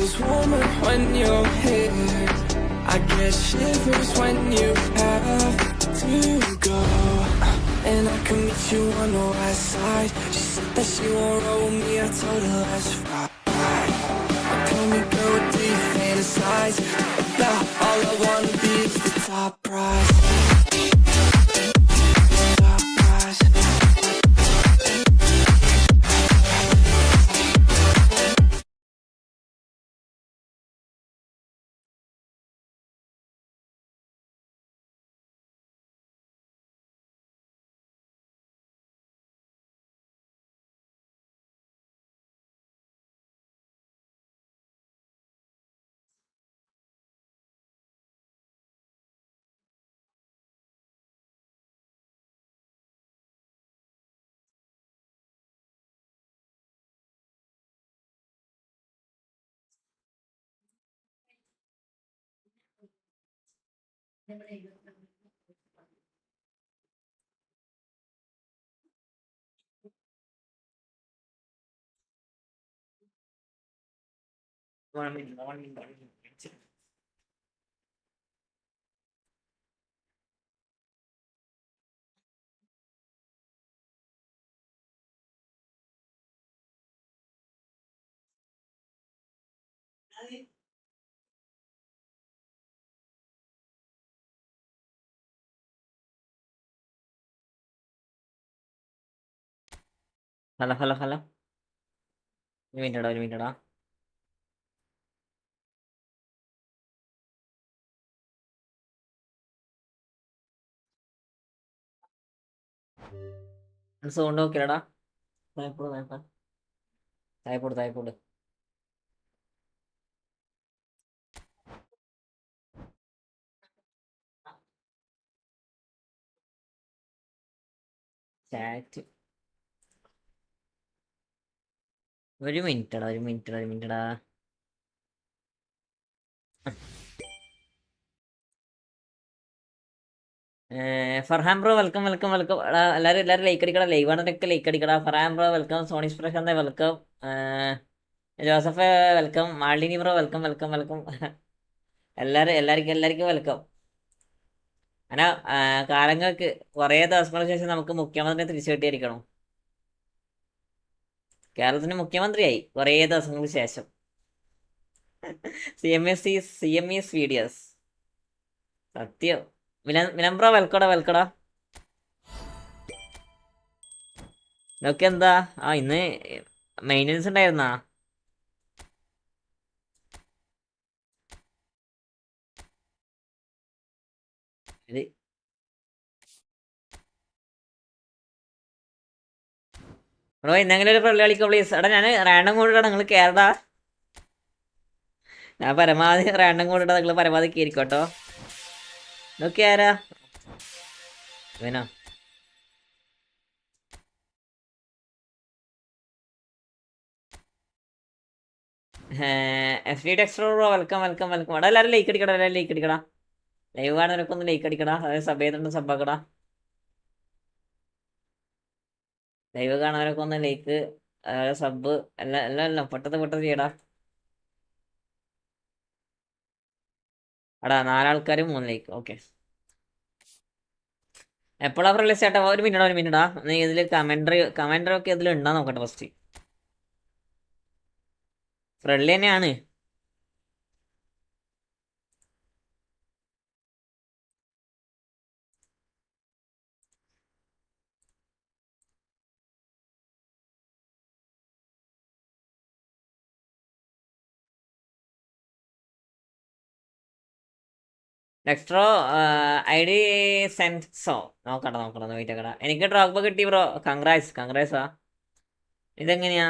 feels warmer when you're here. I get shivers when you have to go. And I can meet you on the west side. She said that she won't roll me, I told her let's ride. Tell me girl, what do you fantasize about? All I wanna be is the top prize. Top prize. Hello hello hello, ഒരു മിനിറ്റടാ ഒരു മിനിറ്റടാ. Sound നോക്കിയടാ. തായപ്പോട് തായപ്പാ, തായപ്പോട് തായപ്പോട്. Chat ഒരു മിനിറ്റടാ ഒരു മിനിറ്റടാ ഒരു മിനിറ്റടാ. Farhan bro welcome welcome welcome. എല്ലാവരും എല്ലാവരും ലൈക്ക് അടിക്കടാ, ലൈവ് ആണെന്നൊക്കെ ലൈക്ക് അടിക്കടാ. ഫർഹാൻ ബ്രോ വെൽക്കം, സോണീസ് Prashanth welcome, Joseph welcome, Malini bro welcome welcome welcome. എല്ലാവർക്കും വെൽക്കം. അങ്ങനെ കാലങ്ങൾക്ക് കുറേ ദിവസങ്ങൾക്ക് ശേഷം നമുക്ക് മുഖ്യമന്ത്രിയെ തിരിച്ചു കിട്ടിയിരിക്കണം. കേരളത്തിന് മുഖ്യമന്ത്രിയായി കുറേ ദിവസങ്ങൾക്ക് ശേഷം. CMS വീഡിയോസ് സത്യം. വിനംബ്രോ വെൽക്കടാ വെൽക്കടാ. ഇതൊക്കെ എന്താ ഇന്ന് മെയിൻ്റനൻസ് ഉണ്ടായിരുന്നാ? ഇത് ബ്രോ എന്തെങ്കിലും ഒരു ഫ്രണ്ട് കളിക്കോ പ്ലീസ്. എടാ ഞാൻ റാൻഡം കൊണ്ടിട്ടാ, നിങ്ങൾ കേരള. ഞാൻ പരമാവധി റാൻഡം കൊണ്ടിട്ടാ, നിങ്ങൾ പരമാവധി കയറിക്കോട്ടോ. ഇതൊക്കെ ആരാ? ഇവനോ? FD texture bro welcome welcome welcome. എടാ എല്ലാവരും ലൈക്ക് അടിക്കടാ, എല്ലാവരും ലൈക്ക് അടിക്കടാ. ലൈവ് കാണുന്നവരൊക്കെ ഒന്ന് ലൈക്ക് അടിക്കടാ. അതായത് സബ് ചെയ്തിട്ടുണ്ട് സബ്ബാക്കടാ. ലൈവ് കാണുന്നവരൊക്കെ ഒന്ന് ലൈക്ക് സബ് എല്ലാം എല്ലാം എല്ലാം പെട്ടെന്ന് ചെയ്യടാ. എടാ 4 ആൾക്കാർ 3 ലൈക്ക്. ഓക്കെ. എപ്പോഴാ റിലീസ് ചേട്ടാ? ഒരു മിനിറ്റാ. നീ ഇതിൽ കമൻട്രി ഒക്കെ ഇതിൽ ഉണ്ടാ നോക്കട്ടെ ഫസ്റ്റ്. ഫ്രണ്ട്ലി തന്നെയാണ്. നെക്സ്ട്രോ ID സെൻസോ നോക്കട്ടെ വെയിറ്റ് ആക്കടാ. എനിക്ക് ഡ്രോപ്പ് കിട്ടി ബ്രോ. കൺഗ്രാറ്റ്സാ. ഇതെങ്ങനെയാ?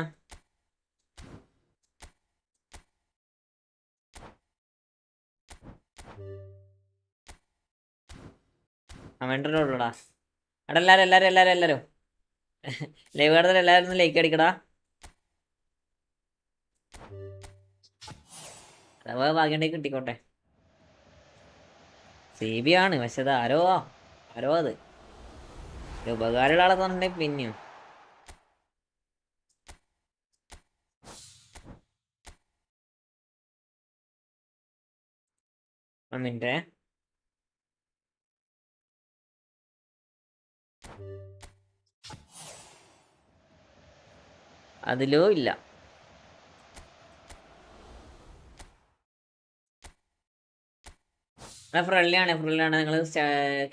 കമൻട്രിലോടാ. എടാ എല്ലാരും ലൈവ് കാണുന്നവർ എല്ലാവരും ഒന്ന് ലൈക്ക് അടിക്കടാ. അഥവാ ഭാഗ്യണ്ടെങ്കിൽ കിട്ടിക്കോട്ടെ. CB ആണ്, പക്ഷെ അത് ആരോ അത് ഉപകാരമുള്ള ആളെ തന്നിട്ടുണ്ടെങ്കിൽ പിന്നെയും 1 മിനിറ്റ്. അതിലോ ഇല്ല. ഫ്രണ്ട്ലിയാണ് നിങ്ങൾ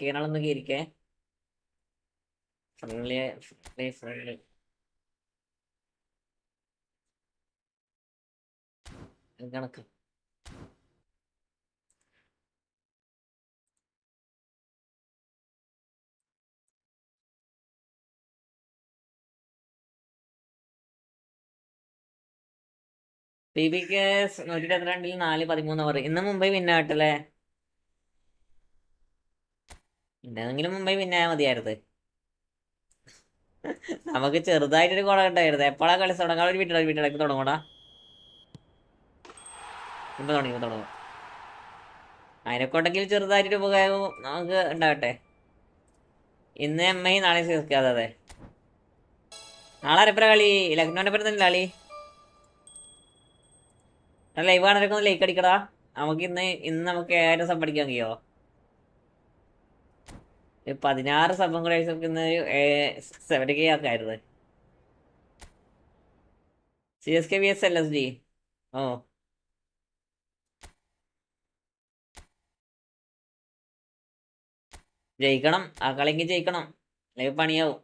കീറാളൊന്ന് കീരിക്കേ. ഫ്രണ്ട്ലി കണക്ക്. PBക്ക് 122-ൽ 4-13 ഓവർ. ഇന്ന് മുംബൈ പിന്നാട്ടല്ലേ. പിന്നെങ്കിലും മുംബൈ പിന്നായാൽ മതിയായിരുന്നു. നമുക്ക് ചെറുതായിട്ടൊരു കുളം ഉണ്ടായിരുന്നു. എപ്പോഴാ കളി തുടങ്ങാൻ ഒരു വീട്ടിലേക്ക് തുടങ്ങൂടാ. ഇപ്പൊ തുടങ്ങും. അതിനെക്കൊണ്ടെങ്കിൽ ചെറുതായിട്ടൊരു ഉപകാരവും നമുക്ക് ഉണ്ടാകട്ടെ. ഇന്ന് MI നാളെ CSK. അതെ. നാളെ ആരെപ്പറ കളി? ലക്നോന്റെ പേര് തന്നെ കളി. ലൈവ് ആണൊക്കെ ഒന്ന് ലൈക്ക് അടിക്കടാ. നമുക്ക് ഇന്ന് നമുക്ക് 1000 സബ് അടിക്കാൻ കഴിയോ? 16 സബും കൂടെ നമുക്ക് ഇന്ന് 70K ആക്കായിരുന്നു. CSK vs LSG. ഓ, ജയിക്കണം. ആ കളിക്ക് ജയിക്കണം. ലൈവ് പണിയാവും.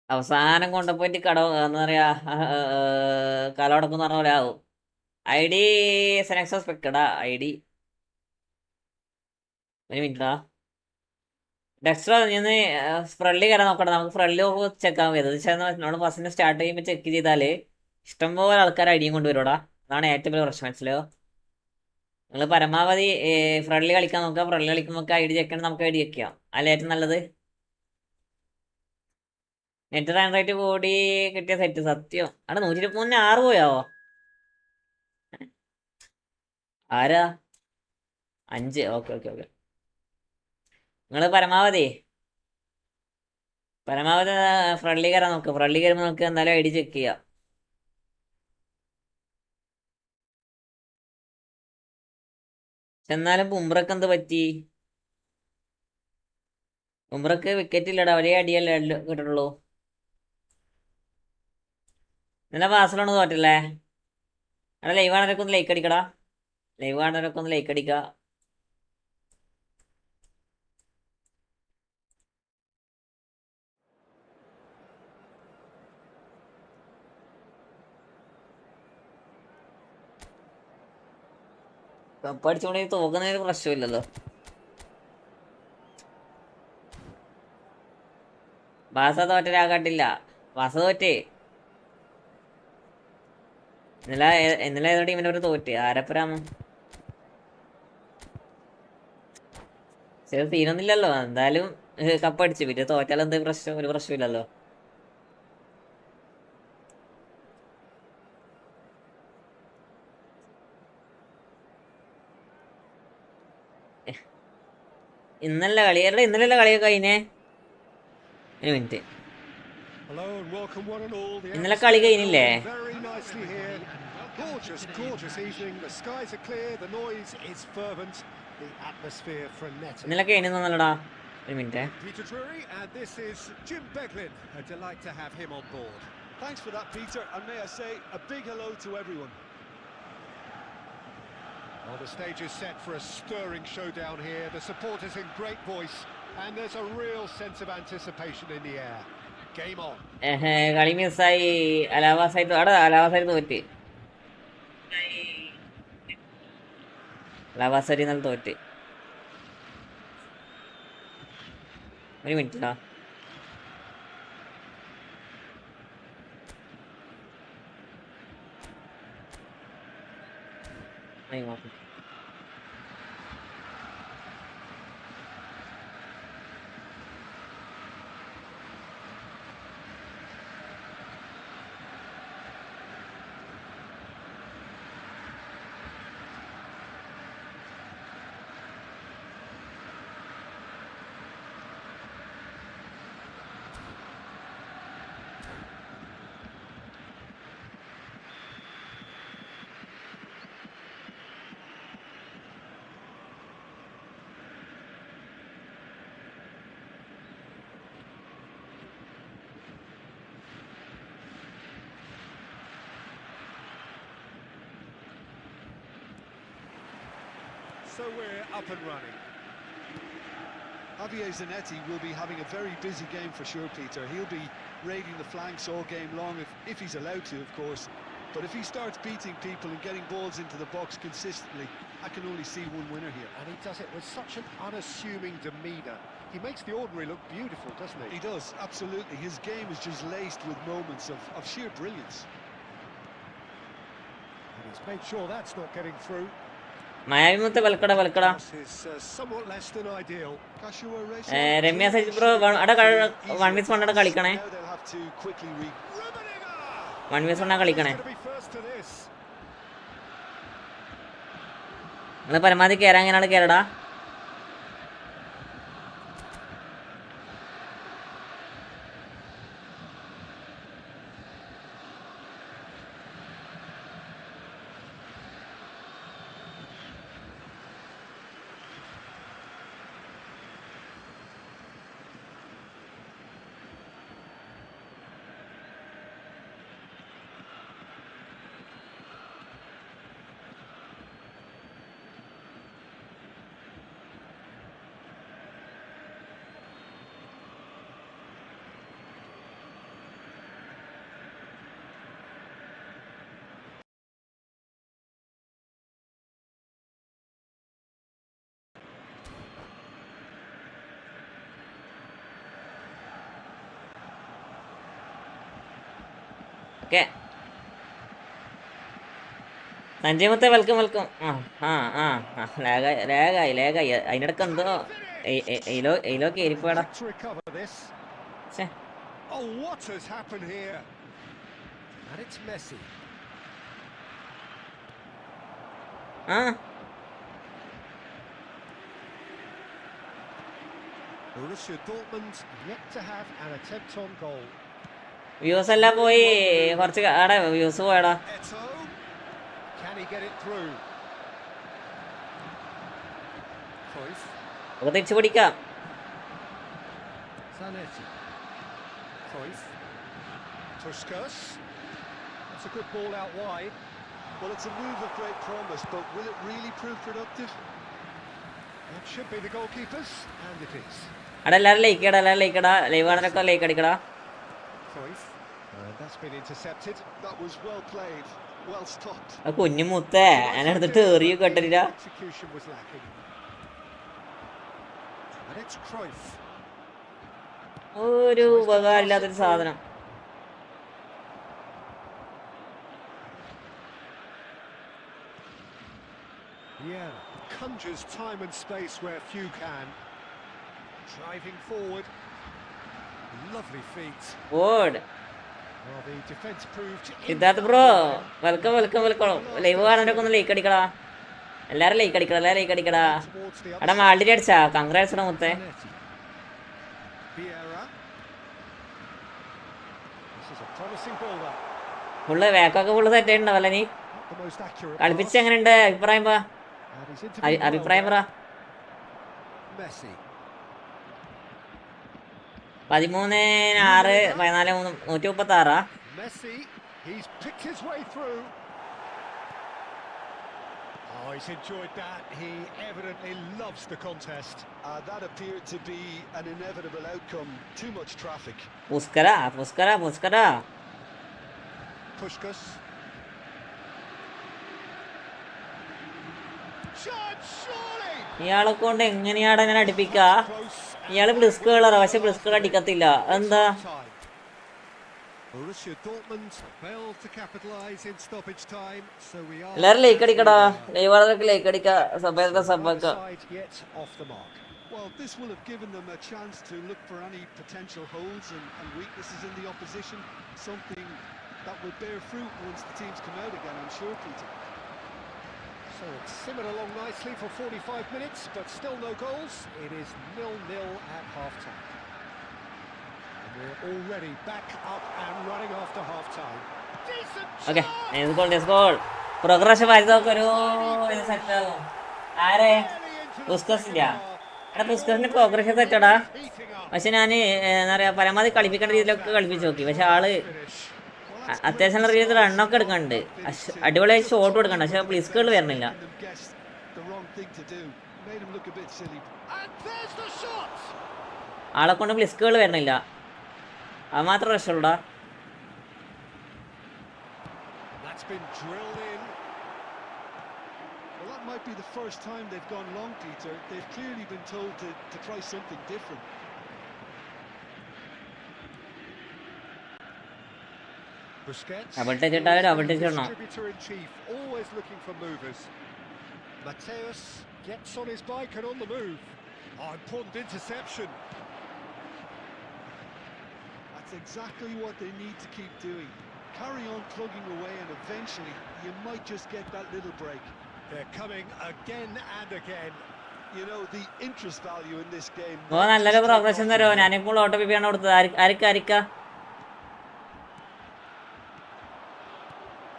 അവസാനം കൊണ്ടുപോയിട്ട് എന്താ പറയാ, കലമടക്കുന്ന പറഞ്ഞ പോലെ ആവും. ID സെനക്സസ്പെക്ടഡാ. ID ഒരു മിനിറ്റാ. ഡെക്സ്ട്രാ ഞാൻ ഫ്രണ്ട്ലി കയറാൻ നോക്കട്ടെ. നമുക്ക് ഫ്രണ്ട്ലി ചെക്കാൻ പറ്റും. നമ്മൾ ഫസ്റ്റിന് സ്റ്റാർട്ട് ചെയ്യുമ്പോൾ ചെക്ക് ചെയ്താൽ ഇഷ്ടംപോലെ ആൾക്കാർ ഐഡിയും കൊണ്ടുവരുടാ. അതാണ് ഏറ്റവും വലിയ പ്രശ്നം. മനസ്സിലായോ? നിങ്ങൾ പരമാവധി ഫ്രണ്ട്ലി കളിക്കാൻ നോക്കുക. ഫ്രണ്ട്ലി കളിക്കുമ്പോൾ ID ചെക്ക് ചെയ്യണം. നമുക്ക് ID ചെക്ക് ചെയ്യാം. അല്ല ഏറ്റവും നല്ലത്. നെറ്റ് റാൻ റേറ്റ് കൂടി കിട്ടിയ സെറ്റ്. സത്യം. അവിടെ 123-6 പോയാവോ? ആരാ? 5. ഓക്കെ. നിങ്ങൾ പരമാവധി ഫ്രണ്ട്ലി കയറാൻ നോക്ക്. ഫ്രണ്ട്ലി കയറുമ്പോൾ നമുക്ക് എന്തായാലും ID ചെക്ക് ചെയ്യാം. എന്നാലും ബുംറക്ക് എന്ത് പറ്റി? ബുംറക്ക് വിക്കറ്റ് ഇല്ലടാ. ഒരേ അടിയല്ലേ കിട്ടുള്ളൂ. ഇന്നലെ ബാഴ്സലോണ തോറ്റല്ലേ. അവിടെ ലൈവ് ആണവരൊക്കെ ഒന്ന് ലൈക്ക് അടിക്കടാ. ലൈവ് ആണവരൊക്കെ ഒന്ന് ലൈക്ക് അടിക്കുക. കപ്പടിച്ചുകൊണ്ട് തോക്കുന്നതിന് പ്രശ്നമില്ലല്ലോ. ബാസ തോറ്റരാകാട്ടില്ല. ബാസ തോറ്റേ. ഇന്നലെ ഏതോ ടീമിന്റെ ഒരു തോറ്റ്. ആരപ്പരാമോ? ശരി, തീരുന്നില്ലല്ലോ. എന്തായാലും കപ്പടിച്ചു. പിന്നെ തോറ്റാലും എന്ത് പ്രശ്നം? ഒരു പ്രശ്നമില്ലല്ലോ. ഇന്നലെ കളിയൊക്കെ കഴിഞ്ഞേ. ഒരു മിനിറ്റ്. ഇന്നലെ കളി കഴിഞ്ഞില്ലേ? ഇന്നലെ കഴിഞ്ഞല്ലടാ. ഒരു minute. Well, the stage is set for a stirring showdown here. The supporters in great voice, and there's a real sense of anticipation in the air. Game on. കളി മിസ്സായി. അലാവാസായിട്ട് തോറ്റ്. അലാവാസാരി നല്ല തോറ്റ്. ഒരു മിനിറ്റാ. നോക്കാം. So we're up and running. Javier Zanetti will be having a very busy game for sure, Peter. He'll be raiding the flanks all game long, if he's allowed to, of course. But if he starts beating people and getting balls into the box consistently, I can only see one winner here. And he does it with such an unassuming demeanour. He makes the ordinary look beautiful, doesn't he? He does, absolutely. His game is just laced with moments of sheer brilliance. And he's made sure that's not getting through. മായാവിമുത്ത് വെൽക്കടാ വെൽക്കടാ. Ramya Sajith bro അവിടെ 1v1 കളിക്കണേ. 1v1 കളിക്കണേ. നിങ്ങൾ പരമാവധി കയറാൻ എങ്ങനെയാണ് കയറടാ. Okay Sanjay മുത്ത welcome welcome. ലാഗായി അതിനിടക്ക് എന്തോ എയിലോ കയറിപ്പോടാ. വ്യൂസ് എല്ലാം പോയി, കുറച്ച് ആടെ വ്യൂസ് പോയടാ. നമുക്ക് തിരിച്ചു പിടിക്കാം. അവിടെ എല്ലാവരും ലൈക്കടാ ലൈവ് കാണാനൊക്കെ ലൈക്ക് അടിക്കടാ. കുഞ്ഞു മുത്തേ ഞാൻ എടുത്തിട്ട് എറിയ കേട്ടില്ല. ഒരു ഉപകാരമില്ലാത്തൊരു സാധനം. Siddharth bro welcome welcome welcome. Live കാണാനൊക്കെ ഒന്ന് ലൈക്ക് അടിക്കടാ. എല്ലാരും ലൈക്ക് അടിക്കടാ. അവിടെ മാൾഡിനെ അടിച്ചാ കൺഗ്രാറ്റ്സ് മുത്തേ. ഫുള്ള് വേക്കൊക്കെ ഫുള്ള് സെറ്റ് ആയിട്ടുണ്ടാവല്ലേ നീ? കളിപ്പിച്ച് എങ്ങനെയുണ്ട് അഭിപ്രായം പറ. 13-6 14-3 136. He's enjoyed that. He evidently loves the contest. That appeared to be an inevitable outcome. Too much traffic. Puskara. Puskás. ഇയാളെ കൊണ്ട് എങ്ങനെയാണ് ഞാൻ അടിപ്പിക്ക? ഇയാള് ബ്ലിസ്ക് കളറാ, പക്ഷെ ബ്ലിസ്ക് അടിക്കത്തില്ല. എന്താ? എല്ലാരും ലൈക്ക് അടിക്കടാ. ലൈവാളൊക്കെ ലൈക്ക് അടിക്ക. സബ്ബൊക്കെ Well, this will have given them a chance to look for any potential holes and weaknesses in the opposition. Something that will bear fruit once the teams come out again, I'm sure, Peter. So it's simmered along nicely for 45 minutes, but still no goals. It is 0-0 at half-time. And we're already back up and running after half-time. Okay, let's go. Progress വായിച്ചോക്കൊരു set ആകും. ആരെ പുസ്കസ് ഇല്ല. എടാ പുസ്കസിന് progress തെറ്റടാ. പക്ഷെ ഞാൻ എന്താ പറയാ പരമാവധി കളിപ്പിക്കേണ്ട രീതിയിലൊക്കെ കളിപ്പിച്ച് നോക്കി. പക്ഷെ ആള് അത്യാവശ്യം രീതിയിൽ റണ്ണൊക്കെ എടുക്കണ്ട്. അടിപൊളിയായി ഷോട്ട് കൊടുക്കണ്ട. പക്ഷെ പ്ലിസ്കുകൾ വരണില്ല. thing to do. Made him look a bit silly. And there's the shot. ആളെ കൊണ്ട് ബ്ലിസ്കുകൾ വരണില്ല, അത് മാത്രം പ്രശ്നമുള്ളൂ. That's been drilled in. Well, that might be the first time they've gone long, Peter. They've clearly been told to try something different. Busquets, distributor in chief, always looking for movers. Mateus gets on his bike and on the move. Oh, important interception. That's exactly what they need to keep doing. Carry on plugging away and eventually you might just get that little break. They're coming again and again. You know, the interest value in this game. നല്ലൊരു progression തരുമോ? ഞാനിപ്പോൾ auto പിപ്പിയാണ് കൊടുത്തത്. ആരിക്ക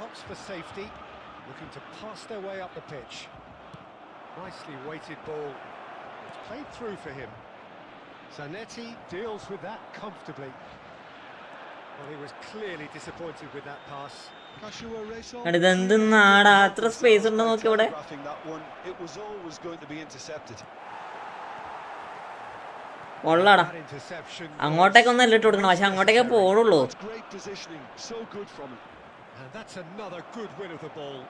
Hops for safety, looking to pass their way up the pitch. Nicely weighted ball. It's played through for him. Zanetti deals with that comfortably. Well, he was clearly disappointed with that pass. ഇതെന്താണ് അത്ര space ഉണ്ടോ നോക്കി ഇവിടെ. It was always going to be intercepted. കൊള്ളാടാ, അങ്ങോട്ടേക്കൊന്നും അല്ല ഇട്ട് കൊടുക്കണം, പക്ഷെ അങ്ങോട്ടേക്കേ പോണുള്ളൂ. Great positioning, so good from him. And that's another good win of the ball.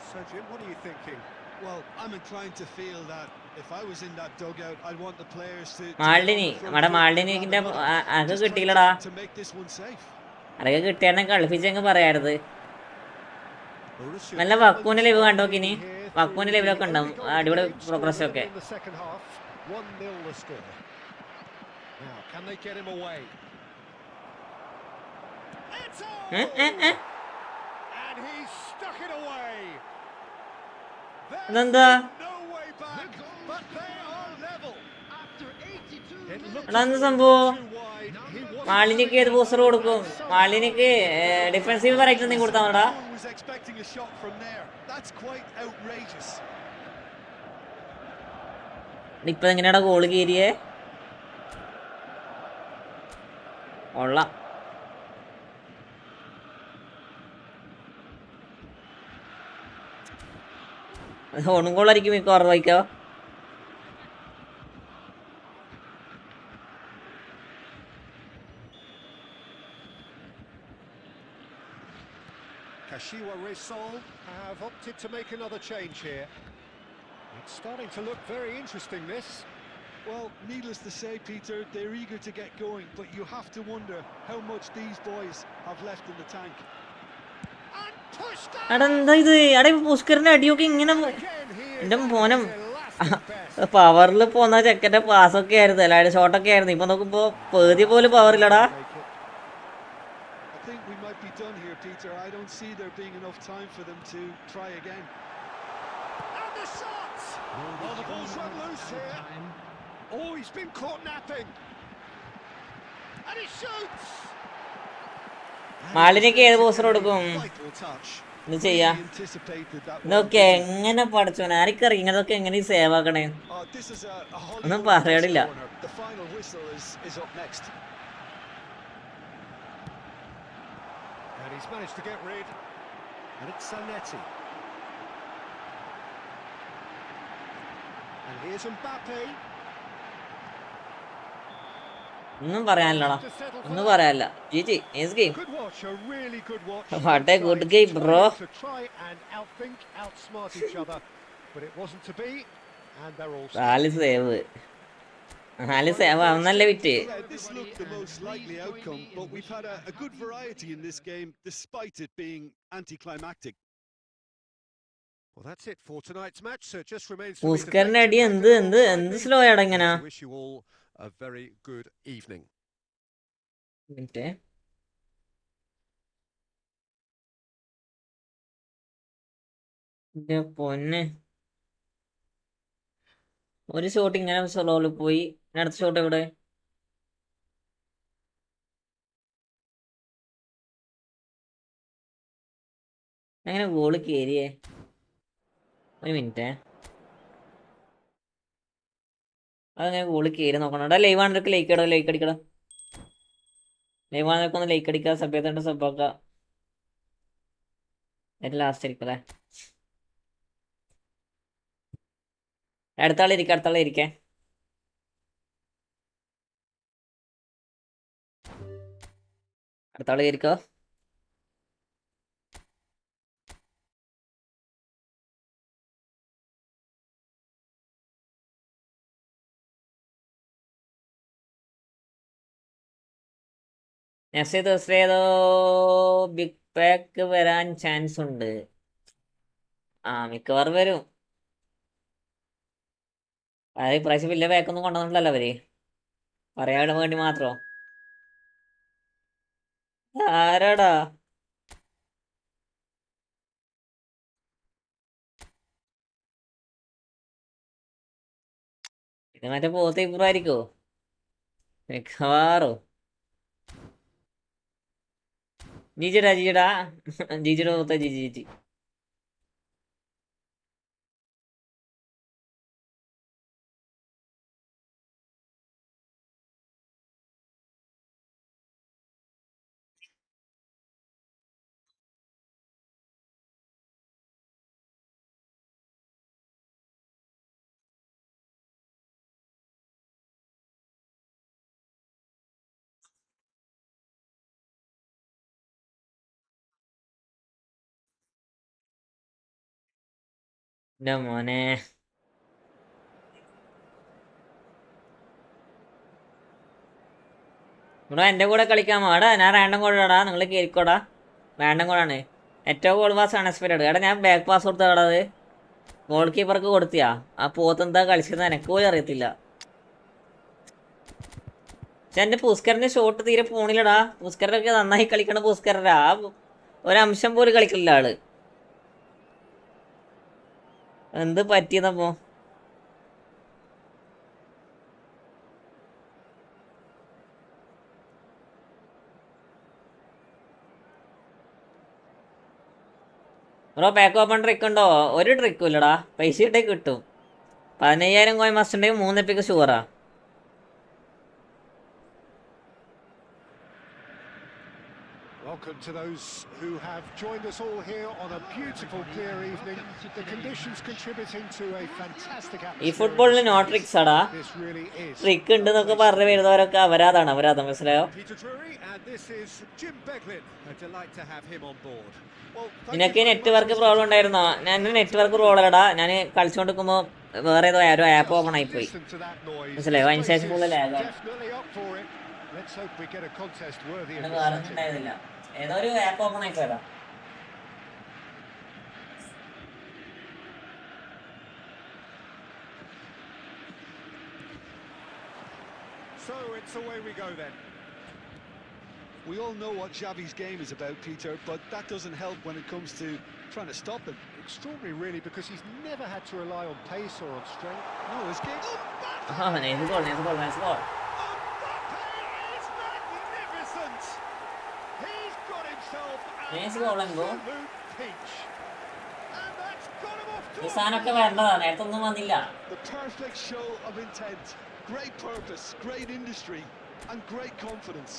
So Jim, what are you thinking? Well, I'm inclined to feel that if I was in that dugout, I'd want the players to മാൾഡിനിന്റെ അത് കിട്ടിയില്ലടാ. to make this one safe. അതൊക്കെ കിട്ടിയാൽ കളിപ്പിച്ചെങ്കിൽ പറയാറുത്. നല്ല വക്കൂന്റെ live കണ്ടോക്കിനി, വക്കൂന്റെ ലൈവിലൊക്കെ ഉണ്ടാവും അടിപൊളി progress ഒക്കെ. 1-0 the score. Now, can they get him away? And he's stuck it away. ഇതെന്താ No way back, but they are level. After 82 എന്താ സംഭവം? മാളിനിക്ക് ഏത് പോസ്റ്റർ കൊടുക്കും? മാളിനിക്ക് ഡിഫൻസീവ് കറക്റ്റ് എന്തെങ്കിലും കൊടുത്താടാ. was expecting a shot from there. That's quite outrageous. ഇപ്പൊ എങ്ങനെയാടാ goal കയറിയേ? കൊള്ളാം. ഓണും ഗോളായിരിക്കും മിക്കവാറും വായിക്കോ. Kashiwa Reysol have opted to make another change here. It's starting to look very interesting, this. Well, needless to say, Peter, they're eager to get going, but you have to wonder how much these boys have left in the tank. And pushed out. അടെന്താ ഇത്? അടെ പുഷ്കറിന്റെ അടിയൊക്കെ ഇങ്ങനെ എന്റെ മോനം പവറിൽ പോന്ന ചെക്കന്റെ പാസ്സൊക്കെ ആയിരുന്നു, എല്ലാവരും ഷോട്ടൊക്കെ ആയിരുന്നു. ഇപ്പൊ നോക്കുമ്പോ പേതി പോലും പവറില്ലടാ. I think we might be done here, Peter. I don't see there being enough time for them to try again. And the shot! Oh, the ball's run loose here. Oh, he's been caught napping. And he shoots! മാളിനിക്ക് ഏത് poster കൊടുക്കും? Vital touch. ഇത് ചെയ്യാ. Anticipated that one. ഇതൊക്കെ എങ്ങനെ പഠിച്ചോനെ ആർക്കറിയാം ഇതൊക്കെ എങ്ങനെ save ആക്കണേ? Oh, this is a ഒന്നും പറയാനില്ല. The final whistle is up next. And he's managed to get rid. And it's Zanetti. And here's Mbappe. ഒന്നും പറയാനില്ലടാ, ഒന്നും പറയാനില്ല. GG is game. Good watch, a really good watch. What a good game, bro. To try and outthink, outsmart each other, but it wasn't to be, and they're all. 4 save, 4 save ആവുന്നല്ലേ വിറ്റ്. Yeah, this looked the most likely outcome, but we've had a good variety in this game, despite it being anticlimactic. Well, that's it for tonight's match. So it just remains for me to പുഷ്കറിന്റെ അടി എന്ത് slow ആടാ ഇങ്ങനെ. wish you all a very good evening. പൊന്നെ, ഒരു shot ഇങ്ങനെ സ്ലോയില് പോയി. അടുത്ത shot എവിടെ? അങ്ങനെ ഗോള് കേറിയേ. ഒരു മിനിറ്റ്, അതങ്ങനെ ഗോള് കയറി നോക്കണം. ലൈവ് ആണെന്നൊക്കെ ലൈക്ക് അടിക്കടാ. ലൈവ് ആണെന്നൊക്കെ ഒന്ന് ലൈക്ക് അടിക്കുക, സബ് ചെയ്തിട്ട് സബാക്കുക. ഏറ്റവും ലാസ്റ്റ് ആയിരിക്കും അല്ലേ? അടുത്താളിരിക്കെ അടുത്താളിരിക്കെ. അടുത്താള് ഇരിക്കോ. നെക്സ്റ്റ് ദിവസം ഏതോ ബിഗ് പാക്ക് വരാൻ ചാൻസ് ഉണ്ട്. മിക്കവാറും വരും. അതായത് ഇപ്രാവശ്യം വലിയ പാക്കൊന്നും കൊണ്ടുവന്നിട്ടില്ലല്ലോ അവര്, പറയാൻ വേണ്ടി മാത്രോ. ആരാടാ? ഇത് മറ്റേ പോത്ത് ഇപ്പുറമായിരിക്കോ മിക്കവാറും. ജിജിടാ ജിജിടാ ജിജിയുടെ പോത്ത ജിജി ജിജി. എൻ്റെ മോനെ, ബ്രോ എൻ്റെ കൂടെ കളിക്കാമോ? എടാ ഞാൻ റാൻഡം കോഡാടാ, നിങ്ങൾ കയറിക്കോടാ. റാൻഡം കോഡാണ്. ഏറ്റവും ഗോൾ പാസ് അൺഎക്സ്പെക്റ്റഡ്. എടാ ഞാൻ ബാക്ക് പാസ് കൊടുത്തടാ. അത് ഗോൾ കീപ്പർക്ക് കൊടുത്തിയാ? ആ പോത്ത് എന്താ കളിച്ചത് എനിക്ക് പോലും അറിയത്തില്ല. പക്ഷെ എൻ്റെ പുസ്കറിൻ്റെ ഷോട്ട് തീരെ പോണില്ലടാ. പുസ്കരൊക്കെ നന്നായി കളിക്കണ പുസ്കരടാ. ഒരംശം പോലും കളിക്കില്ല ആള്. എന്ത് പറ്റിയതപ്പോ? ബ്രോ പാക്ക് ഓപ്പൺ ട്രിക്ക് ഉണ്ടോ? ഒരു ട്രിക്കും ഇല്ലടാ. പൈസ ഇട്ടേ കിട്ടും. 15,000 കോയിൻ മസ്റ്റ് ഉണ്ടെങ്കിൽ 3 epic ഷുവറാ. Welcome to those who have joined us all here on a beautiful clear evening. The conditions contributing to a fantastic atmosphere. ഈ ഫുട്ബോളിന് നോ ട്രിക്സ് ആടാ. ട്രിക്ക് ഉണ്ട് എന്നൊക്കെ പറഞ്ഞു വരുന്നവരൊക്കെ അപരാധാണ്. മനസ്സിലായോ? നിനക്ക് നെറ്റ്വർക്ക് പ്രോബ്ലം ഉണ്ടായിരുന്നോ? ഞാൻ നെറ്റ്വർക്ക് പ്രോബ്ലം ഞാൻ കളിച്ചുകൊണ്ട് നിൽക്കുമ്പോൾ വേറെ ഏതോ ആരോ ആപ്പ് ഓപ്പൺ ആയിപ്പോയി. മനസ്സിലായോ? അതിന് ശേഷം ഫുള്ള് ലാഗാണ്. വേറെ ഉണ്ടായിരുന്നില്ല. ഏതോ ഒരു ആപ്പ് ഓപ്പൺ ആയിപ്പോയതാ. So it's away we go then. We all know what Xavi's game is about, Peter, but that doesn't help when it comes to trying to stop him. Extraordinary, really, because he's never had to rely on pace or on strength. No, his game. Nice goal. It's magnificent. He's got himself Nice goal, absolute peach, and that's got him off to ഈ സാധനമൊക്കെ വേണ്ടതാ. നേരത്തൊന്നും വന്നില്ല. The perfect show of intent, great purpose, great industry, and great confidence.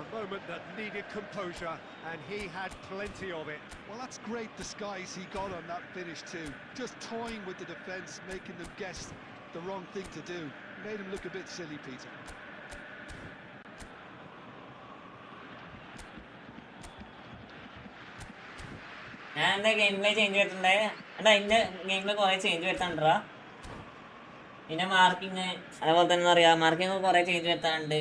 a moment that needed composure, and he had plenty of it. Well, that's great disguise he got on that finish too. Just toying with the defence, making them guess the wrong thing to do. Made him look a bit silly, Peter. ഞാൻ എന്താ game play change വരുത്തുണ്ടേ? എടാ ഇന്റെ game play കുറെ change വരുത്താണ്ടാ. പിന്നെ marking അതേപോലെ തന്നെ അറിയാം, marking കുറെ ചേഞ്ച് വരുത്താനുണ്ട്.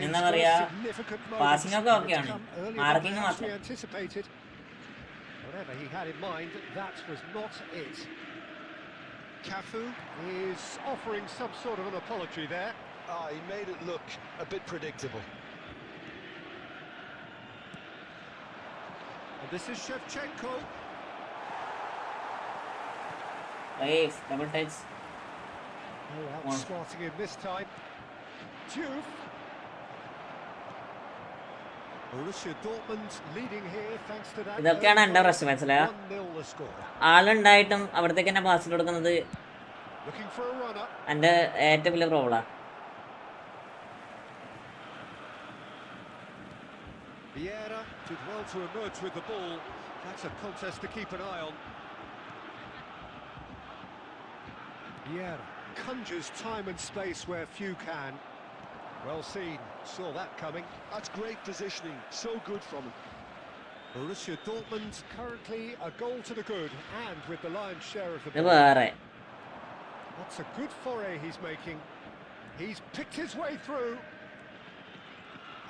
എന്താ പറയാ, പാസിംഗ് ഒക്കെ ഓക്കെയാണ്, മാർക്കിങ് മാത്രം. Whatever he had in mind, that was not it. Cafu is offering some sort of an apology there. He made it look a bit predictable. And this is Shevchenko. Nice, double touch. Oh, outsmarting him this time. Juve. Borussia Dortmund leading here thanks to that. ഇതൊക്കെയാണ് എൻ്റെ പ്രശ്നം, മനസ്സിലായോ? ആളുണ്ടായിട്ടും അവിടത്തേക്ക് തന്നെ pass കൊടുക്കുന്നത് എൻ്റെ ഏറ്റവും വലിയ പ്രോബ്ലമാണ്. Vieira did well to emerge with the ball. That's a contest to keep an eye on. Yeah, conjures time and space where few can. Well seen, saw that coming. That's great positioning, so good from him. Borussia Dortmund currently a goal to the good and with the lion's share of the ഇത് ball. വേറെ That's a good foray he's making. He's picked his way through.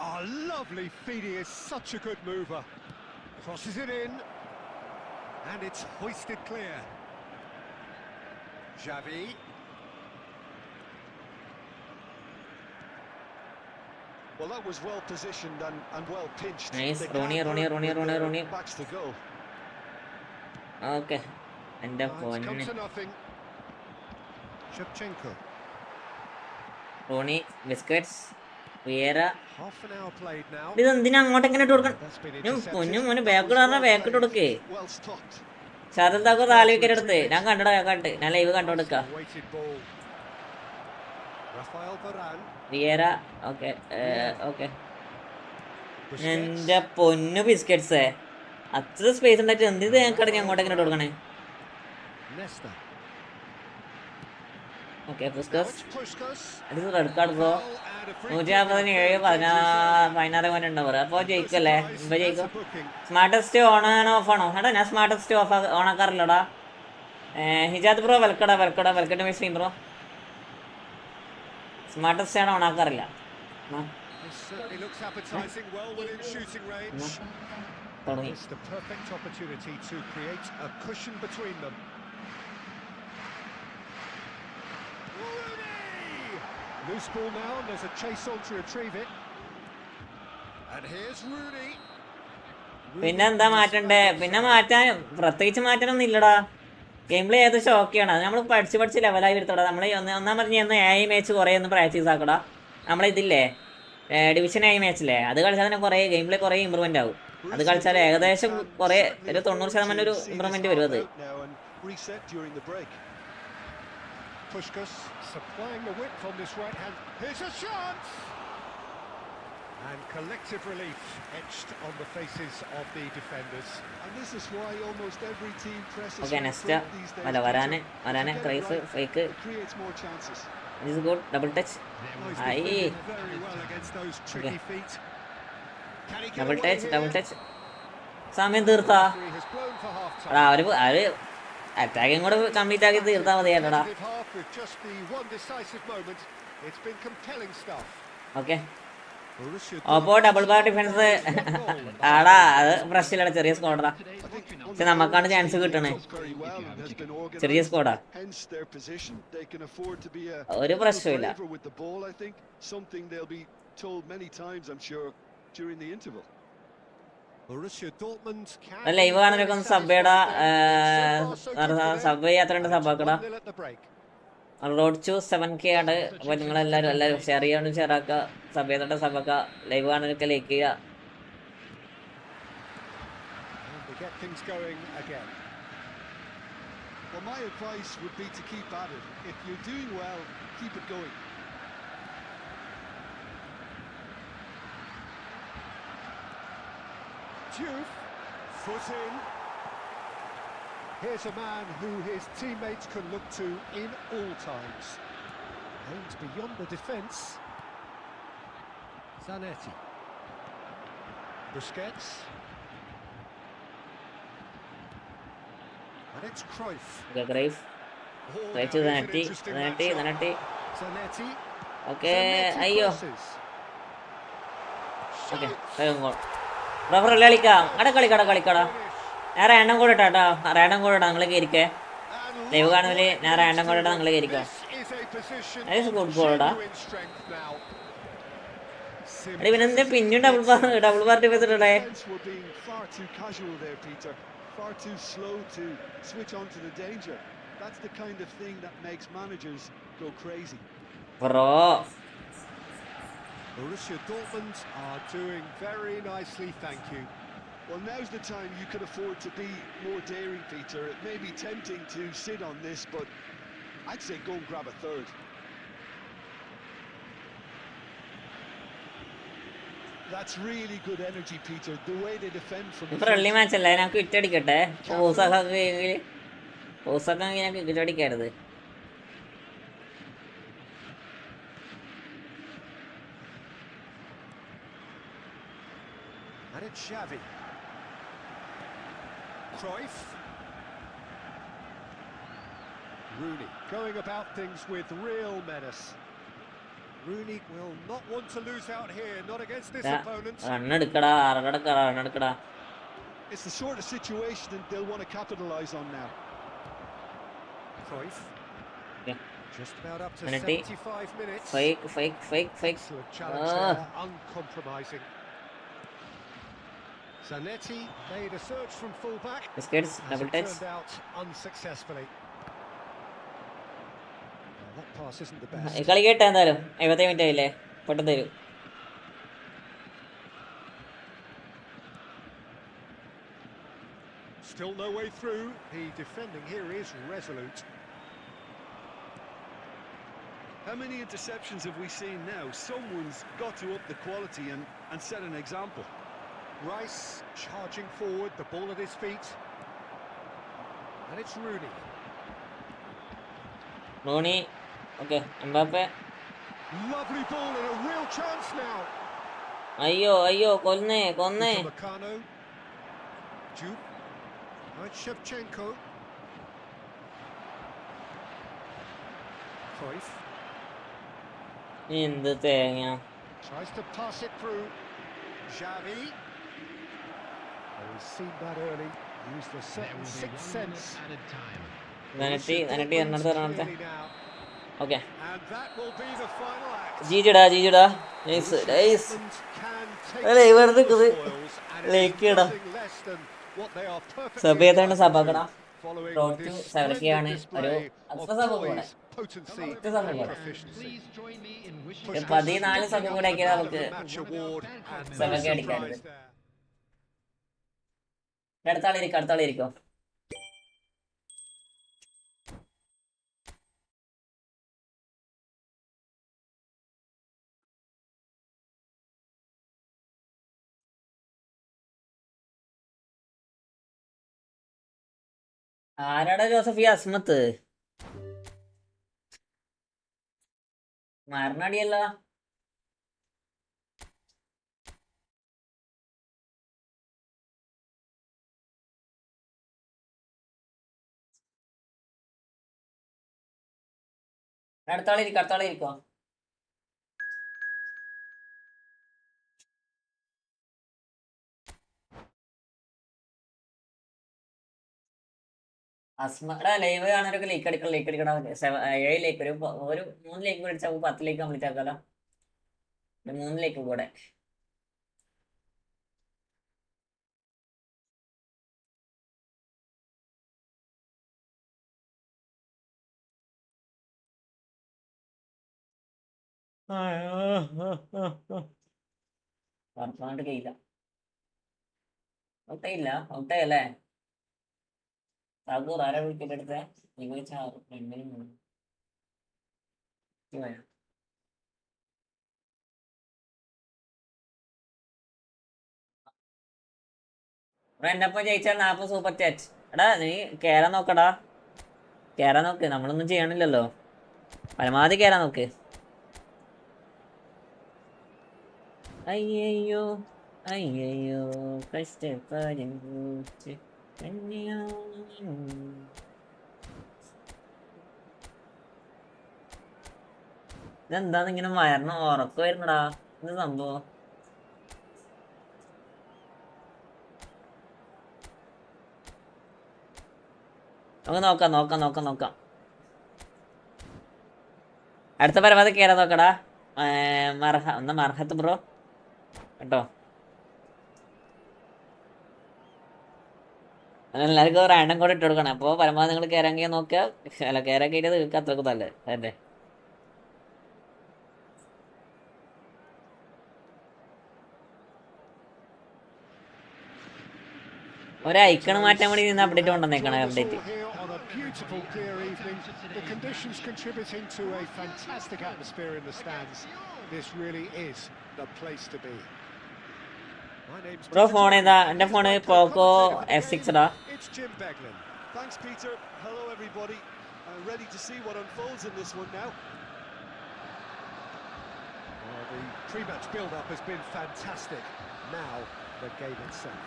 Oh, lovely feed, he is such a good mover. Crosses it in. And it's hoisted clear. Xavi. Well, that was well positioned and well pinched. Nice. They Rooney, can't Rooney, hurt Rooney, with Rooney, their Rooney. backs to goal. Okay എൻ്റെ It's come പൊന്ന് to nothing. Shevchenko. Ronnie biscuits Vieira Half an hour played now. ഇത് എന്തിനാ അങ്ങോട്ട് എങ്ങനെ ഇട്ട് കൊടുക്കണം That's been ഞാൻ intercepted. പൊന്നു മോനെ ബാക്ക് പറഞ്ഞാൽ ബാക്ക് ഇട്ട് കൊടുക്കേ Well stopped. Shardul Thakur 4 wicket എടുത്ത് ഞാൻ കണ്ടടാ കണ്ട് ഞാൻ ലൈവ് കണ്ടോടുക്ക Weighted ball. Rafael Varane. Vieira okay okay Busquets. എൻ്റെ പൊന്നു ബിസ്ക്കറ്റ്സേ അത്ര സ്പേസ് ഉണ്ടായിട്ട് എന്ത് ഞങ്ങൾക്കട ഞാൻ അങ്ങോട്ട് എങ്ങനെ ഇട്ട് കൊടുക്കണേ Nesta. Okay Now biscuits it's Puskas. അടുത്ത് red card bro Foul and a free 147 16 point ഉണ്ടാവും അപ്പോൾ ജയിക്കല്ലേ മുമ്പ് ജയിക്കും സ്മാർട്ടസ്റ്റ് ഓൺ ആണോ ഓഫ് ആണോ എടാ ഞാൻ സ്മാർട്ടസ്റ്റ് ഓൺ ആക്കാറില്ലടാ ഹിജാദ് ബ്രോ വെൽക്കടാ welcome to my stream bro smartest ആണ് ഓൺ ആക്കാറില്ല This certainly looks appetizing, well within shooting range. തുടങ്ങി It's the perfect opportunity to create a cushion between them. Rooney! Loose ball now, and there's a chase on to retrieve it. And here's Rooney. പിന്നെ എന്താ മാറ്റണ്ടേ പിന്നെ മാറ്റാൻ പ്രത്യേകിച്ച് മാറ്റാനൊന്നും ഇല്ലടാ game play ഏത് ഷോക്കിയാണ് അത് നമ്മൾ പഠിച്ച് ലെവലായി എടുത്തോടാ നമ്മൾ ഒന്നാം പറഞ്ഞ മാച്ച് കുറേ ഒന്ന് പ്രാക്ടീസ് ആക്കടാ നമ്മളിതില്ലേ ഡിവിഷൻ മാച്ചില്ലേ അത് കളിച്ചാൽ തന്നെ കുറേ ഗെയിം പ്ലേ കുറേ ഇമ്പ്രൂവ്മെൻ്റ് ആവും അത് കളിച്ചാൽ ഏകദേശം കുറേ ഒരു 90% ഒരു ഇമ്പ്രൂവ്മെൻറ്റ് വരും അത് Now and reset during the break. Puskas supplying the width on this right hand. Here's a chance! And collective relief etched on the faces of the defenders. And this is why almost every team presses okay in next front these days. അല്ല വരാനെ To get it Cruyff right, fake it creates more chances. This good double touch Oh, he's Aye. defended very well against those tricky feet. Can he get double away touch here? സമയം തീർത്താ Referee has blown for half time. എടാ അവര് attacking കൂടെ complete ആക്കി തീർത്താൽ മതിയായിരുന്നടാ Competitive half with just the one decisive moment. It's been compelling stuff. Okay Borussia Oppo double bar defence ആടാ അത് പ്രശ്നമില്ലടാ ചെറിയ Skoda പക്ഷെ നമുക്കാണ് ചാൻസ് കിട്ടണേ Very well and has been ചെറിയ organised. Skoda Hence their position. They can afford to be a ഒരു little പ്രശ്നമില്ല braver with the ball, I think. Something they'll be told many times, I'm sure, during the interval. Borussia Dortmund can live കാണാനൊക്കെ ഒന്ന് sub ചെയ്യടാ sub ചെയ്യാത്തണ്ട് sub ആക്കടാ 1-0 at the break. Road to 7K ആണ് അപ്പോൾ നിങ്ങളെല്ലാവരും share ചെയ്യാനും share ആക്കുക സബ് ചെയ്തിട്ട് സബ് ആക്കുക ലൈവ് കാണാനൊക്കെ ലൈക്ക് ചെയ്യുക And they get things going again. Well, my advice would be to keep at it. If you're doing well, keep it going. Diouf, foot in. Here's a man who his teammates can look to in all times. Aims beyond the defence. Zanetti. Busquets. And it's Cruyff. Cruyff Oh, right now here's an നനട്ടി interesting നനട്ടി matchup. നനട്ടി Zanetti. Okay Zanetti അയ്യോ crosses. Okay Shoots. റബ്ബർ കളിക്കാം കളിക്കടാ Finish. ഞാൻ random കൂടെ ഇട്ടാ റാൻഡം കൂടെ ഇടാ നിങ്ങൾ കയറിക്കേ And ലൈവ് look കാണുന്നില്ലേ what ഞാൻ it റാൻഡം കൂടെ means ഇടാ to നിങ്ങൾ them. കയറിക്കോ This is a position That is a of good goal, da. genuine strength now. എടി പിന്നെ എന്താ പിന്നും ഡബിൾ പാർട്ടി വെച്ചിട്ടേ Defence were being far too casual there, Peter. Far too slow to switch on to the danger. That's the kind of thing that makes managers go crazy. Bro Borussia Dortmund are doing very nicely, thank you. Well, now's the time you can afford to be more daring, Peter. It may be tempting to sit on this, but I'd say go and grab a third. That's really good energy, Peter. The way they defend from the friendly front. Match അല്ലേ, ഞങ്ങൾക്ക് ഇറ്റടിക്കട്ടെ. ഓസൊക്കെ ഞങ്ങൾക്ക് ഇറ്റടിക്കരുത്. And it's Xavi. Cruyff. Rooney going about things with real menace. Rooney will not want to lose out here, not against this opponent. റണ്ണെടുക്കടാ. It's the sort of situation that they'll want to capitalise on now. Cruyff. Yeah. Just about up to 75 minutes. Fake. Excellent challenge there, uncompromising. Zanetti made a search from full-back. Biscuits, double touch. Turned out unsuccessfully. Well, that pass isn't the best. കളി കേട്ടാ എന്തായാലും 70 minute ആയില്ലേ, പെട്ടെന്ന് തരും. Still no way through. The defending here is resolute. How many interceptions have we seen now? Someone's got to up the quality and set an example. Rice charging forward, the ball at his feet. And it's Rooney. Okay, Mbappe. Lovely ball and a real chance now. അയ്യോ കൊന്നേ. Meccano. Jude. Right, Shevchenko. Cruyff. എന്ത് തേങ്ങ. Tries to pass it through. Xavi. Oh, he's seen that early. Used the certain sixth sense. നനട്ടി രണ്ടാമത്തെ. Okay. And that will be the final act. ജീജിടാ. Nice. അല്ലേ വെറുതെ ലേക്കിടാ. സഭയത്തോണ്ട് സഭക്കടാ. Road to സെവലൊക്കെയാണ് ഒരു അത്ര സഭ കൂടെ. 14 സഭ കൂടെ ആക്കിയാൽ നമുക്ക് സഭയ്ക്ക് അടിക്കാറുണ്ട്. അടുത്താളിരിക്കോ. ആരാടാ ജോസഫ് ഈ അസ്മത്ത്? മരണടിയല്ല. അടുത്താളിരിക്കോ. അസ്മയുടെ ലൈവ് കാണാനൊക്കെ ലേക്ക് അടിക്കണം. 7 ലേക്ക് ഒരു 3 ലേക്ക് കൂടെ അടിച്ചാൽ 10 ലേക്ക് കംപ്ലീറ്റ് ആക്കാലോ. 3 ലേക്ക് കൂടെ. വർത്തമാണ്ട് കഴിയില്ല. ഔട്ടായല്ലേ? സാഗൂർ ആരാ വിളിക്കട്ടെ എടുത്തേ? എന്റെ ഒപ്പം ജയിച്ചാൽ 40 സൂപ്പർ ചാറ്റ്. എടാ നീ കേറാൻ നോക്കടാ. നമ്മളൊന്നും ചെയ്യണില്ലല്ലോ. പരമാവധി കേറാൻ നോക്ക്. അയ്യോ കഷ്ടപ്പാടും ഇതെന്താന്ന് ഇങ്ങനെ വയറിന് ഉറക്കം വരുന്നടാ? എന്ത് സംഭവം? നമുക്ക് നോക്കാം. അടുത്ത പരമാവധി കയറാൻ നോക്കടാ. മർഹത്ത് ബ്രോ കേട്ടോ. എല്ലാവർക്കും റാൻഡം കോഡ് ഇട്ട് കൊടുക്കണം. അപ്പോൾ പരമാവധി നിങ്ങൾ കയറാൻ നോക്കുക. അല്ല കയറാൻ കയറിയത് നിങ്ങൾക്ക് അത്രക്ക് നല്ലത് അല്ലേ? ഒരു ഐക്കൺ മാറ്റാൻ വേണ്ടി നിന്ന് അപ്ഡേറ്റ് കൊണ്ടുവന്നേക്കണം. Update My name's bro phone Peter. ഏതാ? എൻ്റെ Here's phone my Poco co-commentator for the F6 game. ടാ. It's Jim Beglin. Thanks, Peter. Hello, everybody. Ready to see what unfolds in this one now. Well, the pre-match build-up has been fantastic. Now, the game itself.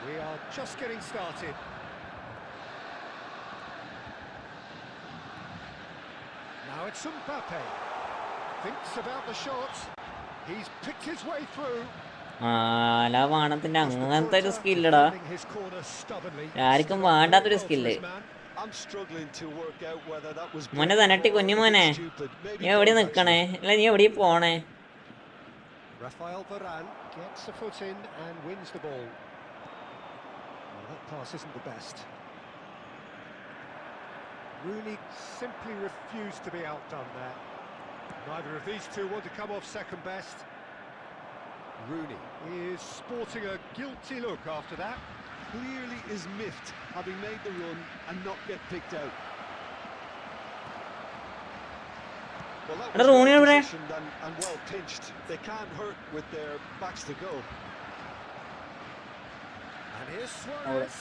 We are just getting started. Now it's Mbappe. Thinks about the shot. He's picked his way through. വാണത്തിന്റെ അങ്ങനത്തെ ഒരു സ്കില്ലടാ, ആർക്കും വേണ്ടാത്തൊരു skill. മോനെ തനട്ടി കുഞ്ഞു മോനെ, നീ എവിടെ നിക്കണേ? അല്ല നീ എവിടെ പോണേ? Rafael Varane gets a foot in and wins the ball. Well, that pass isn't the best. Rooney simply refused to be outdone there. Neither of these two want to come off second best. Rooney is sporting a guilty look after that. Clearly is miffed, having made the run and not get picked out. Well, that was well positioned and well pinched. They can't hurt with their backs to goal. And here's Suarez.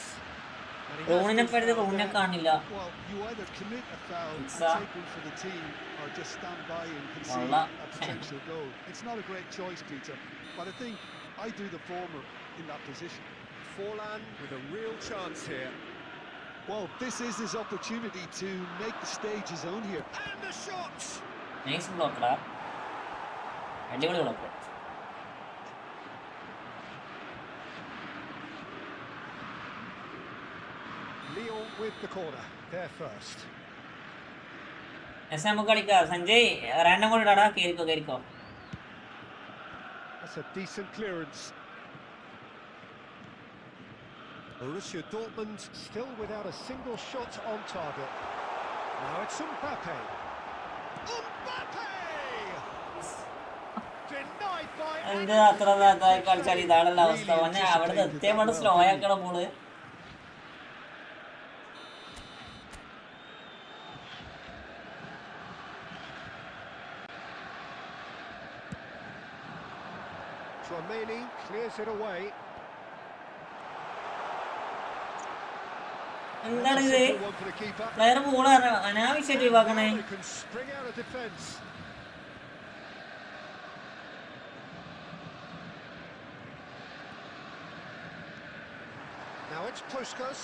റൂണിനെ പറ്റി റൂണിനെ കാണില്ല. Well, you either commit a foul and take one for the team, or just stand by and concede a potential goal. It's not a great choice, Peter, but I think I do the former in that position. Forlan with a real chance here. Well, this is his opportunity to make the stage his own here. And the shot! Nice ബ്ലോക്കടാ, അടിപൊളി block. Lyon with the corner, there first. നമുക്ക് കളിക്കാം. Sanjay random കൂടെ ഇടാടാ, കേറിക്കോ കേറിക്കോ. That's a decent clearance. Borussia Dortmund still without a single shot on target. Now it's Mbappe. Mbappe! Denied by... എന്ത് അത്ര ഇതായി കളിച്ചാൽ ഇതാണല്ലോ അവസ്ഥ. അവനെ അവിടെ എത്തിയപാട് സ്ലോ ആക്കണം മോള്. Tchouameni clears it away. എന്താണ് ഇത്? പ്ലെയർ ബോൾ അനാവശ്യമായിട്ട് ഒഴിവാക്കണേ. Now it's Puskas.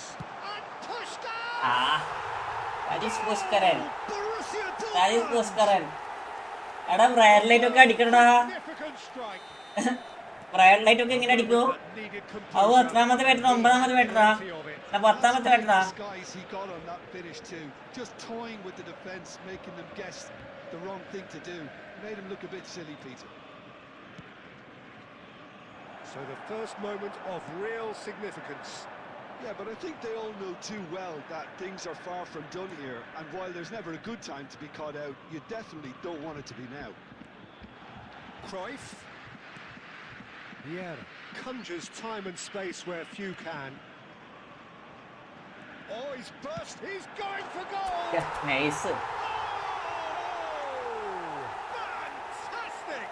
And Puskas! That is Puskaren. That is Puskaren. എടാ ബ്രയർ ലൈറ്റ് ഒക്കെ അടിക്കണടാ. ബ്രയർ ലൈറ്റ് ഒക്കെ എങ്ങനെ അടിക്കൂ? അത് എത്രാമത്തെ batter? 9ാമത്തെ ബാറ്ററാ? 10ാമത്തെ ബാറ്ററാ? Just toying with the defense, making them guess the wrong thing to do. Made him look a bit silly, Peter. So the first moment of real significance. Yeah, but I think they all know too well that things are far from done here, and while there's never a good time to be caught out, you definitely don't want it to be now. Cruyff. Vieira conjures time and space where few can. Oh, he's burst, he's going for goal! Nice. Oh, fantastic!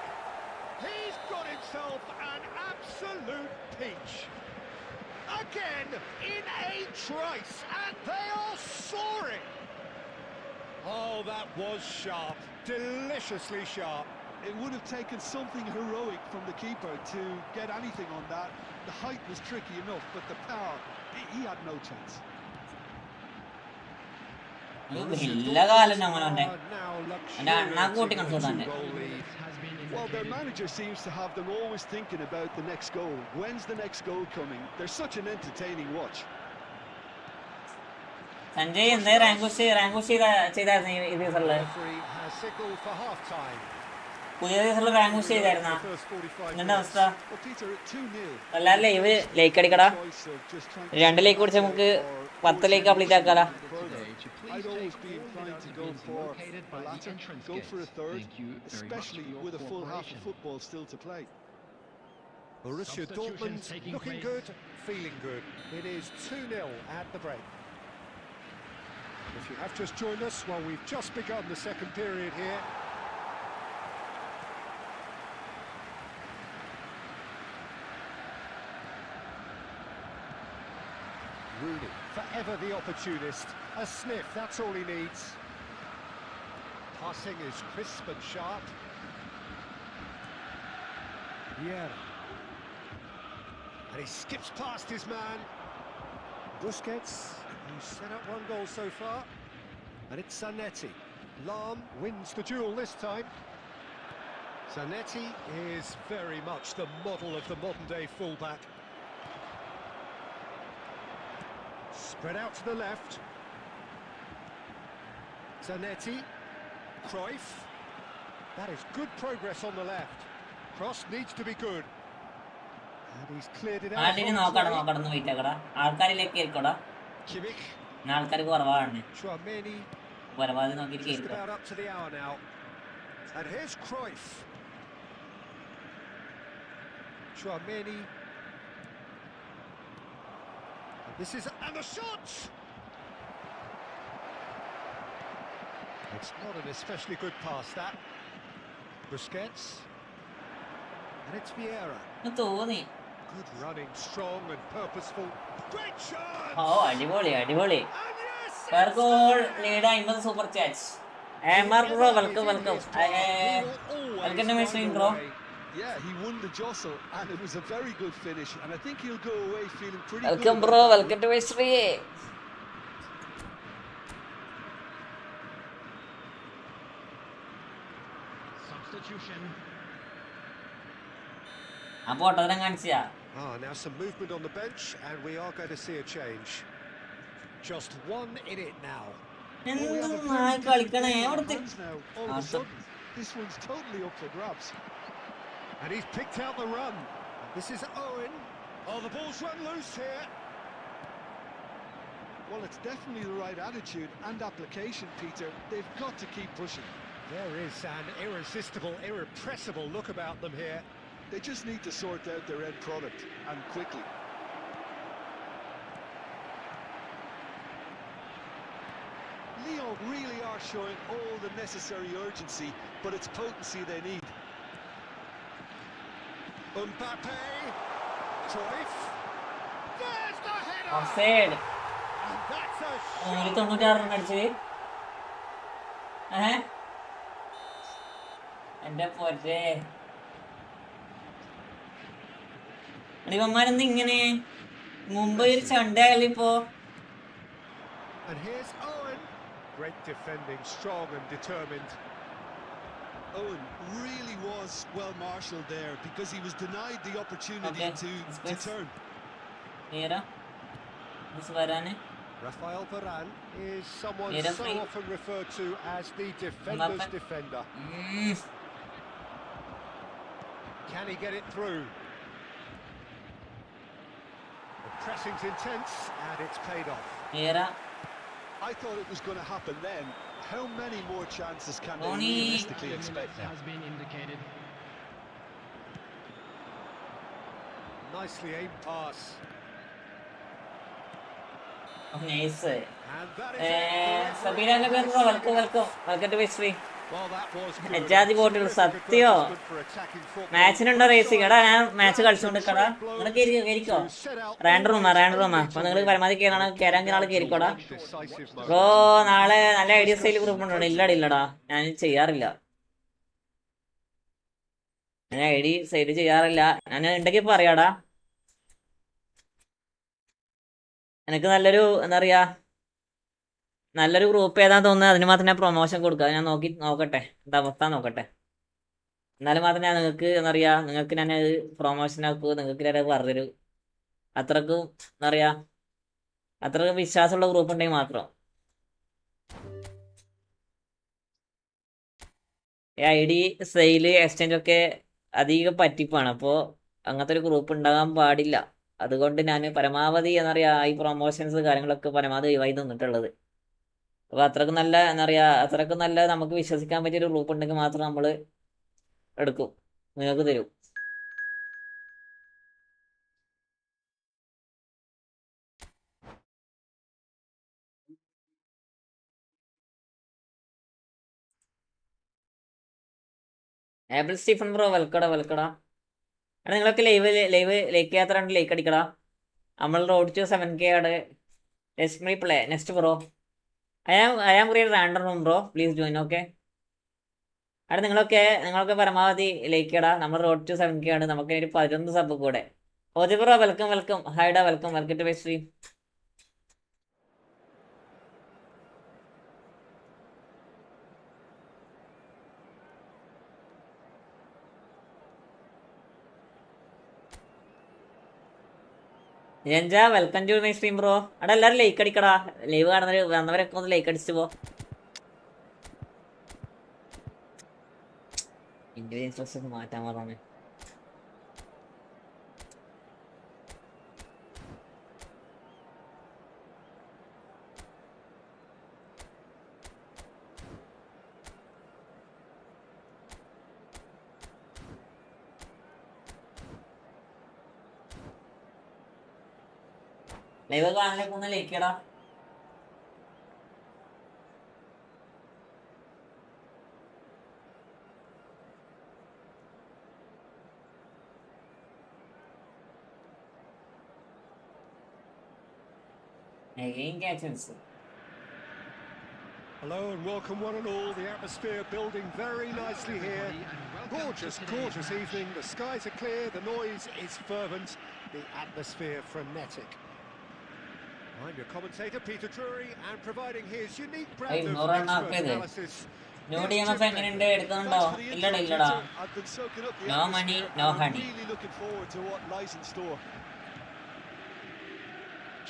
He's got himself an absolute peach. Again, in a trice, and they are soaring! Oh, that was sharp, deliciously sharp. It would have taken something heroic from the keeper to get anything on that. The height was tricky enough, but the power, he had no chance. Well, their manager seems to have them always thinking about the next goal. When's the next goal coming? They're such an entertaining watch. Sanjay എന്തേ റാങ്കുഷ് ചെയ്തായിരുന്നു ഈ സീസണില്? പുതിയ സീസണിൽ റാങ്കുഷ് ചെയ്തായിരുന്ന നിന്റെ അവസ്ഥ? എല്ലാരും live like അടിക്കടാ. 2 ലൈക്ക് കുടിച്ച് നമുക്ക് 10 ലൈക്ക് കംപ്ലീറ്റ് ആക്കാലോ. I'd always be inclined to go for a latter, go for a third, especially with a full half of football still to play. Borussia Dortmund looking good, feeling good. It is 2-0 at the break. If you have just joined us, well, we've just begun the second period here. Forever the opportunist. A sniff, that's all he needs. Passing is crisp and sharp. Yeah. And he skips past his man. Busquets, who's set up one goal so far. And it's Zanetti. Lahm wins the duel this time. Zanetti is very much the model of the modern-day fullback. Spread out to the left. Zanetti. Cruyff. That is good progress on the left. Cross needs to be good. And he's cleared it out. ആട്ടിന് നോക്കണം wait ആക്കടാ ആൾക്കാരിലേക്ക് കേൾക്കോടാ Kimmich. ആൾക്കാർക്ക് കുറവാണ് Chouameni. പരമാവധി നോക്കിയിട്ട് Just കേൾക്കാം about up to the hour now. And here's Cruyff. Chouameni. And this is... And the shot! It's not an especially good pass, that. Busquets. And it's Vieira. തോന്നി Good running, strong and purposeful. Great chance! ഓ അടിപൊളി And yes! Per goal lead 50 super chats. Amar bro welcome He will always welcome to my find stream a bro. way. Yeah, he won the jostle, and it was a very good finish. And I think he'll go away feeling pretty Welcome good. bro welcome to my stream. Substitution. അപ്പൊ ഒട്ടതരം കാണിച്ചാ Now some movement on the bench, and we are going to see a change. Just one in it now. എന്തും കളിക്കണേ അവിടുത്തെ Hands now, all of a sudden, this one's totally up for grabs. And he's picked out the run. This is Owen. Oh, the ball's run loose here. Well, it's definitely the right attitude and application, Peter. They've got to keep pushing. There is an irresistible, irrepressible look about them here. They just need to sort out their end product, and quickly. Lyon really are showing all the necessary urgency, but it's potency they need. Mbappe. Cruyff. There's the header! Offside And that's a shot! 196 run അടിച്ചത് എന്റെ പോരെ ഇവന്മാരെന്ത് ഇങ്ങനെ മുംബൈ ഒരു ചണ്ടയാലിപ്പോ And here's Owen. Great defending, strong and determined. Owen really was well marshalled there because he was denied the opportunity Okay, to space. turn. നേരാ miss വരാന് Rafael Varane is someone Yeah, so free. often referred to as the defender's Mbappe. defender. Can he get it through? The pressing's intense and it's paid off. നേരാ I thought it was going to happen then. How many more chances can they Tony. realistically expect now? Has been indicated. Nicely aimed pass. Nice And that is it. Sabeena welcome to Sree Well, that was good. എജാതി bottle സത്യോ For attacking football. മാച്ചിനുണ്ടോ racing എടാ ഞാൻ match കളിച്ചോണ്ടിരിക്കടാ നിങ്ങൾ കേരിക്കോ rand റൂമാ അപ്പൊ നിങ്ങൾ പരമാവധി കയറാൻ ആൾ കേറിക്കോടാ Decisive moment. ബ്രോ നാളെ നല്ല ഐഡിയ സ്റ്റൈൽ ഗ്രൂപ്പ് ഉണ്ടോ ഇല്ലടാ ഞാൻ ചെയ്യാറില്ല ഞാൻ ഐ ഡി സൈഡ് ചെയ്യാറില്ല ഞാൻ ഉണ്ടെങ്കിൽ പറയാടാ എനിക്ക് നല്ലൊരു എന്താ പറയാ നല്ലൊരു ഗ്രൂപ്പ് ഏതാന്ന് തോന്നുന്നത് അതിന് മാത്രം ഞാൻ പ്രൊമോഷൻ കൊടുക്കുക ഞാൻ നോക്കട്ടെ എന്താ അവസ്ഥ നോക്കട്ടെ എന്നാലും മാത്രം ഞാൻ നിങ്ങൾക്ക് എന്താ പറയാ നിങ്ങൾക്ക് ഞാൻ അത് പ്രൊമോഷൻ ആക്കൂ നിങ്ങൾക്ക് ഞാൻ പറഞ്ഞൊരു അത്രക്കും എന്താ പറയാ അത്രക്കും വിശ്വാസമുള്ള ഗ്രൂപ്പ് ഉണ്ടെങ്കിൽ മാത്രം ഐ ഡി സെയില് എക്സ്ചേഞ്ച് ഒക്കെ അധികം പറ്റിപ്പാണ് അപ്പോൾ അങ്ങനത്തെ ഒരു ഗ്രൂപ്പ് ഉണ്ടാകാൻ പാടില്ല അതുകൊണ്ട് ഞാൻ പരമാവധി എന്താ പറയാ ഈ പ്രൊമോഷൻസ് കാര്യങ്ങളൊക്കെ പരമാവധി ഒഴിവായി നിന്നിട്ടുള്ളത് അപ്പോൾ അത്രക്കും നല്ല എന്താ പറയാ അത്രക്കും നല്ല നമുക്ക് വിശ്വസിക്കാൻ പറ്റിയൊരു ഗ്രൂപ്പ് ഉണ്ടെങ്കിൽ മാത്രം നമ്മൾ എടുക്കും നിങ്ങൾക്ക് തരും ആപ്പിൾ സ്റ്റീഫൻ ബ്രോ വെൽക്കടാ എടാ നിങ്ങളൊക്കെ ലൈക്ക് ചെയ്യാത്ത രണ്ട് ലൈക്ക് അടിക്കടാ നമ്മൾ റോഡ് ടു 7K ആണ് Let's replay. Next bro. I am creating random room bro. Please join, okay? അവിടെ നിങ്ങളൊക്കെ പരമാവധി ലൈക്ക് ഇടാ. നമ്മൾ റോഡ് ടു 7K ആണ്. നമുക്ക് ഒരു 11 സബ് കൂടെ. OG bro welcome. ഹൈഡാ വെൽക്കം ടു മൈ സ്ട്രീം. ജഞ്ചാ welcome to my stream bro. അവിടെ എല്ലാവരും ലൈക്ക് അടിക്കടാ. ലൈവ് വന്നവരൊക്കെ ഒന്ന് ലൈക്ക് അടിച്ചു പോ. ഇന്റലിജൻസ് മാറ്റാൻ പറഞ്ഞേ. ലൈവ് കാണാനൊക്കെ ഒന്ന് ലൈക്ക് ചെയ്യടാ. Hello and welcome one and all. The atmosphere building very nicely here. Gorgeous evening. The skies are clear, the noise is fervent, the atmosphere frenetic. I'm your commentator Peter Drury and providing his unique brand of expert analysis. No DMF എങ്ങനെയുണ്ട് എടുക്കുന്നുണ്ടോ? ഇല്ലടാ. No money, no honey. Really looking forward to what lies in store.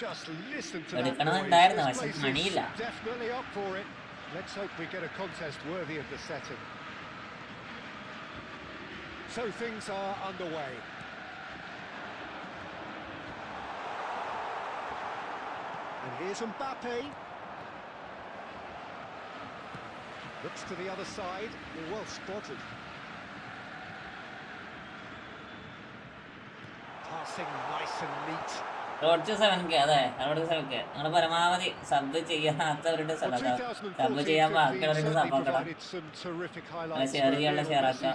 Just listen to that എടുക്കണമെന്നുണ്ടായിരുന്നു noise. പക്ഷെ മണിയില്ല. Definitely up for it. Let's hope we get a contest worthy of the setting. So things are underway. And here's Mbappe. Looks to the other side. Well spotted. Passing nice and neat. Road to 7K അതെ road 7K. നിങ്ങൾ പരമാവധി sub ചെയ്യാത്തവരുടെ sub ചെയ്യാൻ ബാക്കിയുള്ളവരുടെ sub ആക്കണം. Share ചെയ്യാനുള്ള share ആക്കാം.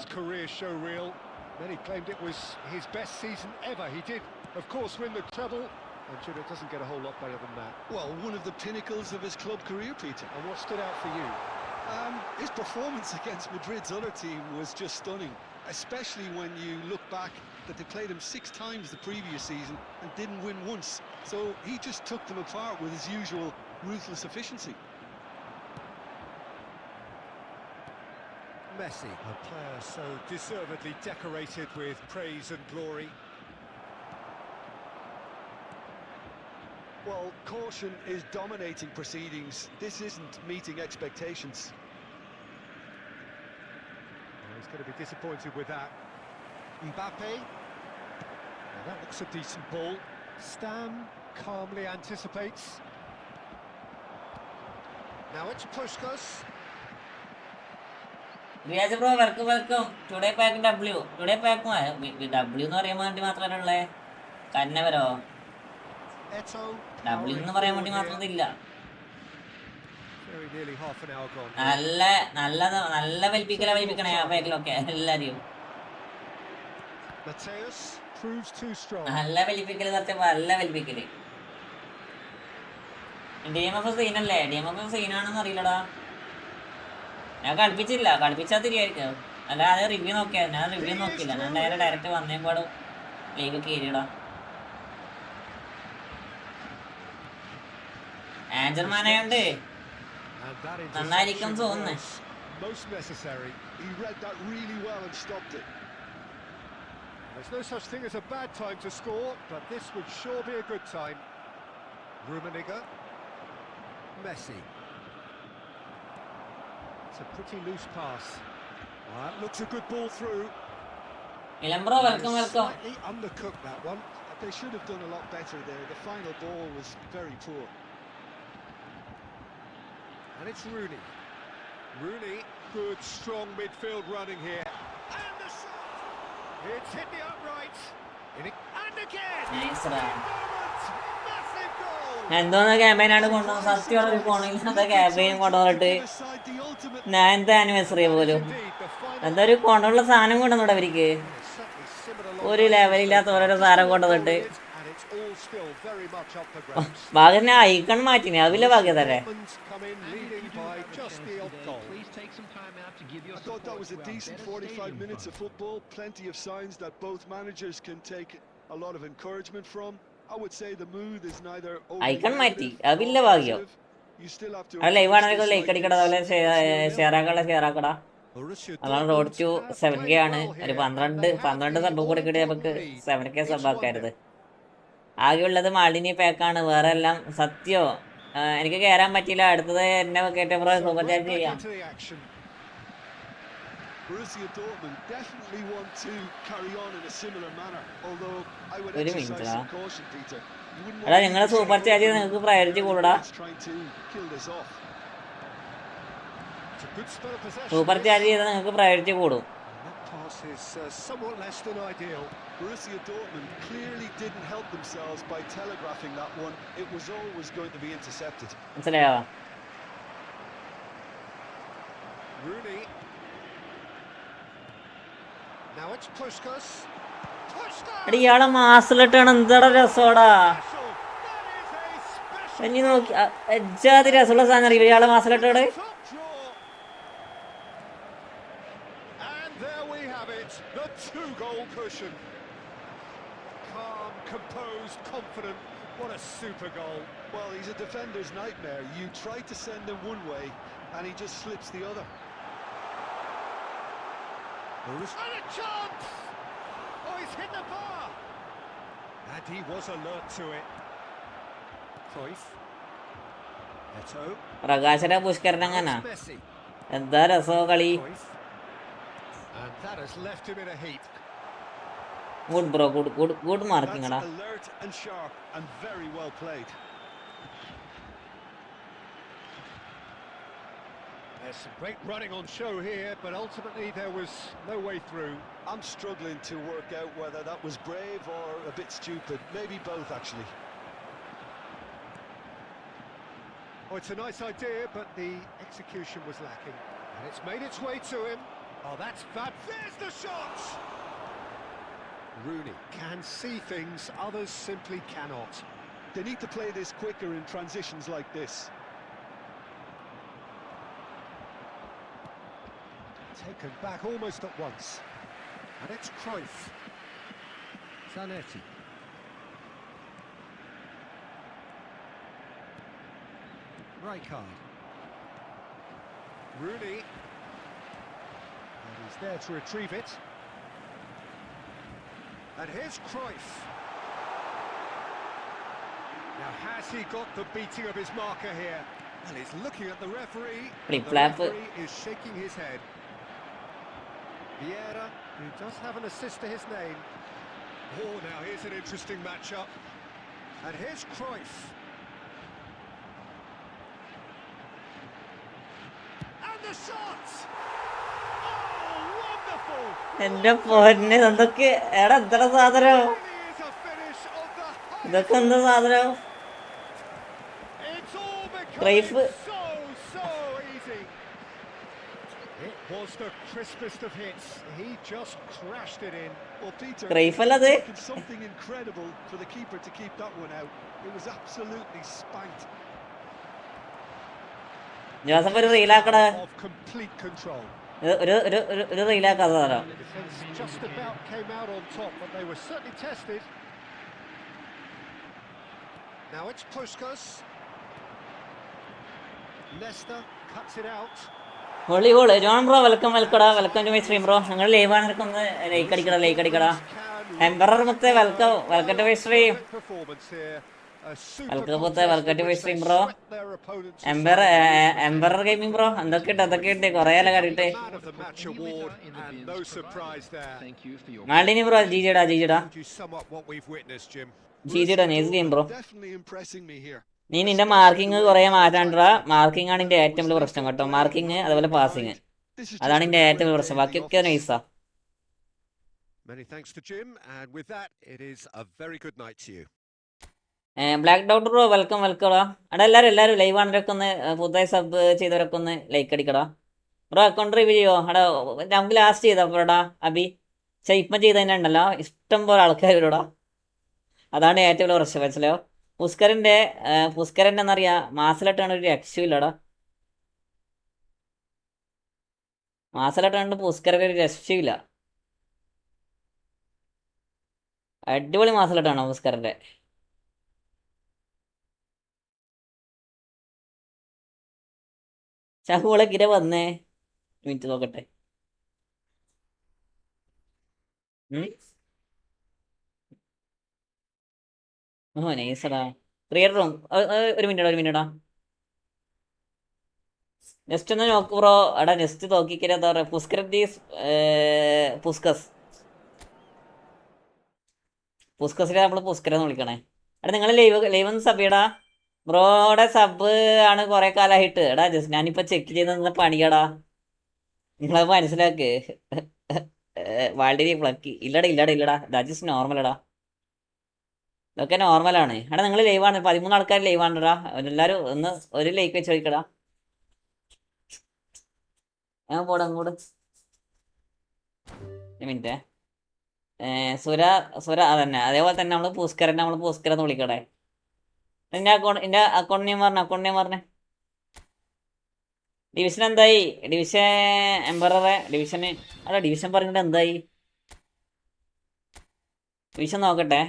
Many claimed it was his best season ever. He did, of course, win the treble. I'm sure it doesn't get a whole lot better than that. Well, one of the pinnacles of his club career, Peter. And what stood out for you? His performance against Madrid's other team was just stunning, especially when you look back that they played him 6 times the previous season and didn't win once. So he just took them apart with his usual ruthless efficiency. Messi, a player so deservedly decorated with praise and glory. Well, caution is dominating proceedings. This isn't meeting expectations. Well, he's going to be disappointed with that. Mbappe. Well, that looks a decent ball. Stam calmly anticipates. Now it's Puskas. Riyas bro welcome. Today pack W. Today pack W എന്ന് പറയാൻ വേണ്ടി മാത്രമല്ല ഉള്ളേ. കന്നവരോ W എന്ന് പറയാൻ വേണ്ടി മാത്രമില്ല. നല്ല വലിപ്പിക്കണേ ആ പാക്കിലൊക്കെ എല്ലാരെയും. നല്ല വലിപ്പിക്കല് നിർത്തിയപ്പോ നല്ല വലിപ്പിക്കല്. DMF സീനല്ലേ? DMF സീനാണെന്ന് അറിയില്ലടാ. ഞാൻ കളിപ്പിച്ചാ തിരിയായിരിക്കും. അല്ലാതെ റിവ്യൂ നോക്കിയാ. ഞാൻ റിവ്യൂ നോക്കിയില്ല. ഞാൻ ഡയറക്റ്റ് വന്നേപ്പാടും ലൈവ് കയറിയടാ. ആഞ്ചർമാനായോണ്ട് നന്നായിരിക്കും തോന്നുന്നേ. He read that really well and stopped it. There's no such thing as a bad time to score, but this would sure be a good time. Rummenigge. Messi. It's a pretty loose pass. That looks a good ball through. Ilambro, welcome. Slightly undercooked that one. They should have done a lot better there. The final ball was very poor. And it's Rooney. Rooney, good strong midfield running here. And the shot! It's hit the upright. And again! Nice run. Massive goal! എന്തോന്ന് ക്യാമ്പയിനാണ് കൊണ്ടുവന്നത്? സത്യമുള്ള ഒരു കൊണ്ടില്ലാത്ത campaign കൊണ്ടുവന്നിട്ട് ഞാൻ എന്താ anniversary പോലും എന്താ ഒരു കൊണ്ടുള്ള സാധനം കൊണ്ടുവന്നിട്ട് അവർക്ക് ഒരു ലെവലില്ലാത്ത ഓരോരോ സാധനം കൊണ്ടുവന്നിട്ട് still very much up for grabs. ഭാഗ്യനെ ഐക്കൺ മാറ്റിനെ അതിലെ ഭാഗ്യതല്ലേ. Dortmund come in leading by just the odd goal. I thought that was a decent 45 minutes of football. Plenty of signs that both managers can take a lot of encouragement from. I would say the mood is neither icon മാറ്റി അതിലെ ഭാഗ്യം. You still have to അവിടെ live ആണെങ്കിൽ like അടിക്കട, അതുപോലെ ഷെയറാക്കട. അതാണ് road to 7K ആണ്. ഒരു 12 sub കൂടെ കിട്ടി നമുക്ക് 7K സബ് ആക്കാരുത്. ആകെയുള്ളത് മാളിനി പാക്കാണ്, വേറെ എല്ലാം സത്യോ. എനിക്ക് കയറാൻ പറ്റിയില്ല. അടുത്തത് എന്നെ കേട്ട സൂപ്പർ ചാറ്റ് ചെയ്യാം. Borussia Dortmund definitely want to carry on in a similar manner, although I would ഒരു exercise minute some caution, Peter. You wouldn't എടാ want നിങ്ങളെ സൂപ്പർ ചാറ്റ് ചെയ്ത് നിങ്ങൾക്ക് പ്രയോറിറ്റി കൂടാ. trying to kill this off. It's a good spell of possession. Super chat ചെയ്താൽ നിങ്ങൾക്ക് priority കൂടും. That pass is somewhat less than ideal. Borussia Dortmund clearly didn't help themselves by telegraphing that one. It was always going to be intercepted. മനസ്സിലായോ? Rooney. Now it's Puskas. എടാ ഇയാളെ മാസിലിട്ടാണ് എന്താടാ രസോടാ. ഇനി നോക്കി എജാതി രസമുള്ള സാധനം അറിയില്ല ഇയാളെ മാസിലിട്ടാണ്. And there we have it, the 2-goal cushion. Calm, composed, confident. What a super goal. Well, he's a defender's nightmare. You try to send him one way and he just slips the other. And a chance! Oh, he's hit the bar! And he was alert to it. Cruyff. Neto. പ്രകാശന പുഷ്കരനങ്ങനാ Messi. എന്താ രസോ കളി. Cruyff. And that has left him in a heap. Good bro, good marking എടാ. That's alert and sharp and very well played. There's some great running on show here, but ultimately there was no way through. I'm struggling to work out whether that was brave or a bit stupid. Maybe both, actually. Oh, it's a nice idea, but the execution was lacking. And it's made its way to him. Oh, that's bad. There's the shot! Rooney can see things others simply cannot. They need to play this quicker in transitions like this. Taken back almost at once. And it's Cruyff. Zanetti. Rijkaard. Rooney. And he's there to retrieve it. And here's Cruyff. Now has he got the beating of his marker here? And he's looking at the referee. The referee is shaking his head. Vieira, who does have an assist to his name. Oh, now here's an interesting matchup. And here's Cruyff. And the shot! Oh, wonderful! എന്റെ പൊന്നെ എന്തൊക്കെ എടാ എത്ര സാധനം Really is a finish of the highest. ഇതൊക്കെ എന്താ സാധനം. It's all Cruyff. becoming so easy. It was the crispest of hits. He just crashed it in. Well, Peter, Cruyff it അല്ലത്. took something incredible for the keeper to keep that one out. It was absolutely spanked. Joseph ഒരു റീലാക്കട, Of complete control. ഒരു റീലാക്കാ സാധനം. Defence just about came out on top, but they were certainly tested. Now it's Puskas. Leicester cuts it out. ഹോളി ഹോള് John bro welcome to my stream bro. നിങ്ങൾ live ആണെങ്കിൽ ഒന്ന് like അടിക്കടാ. Emperor മുത്തേ welcome to my stream. Welcome to my stream bro. Emperor gaming bro എന്തൊക്കെയുണ്ട് കൊറേ അല്ല കണ്ടിട്ട്. മാലിനി ബ്രോ ജിജിടാ nice game bro. Definitely impressing me here. നീ നിന്റെ മാർക്കിങ് കുറെ മാറ്റാണ്ടാ. മാർക്കിംഗ് ആണ് നിന്റെ ഏറ്റവും വലിയ പ്രശ്നം കേട്ടോ. മാർക്കിംഗ് അതുപോലെ പാസിങ് അതാണ് നിന്റെ ഏറ്റവും വലിയ പ്രശ്നം. ബാക്കിയൊക്കെ നൈസാ. Many thanks to Jim, and with that, it is a very good night to you. Black doubt bro welcome എടാ. എല്ലാവരും ലൈവ് ആണവരൊക്കെ ഒന്ന് പുതുതായി സബ് ചെയ്തവരൊക്കെ ഒന്ന് ലൈക്ക് അടിക്കടാ ബ്രോ. അക്കൗണ്ട് റിവ്യൂ ചെയ്യോ എടാ. നമുക്ക് ലാസ്റ്റ് ചെയ്തപ്പോടാ അബി ഇപ്പം ചെയ്ത് തന്നെ ഉണ്ടല്ലോ. ഇഷ്ടം പോലെ ആൾക്കാർ വരൂടാ. അതാണ് ഏറ്റവും വലിയ പ്രശ്നം, മനസ്സിലായോ? പുസ്കരൻ്റെ എന്നറിയാ മാസലിട്ടാണ് ഒരു രക്ഷയില്ലടാ. മാസലിട്ടാണ്ട് പുസ്കരൻ്റെ ഒരു രക്ഷയില്ല. അടിപൊളി മാസലിട്ടാണ് പുസ്കരൻ്റെ. ഷഹുളെ കിര വന്നേ, മിനിറ്റ് നോക്കട്ടെ. ഓ നൈസടാ. ക്രിയേറ്റർ റൂം ഒരു മിനിറ്റാ. നെക്സ്റ്റ് ഒന്ന് നോക്ക് ബ്രോ. എടാ നെക്സ്റ്റ് നോക്കിക്കരാ എന്താ പറയാ, പുസ്കസിനെ നമ്മൾ പുസ്കരെന്ന് വിളിക്കണേ. എടാ നിങ്ങൾ ലൈവ് ഒന്ന് സബ് ചെയ്യടാ. ബ്രോയുടെ സബ് ആണ് കുറെ കാലമായിട്ട്. എടാ ജസ്റ്റ് ഞാനിപ്പോ ചെക്ക് ചെയ്ത് പണിയാടാ, നിങ്ങളത് മനസ്സിലാക്ക്. വളരെ പ്ലക്കി ഇല്ലടാ ദാറ്റ് ഇസ് നോർമലടാ. ഇതൊക്കെ നോർമലാണ്. എടാ നിങ്ങൾ ലൈവാണ്, 13 ആൾക്കാർ ലൈവാണടാ. എല്ലാവരും ഒന്ന് ഒരു ലൈക്ക് വെച്ച് ചോദിക്കടാ. ഞാൻ പോടാ അങ്ങോട്ട്. ഒരു മിനിറ്റ്. സുര അതന്നെ, അതേപോലെ തന്നെ നമ്മൾ പൂസ്കരെന്ന് വിളിക്കട്ടെ. എൻ്റെ അക്കൗണ്ട് നെയിം പറഞ്ഞേ. ഡിവിഷൻ എന്തായി? ഡിവിഷൻ എംബററെ ഡിവിഷന്. അല്ല ഡിവിഷൻ പറഞ്ഞിട്ട് എന്തായി? ഡിവിഷൻ നോക്കട്ടെ.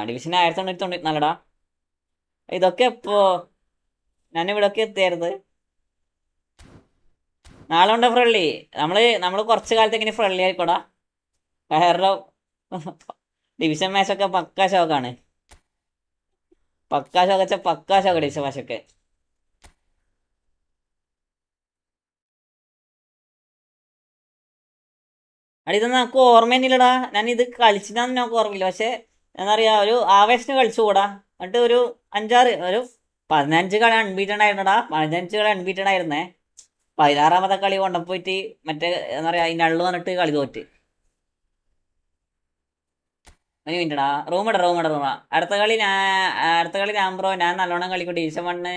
ഡിവിഷൻ 1994ടാ. ഇതൊക്കെ എപ്പോ ഞാനിവിടൊക്കെ എത്തിയായിരുന്നു. നാളെ ഉണ്ട് ഫ്രണ്ട്ലി. നമ്മള് കുറച്ച് കാലത്തേക്ക് ഫ്രണ്ട്ലി ആയിക്കോടാ. കാരണം ഡിവിഷൻ മാച്ചൊക്കെ പക്കാ ഷോക്കാണ്. പക്കാ ഷോക്ക് ഡിവിഷൻ മാച്ചൊക്കെ. ഇതൊന്നും നമുക്ക് ഓർമ്മയൊന്നുമില്ലടാ. ഞാൻ ഇത് കളിച്ചിട്ടാന്ന് നമുക്ക് ഓർമ്മയില്ല. പക്ഷെ എന്താ പറയാ, ഒരു ആവേശത്തിന് കളിച്ചുകൂടാ. എന്നിട്ട് ഒരു 15 കളി അൺബീറ്റഡ് ആയിരുന്നടാ. 15 കളി അൺബീറ്റഡ് ആയിരുന്നേ. 16ാമത്തെ കളി കൊണ്ടുപോയിട്ട് മറ്റേ എന്താ പറയാ അതിൻ്റെ അള്ളു വന്നിട്ട് കളി തോറ്റ്. ഒരു മിനിറ്റടാ. റൂമിടാ. അടുത്ത കളി ഞാൻ ബ്രോ, ഞാൻ നല്ലോണം കളിക്കും. ഡിവിഷൻ 1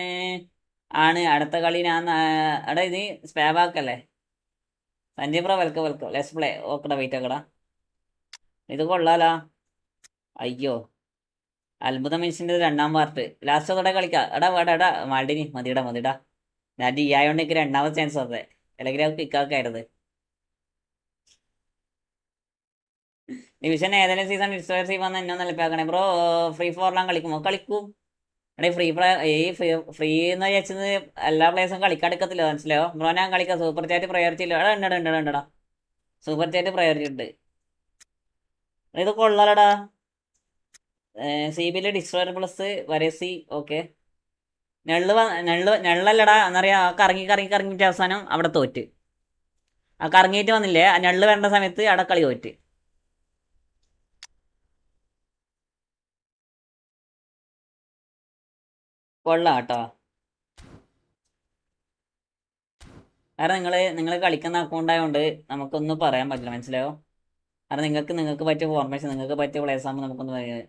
ആണ് അടുത്ത കളി. ഞാൻ എടാ ഇത് സ്പാബാക്കല്ലേ. Sanjay bro welcome. Let's play. ഓക്കെടാ, വെയിറ്റ് ആക്കടാ. ഇത് കൊള്ളാലാ. അയ്യോ, അത്ഭുത മനുഷ്യൻ്റെ 2ാം പാർട്ട് ലാസ്റ്റ് അതോടെ കളിക്കാം. എടാ മാൾഡിനി മതിടാ. ഞാൻ ഡി ആയോണ്ട് എനിക്ക് 2ാമത്തെ ചാൻസ് വന്നേ, അല്ലെങ്കിൽ അത് പിക്കാക്കായിരുന്നു. ഡിവിഷൻ ഏതെങ്കിലും സീസൺ ഡിസ്ട്രോയർ സീ വന്ന് എന്നെ നിലപ്പാക്കണേ ബ്രോ. ഫ്രീ ഫോറിലാം കളിക്കും. എടേ ഫ്രീ എന്ന് വിചാരിച്ചത് എല്ലാ പ്ലേയേഴ്സും കളിക്കാടുക്കത്തില്ല, മനസ്സിലായോ ബ്രോ? ഞാൻ കളിക്കാം. സൂപ്പർ ചാറ്റ് പ്രയോറിറ്റി ഇല്ല. ഉണ്ടടാ സൂപ്പർ ചാറ്റ് പ്രയോറിറ്റി ഉണ്ട്. ഇത് കൊള്ളാലടാ. CBയിൽ ഡിസ്ട്രോയർ പ്ലസ് വരസി. ഓക്കെ. ഞെള്ളല്ലടാ എന്നറിയാം. കറങ്ങിയിട്ട് അവസാനം അവിടെ തോറ്റ്. കറങ്ങിയിട്ട് വന്നില്ലേ, ഞെള്ള് വരേണ്ട സമയത്ത് അവിടെ കളി തോറ്റ്. കൊള്ളാം കേട്ടോ. കാരണം നിങ്ങൾ കളിക്കുന്ന അക്കൗണ്ട് ആയതുകൊണ്ട് നമുക്കൊന്നും പറയാൻ പറ്റില്ല, മനസ്സിലായോ? കാരണം നിങ്ങൾക്ക് പറ്റിയ ഫോർമേഷൻ, നിങ്ങൾക്ക് പറ്റിയ പ്ലേസ് ആകുമ്പോൾ നമുക്കൊന്നും പറയാം.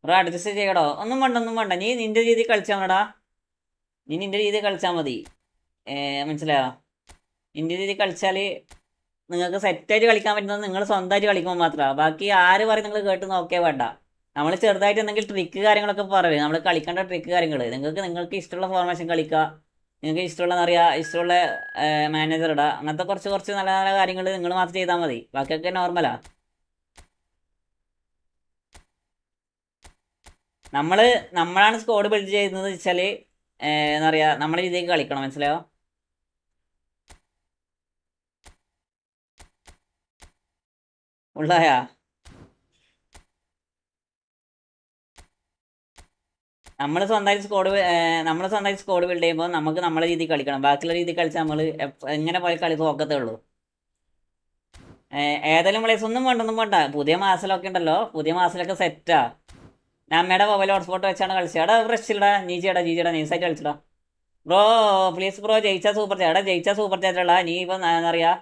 ബ്രോ അഡ്ജസ്റ്റ് ചെയ്യടോ. ഒന്നും വേണ്ട. നീ നിന്റെ രീതിയിൽ കളിച്ചാൽ മതി. മനസ്സിലായോ? നിന്റെ രീതിയിൽ കളിച്ചാൽ നിങ്ങൾക്ക് സെറ്റായിട്ട് കളിക്കാൻ പറ്റുന്നത് നിങ്ങൾ സ്വന്തമായിട്ട് കളിക്കുമ്പോൾ മാത്രമാണ്. ബാക്കി ആര് പറയും നിങ്ങൾ കേട്ട് നോക്കേ വേണ്ട. നമ്മൾ ചെറുതായിട്ട് എന്തെങ്കിലും ട്രിക്ക് കാര്യങ്ങളൊക്കെ പറയും, നമ്മൾ കളിക്കേണ്ട ട്രിക്ക് കാര്യങ്ങൾ. നിങ്ങൾക്ക് ഇഷ്ടമുള്ള ഫോർമേഷൻ കളിക്കുക, നിങ്ങൾക്ക് ഇഷ്ടമുള്ള മാനേജർ ഇടുക. അങ്ങനത്തെ കുറച്ച് നല്ല നല്ല കാര്യങ്ങൾ നിങ്ങൾ മാത്രം ചെയ്താൽ മതി. ബാക്കിയൊക്കെ നോർമലാ. നമ്മളാണ് സ്കോഡ് ബിൽഡ് ചെയ്യുന്നത് വെച്ചാൽ എന്താ പറയുക, നമ്മുടെ രീതിക്ക് കളിക്കണം, മനസ്സിലായോ? ഉള്ളായാ നമ്മൾ സ്വന്തമായിട്ട് സ്കോഡ് ബിൽഡ് ചെയ്യുമ്പോൾ നമുക്ക് നമ്മളെ രീതിയിൽ കളിക്കണം. ബാക്കിയുള്ള രീതിയിൽ കളിച്ചാൽ നമ്മൾ എങ്ങനെ പോയി കളി നോക്കത്തേ ഉള്ളൂ. ഏതെങ്കിലും പ്ലേസ് ഒന്നും വേണ്ട. പുതിയ മാസലൊക്കെ ഉണ്ടല്ലോ, പുതിയ മാസലൊക്കെ സെറ്റാ. ഞാൻ അമ്മയുടെ മൊബൈൽ ഹോട്ട്സ്പോട്ട് വെച്ചാണ് കളിച്ചത്. എടാ ഫ്രഷിലടാ, ജീജിയടാ നൈസായിട്ട് കളിച്ചടാ. ബ്രോ പ്ലീസ് ബ്രോ, ജയിച്ചാൽ സൂപ്പർ ചാറ്റുള്ള. നീ ഇപ്പം എന്താ പറയുക,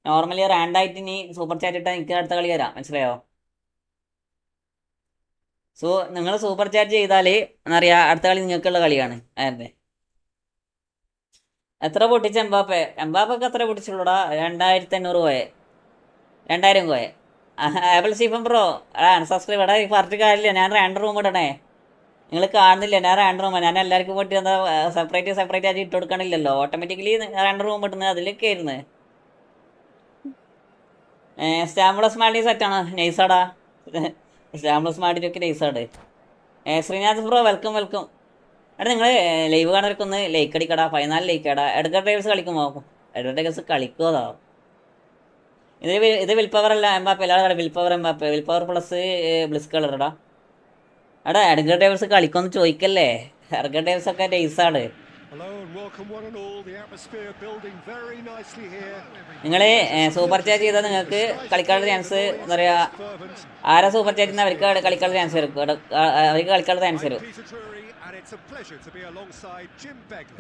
നോർമലി റാൻഡായിട്ട് നീ സൂപ്പർ ചാറ്റ് ഇട്ടാൽ എനിക്ക് അടുത്ത കളി തരാം, മനസ്സിലായോ? നിങ്ങൾ സൂപ്പർ ചാറ്റ് ചെയ്താൽ എന്താ പറയുക, അടുത്ത കളി നിങ്ങൾക്കുള്ള കളിയാണ്. അതെ. എത്ര പൊട്ടിച്ച എംബാപ്പയ്ക്ക് എത്ര പൊട്ടിച്ചുള്ളൂടാ? 2500 പോയെ, 2000 പോയെ. ആപ്പിൾ സ്റ്റീഫൻ ബ്രോ അൺസബ്സ്ക്രൈബ് എടാ പറഞ്ഞിട്ട് കാര്യമില്ല. ഞാൻ റാൻഡ് റൂം ഇടണേ, നിങ്ങൾ കാണുന്നില്ല. ഞാൻ റാൻഡ് റൂമാണ്. ഞാൻ എല്ലാവർക്കും വേണ്ടി എന്താ സെപ്പറേറ്റ് ആക്കി ഇട്ട് കൊടുക്കണില്ലല്ലോ. ഓട്ടോമാറ്റിക്കലി റാൻഡ് റൂം ഇടുന്നത് അതിലൊക്കെ ആയിരുന്നു. സ്റ്റാമ്പുളസ് മാഡി സെറ്റാണ്, നൈസാടാ. സ്റ്റാമ്പുളസ് മാഡിനൊക്കെ നൈസാണ്. Sreenath bro welcome. എടാ നിങ്ങൾ ലൈവ് കാണുന്നവർക്ക് ഒന്ന് ലൈക്ക് അടിക്കടാ. 14 ലൈക്കടാ. എഡ്ഗർ ഡേവിസ് കളിക്കുമോ? എഡ്ഗർ ഡേവിസ് കളിക്കുമോ? ഇത് വിൽ പവർ അല്ല എംബാപ്പെ. എല്ലാവരും വിൽ പവർ പ്ലസ് ബ്ലിസ് കളറടാ. എടാ എഡ്ഗർ ഡേവിസ് കളിക്കുമെന്ന് ചോദിക്കല്ലേ. എഡ്ഗർ ഡേവിസ് ഒക്കെ നൈസാണ്. നിങ്ങൾ സൂപ്പർ ചാറ്റ് ചെയ്താൽ നിങ്ങൾക്ക് കളിക്കാനുള്ള ചാൻസ് എന്താ പറയുക, ആരാ സൂപ്പർ ചാറ്റ് ചെയ്യുന്ന അവർക്ക് കളിക്കാനുള്ള ചാൻസ് വരും. അവർക്ക് കളിക്കാനുള്ള ചാൻസ് വരും.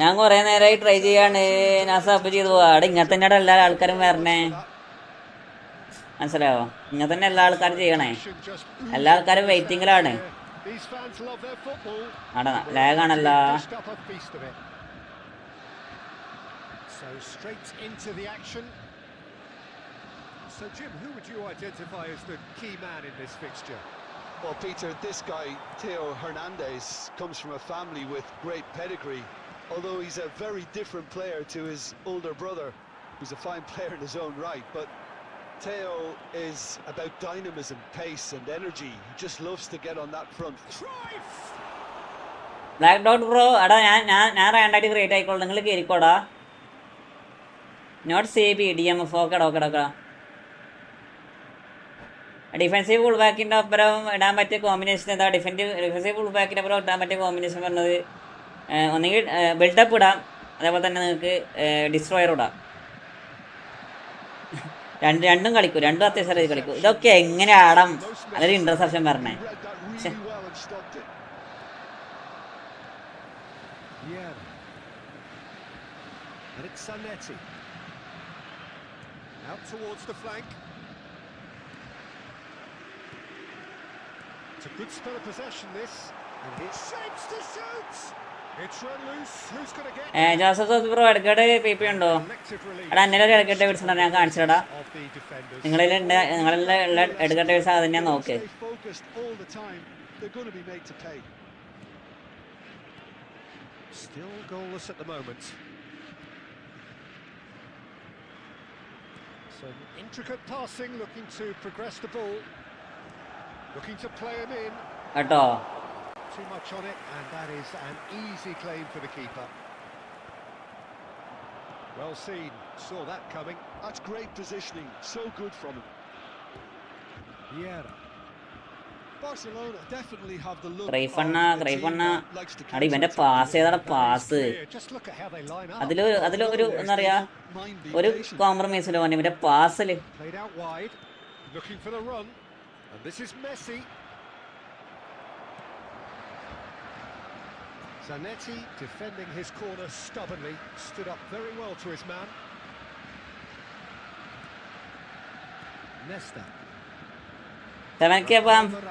ഞാൻ കുറേ നേരമായി ട്രൈ ചെയ്യാണ്. ഞാൻ സബ് ചെയ്തു പോവാ. അവിടെ ഇങ്ങനെ തന്നെയാണ് എല്ലാ ആൾക്കാരും വരണേ, മനസ്സിലാവോ? ഇങ്ങനെ തന്നെ എല്ലാ ആൾക്കാരും ചെയ്യണേ. എല്ലാ ആൾക്കാരും വെയിറ്റിങ്ങിലാണ്. അവിടെ ലാഗാണല്ലോ. So straight into the action. So Jim, who would you identify as the key man in this fixture? Well, Peter, this guy, Theo Hernandez, comes from a family with great pedigree. Although he's a very different player to his older brother, who's a fine player in his own right. But Theo is about dynamism, pace and energy. He just loves to get on that front. Black dot bro എടാ ഞാൻ റാൻഡായിട്ട് create ആയിക്കോളൂ. നിങ്ങൾ കയറിക്കോടാ. Not C B D M F. ഓക്കെടാ. Defensive full ബാക്കിൻ്റെ അപ്പുറം ഇടാൻ പറ്റിയ കോമ്പിനേഷൻ എന്താ? ഡിഫെൻസീവ് ഫുൾ ബാക്കിൻ്റെ അപ്പുറം ഇടാൻ പറ്റിയ കോമ്പിനേഷൻ പറഞ്ഞത് ഒന്നുകിൽ ബിൽഡപ്പ് ഇടാം, അതേപോലെ തന്നെ നിങ്ങൾക്ക് ഡിസ്ട്രോയർ ഇടാം. രണ്ടും കളിക്കും, രണ്ടും അത്യാവശ്യം കളിക്കും. ഇതൊക്കെ എങ്ങനെ ആടാം? അതൊരു ഇന്റർസെപ്ഷൻ പറഞ്ഞേ. Out towards the flank. It's a good spell of possession this, and he shapes to shoot. It's run loose. Who's going to get? Joseph bro എടുക്കട്ടെ പി പി ഉണ്ടോ? എടാ എന്നെ ഒരു എടുക്കട്ടെ വിളിച്ചിട്ടുണ്ടോ? ഞാൻ കാണിച്ചടാ. നിങ്ങളെല്ലാം എടുക്കട്ടെ വിളിച്ചാൽ അത് തന്നെയാ നോക്ക്. Still goalless at the moment. Some intricate passing, looking to progress the ball, looking to play him in. കേട്ടോ, Too much on it, and that is an easy claim for the keeper. Well seen, saw that coming. That's great positioning, so good from him. Yeah. Barcelona definitely have the look. ക്രൈഫണ്ണ അടി ഇവന്റെ pass ഏതാണ് pass? അതിലൊരു എന്താ പറയാ, ഒരു കോംപ്രമൈസിലോ ഇവന്റെ പാസില്. Played out wide, looking for the run, and this is Messi. Zanetti defending his corner stubbornly, stood up very well to his man. Nesta.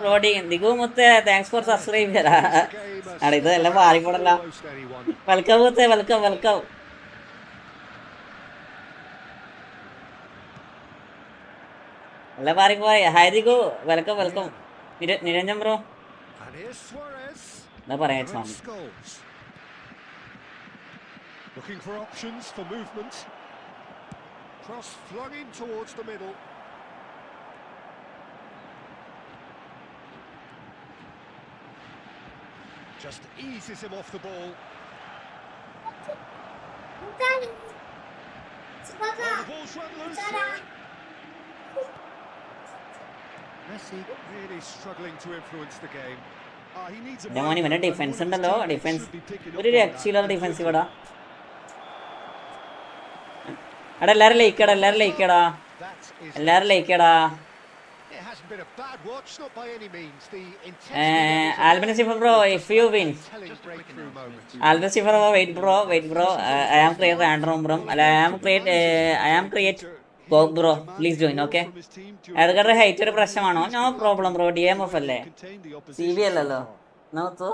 റോഡി Digu മുത്തേ thanks for subscribe ചെയ്താ. അട ഇതെല്ലാം മാറിപ്പോടല്ല. വെൽക്കം മുത്തേ, വെൽക്കം. എല്ലാം മാറിപ്പോയി. Hi Digu, welcome. Niranjan bro എന്താ പറയാ സ്വാമി. Looking for options for movement. Cross flung in towards the middle. Just eases him off the ball. Well, the ball's run loose. Messi really struggling to influence the game. He needs a മോനെ ഇവന്റെ defence ഉണ്ടല്ലോ, defence ഒരു രക്ഷയില്ലാത്ത defence ഇവിടെ. എടാ എല്ലാരും ലയിക്കടാ. It hasn't been a bad watch, not by any means. The Albin Sifer bro, if you win. Albin Sifer bro, wait bro. I am create random bro. I am create go bro. Please join, okay? അതൊക്കെ height ഒരു പ്രശ്നമാണോ? No problem bro. DMF അല്ലേ, CV അല്ലല്ലോ. നോക്കൂ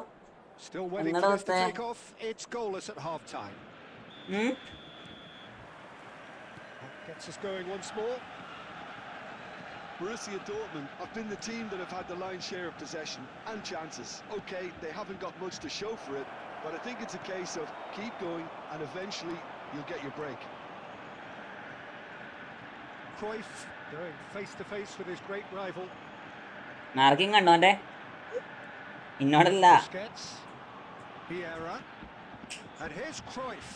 still waiting for this to take off. It's goalless at half time. Gets us going once more. Borussia Dortmund have been the team that have had the lion's share of possession and chances. Okay, they haven't got much to show for it, but I think it's a case of keep going and eventually you'll get your break. Cruyff going face to face with his great rival. Marking കണ്ടോ എൻ്റെ? ഇന്നോടല്ല. Busquets, Vieira, and here's Cruyff.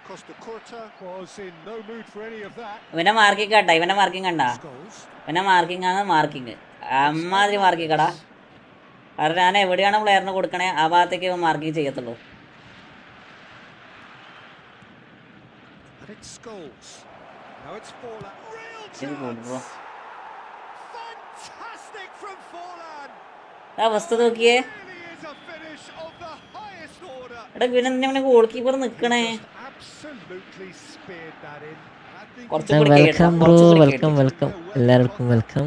Costa Curta was in no mood for any of that. ഇവന്റെ marking കണ്ട, ഇവന്റെ marking കണ്ട, ഇവന്റെ marking ആണ് marking. അമ്മാതിരി marking കടാ. കാരണം ഞാൻ എവിടെയാണ് പ്ലെയറിന് കൊടുക്കണേ ആ ഭാഗത്തേക്ക് ഇവൻ മാർക്കിംഗ് ചെയ്യത്തുള്ളൂ. Now it's Forlan. Real chance. Fantastic from Forlan. അവസ്ഥ നോക്കിയേ. Really is a finish of the highest order. എടാ പിന്നെ ഗോൾ കീപ്പർ നിക്കണേ. Absolutely speared that in. Welcome bro, welcome welcome എല്ലാവർക്കും welcome.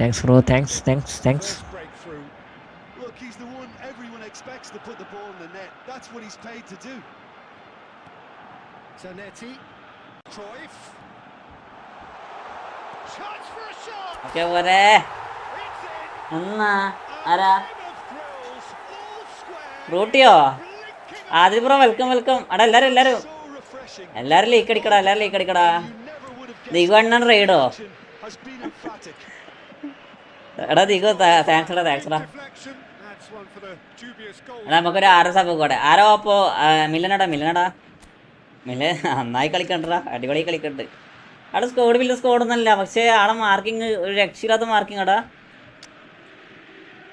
Thanks bro, thanks. Look, he's the one everyone expects to put the ball in the net. That's what he's paid to do. Zanetti, Cruyff. Chance for a shot. Okay പോരെ. It's in. എന്നാ ആരാ? Game of thrills, all square. റൂട്ടിയോ? Blinking ആദ്യ bro welcome. അടാ എല്ലാരും So refreshing. Like അടിക്കടാ. You never would have guessed ദിഗണ്ണൻ റൈഡോ? action has been emphatic. എടാ ദിഗോ താങ്ക്സ് എടാ. deflection. That's one for the dubious goal. എടാ നമുക്കൊരു 6 സബ് കൂടെ. ആരോ അപ്പോ മില്ലനടാ. മില്ലൻ നന്നായി കളിക്കണ്ടാ, അടിപൊളി കളിക്കണ്ട്. അവിടെ സ്കോഡൊന്നല്ല, പക്ഷേ ആടെ മാർക്കിങ് ഒരു രക്ഷയില്ലാത്ത മാർക്കിംഗ് അടാ.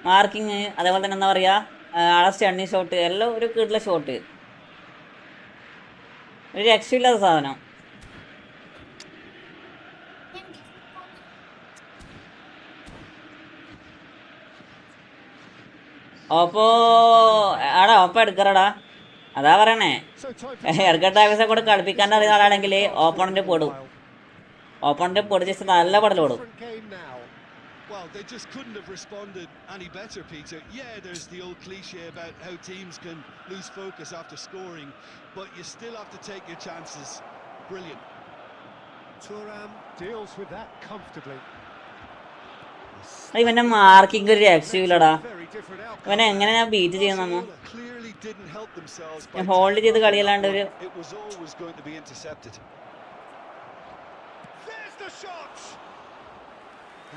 മാർക്കിങ് അതേപോലെ തന്നെ എന്താ പറയുക, ആടെ സ്റ്റണ്ണിങ് ഷോട്ട് എല്ലാം ഒരു കീട്ടിലെ ഷോട്ട്, ഒരു രക്ഷയില്ലാത്ത സാധനം. ഒപ്പം എടുക്കറടാ, അതാ പറയണേ. എയർകട്ട് ആവശ്യം കൂടെ കളിപ്പിക്കാൻ അറിയുന്ന ആളാണെങ്കിൽ ഓപ്പണന്റ് പൊടിച്ച് നല്ല പടലോടും. Different game now. Well, they just couldn't have responded any better, Peter. Yeah, there's the old cliche about how teams can lose focus after scoring, but you still have to take your chances. Brilliant. Thuram deals with that comfortably. ഇവന്റെ marking ഒരു രക്ഷയില്ലടാ. Very different outcome. ഇവനെ എങ്ങനെ ഞാൻ beat ചെയ്യുന്നു? Clearly didn't help themselves by ഞാൻ hold ചെയ്ത് കളിയല്ലാണ്ട് ഒരു it was always going to be intercepted. There's the shot.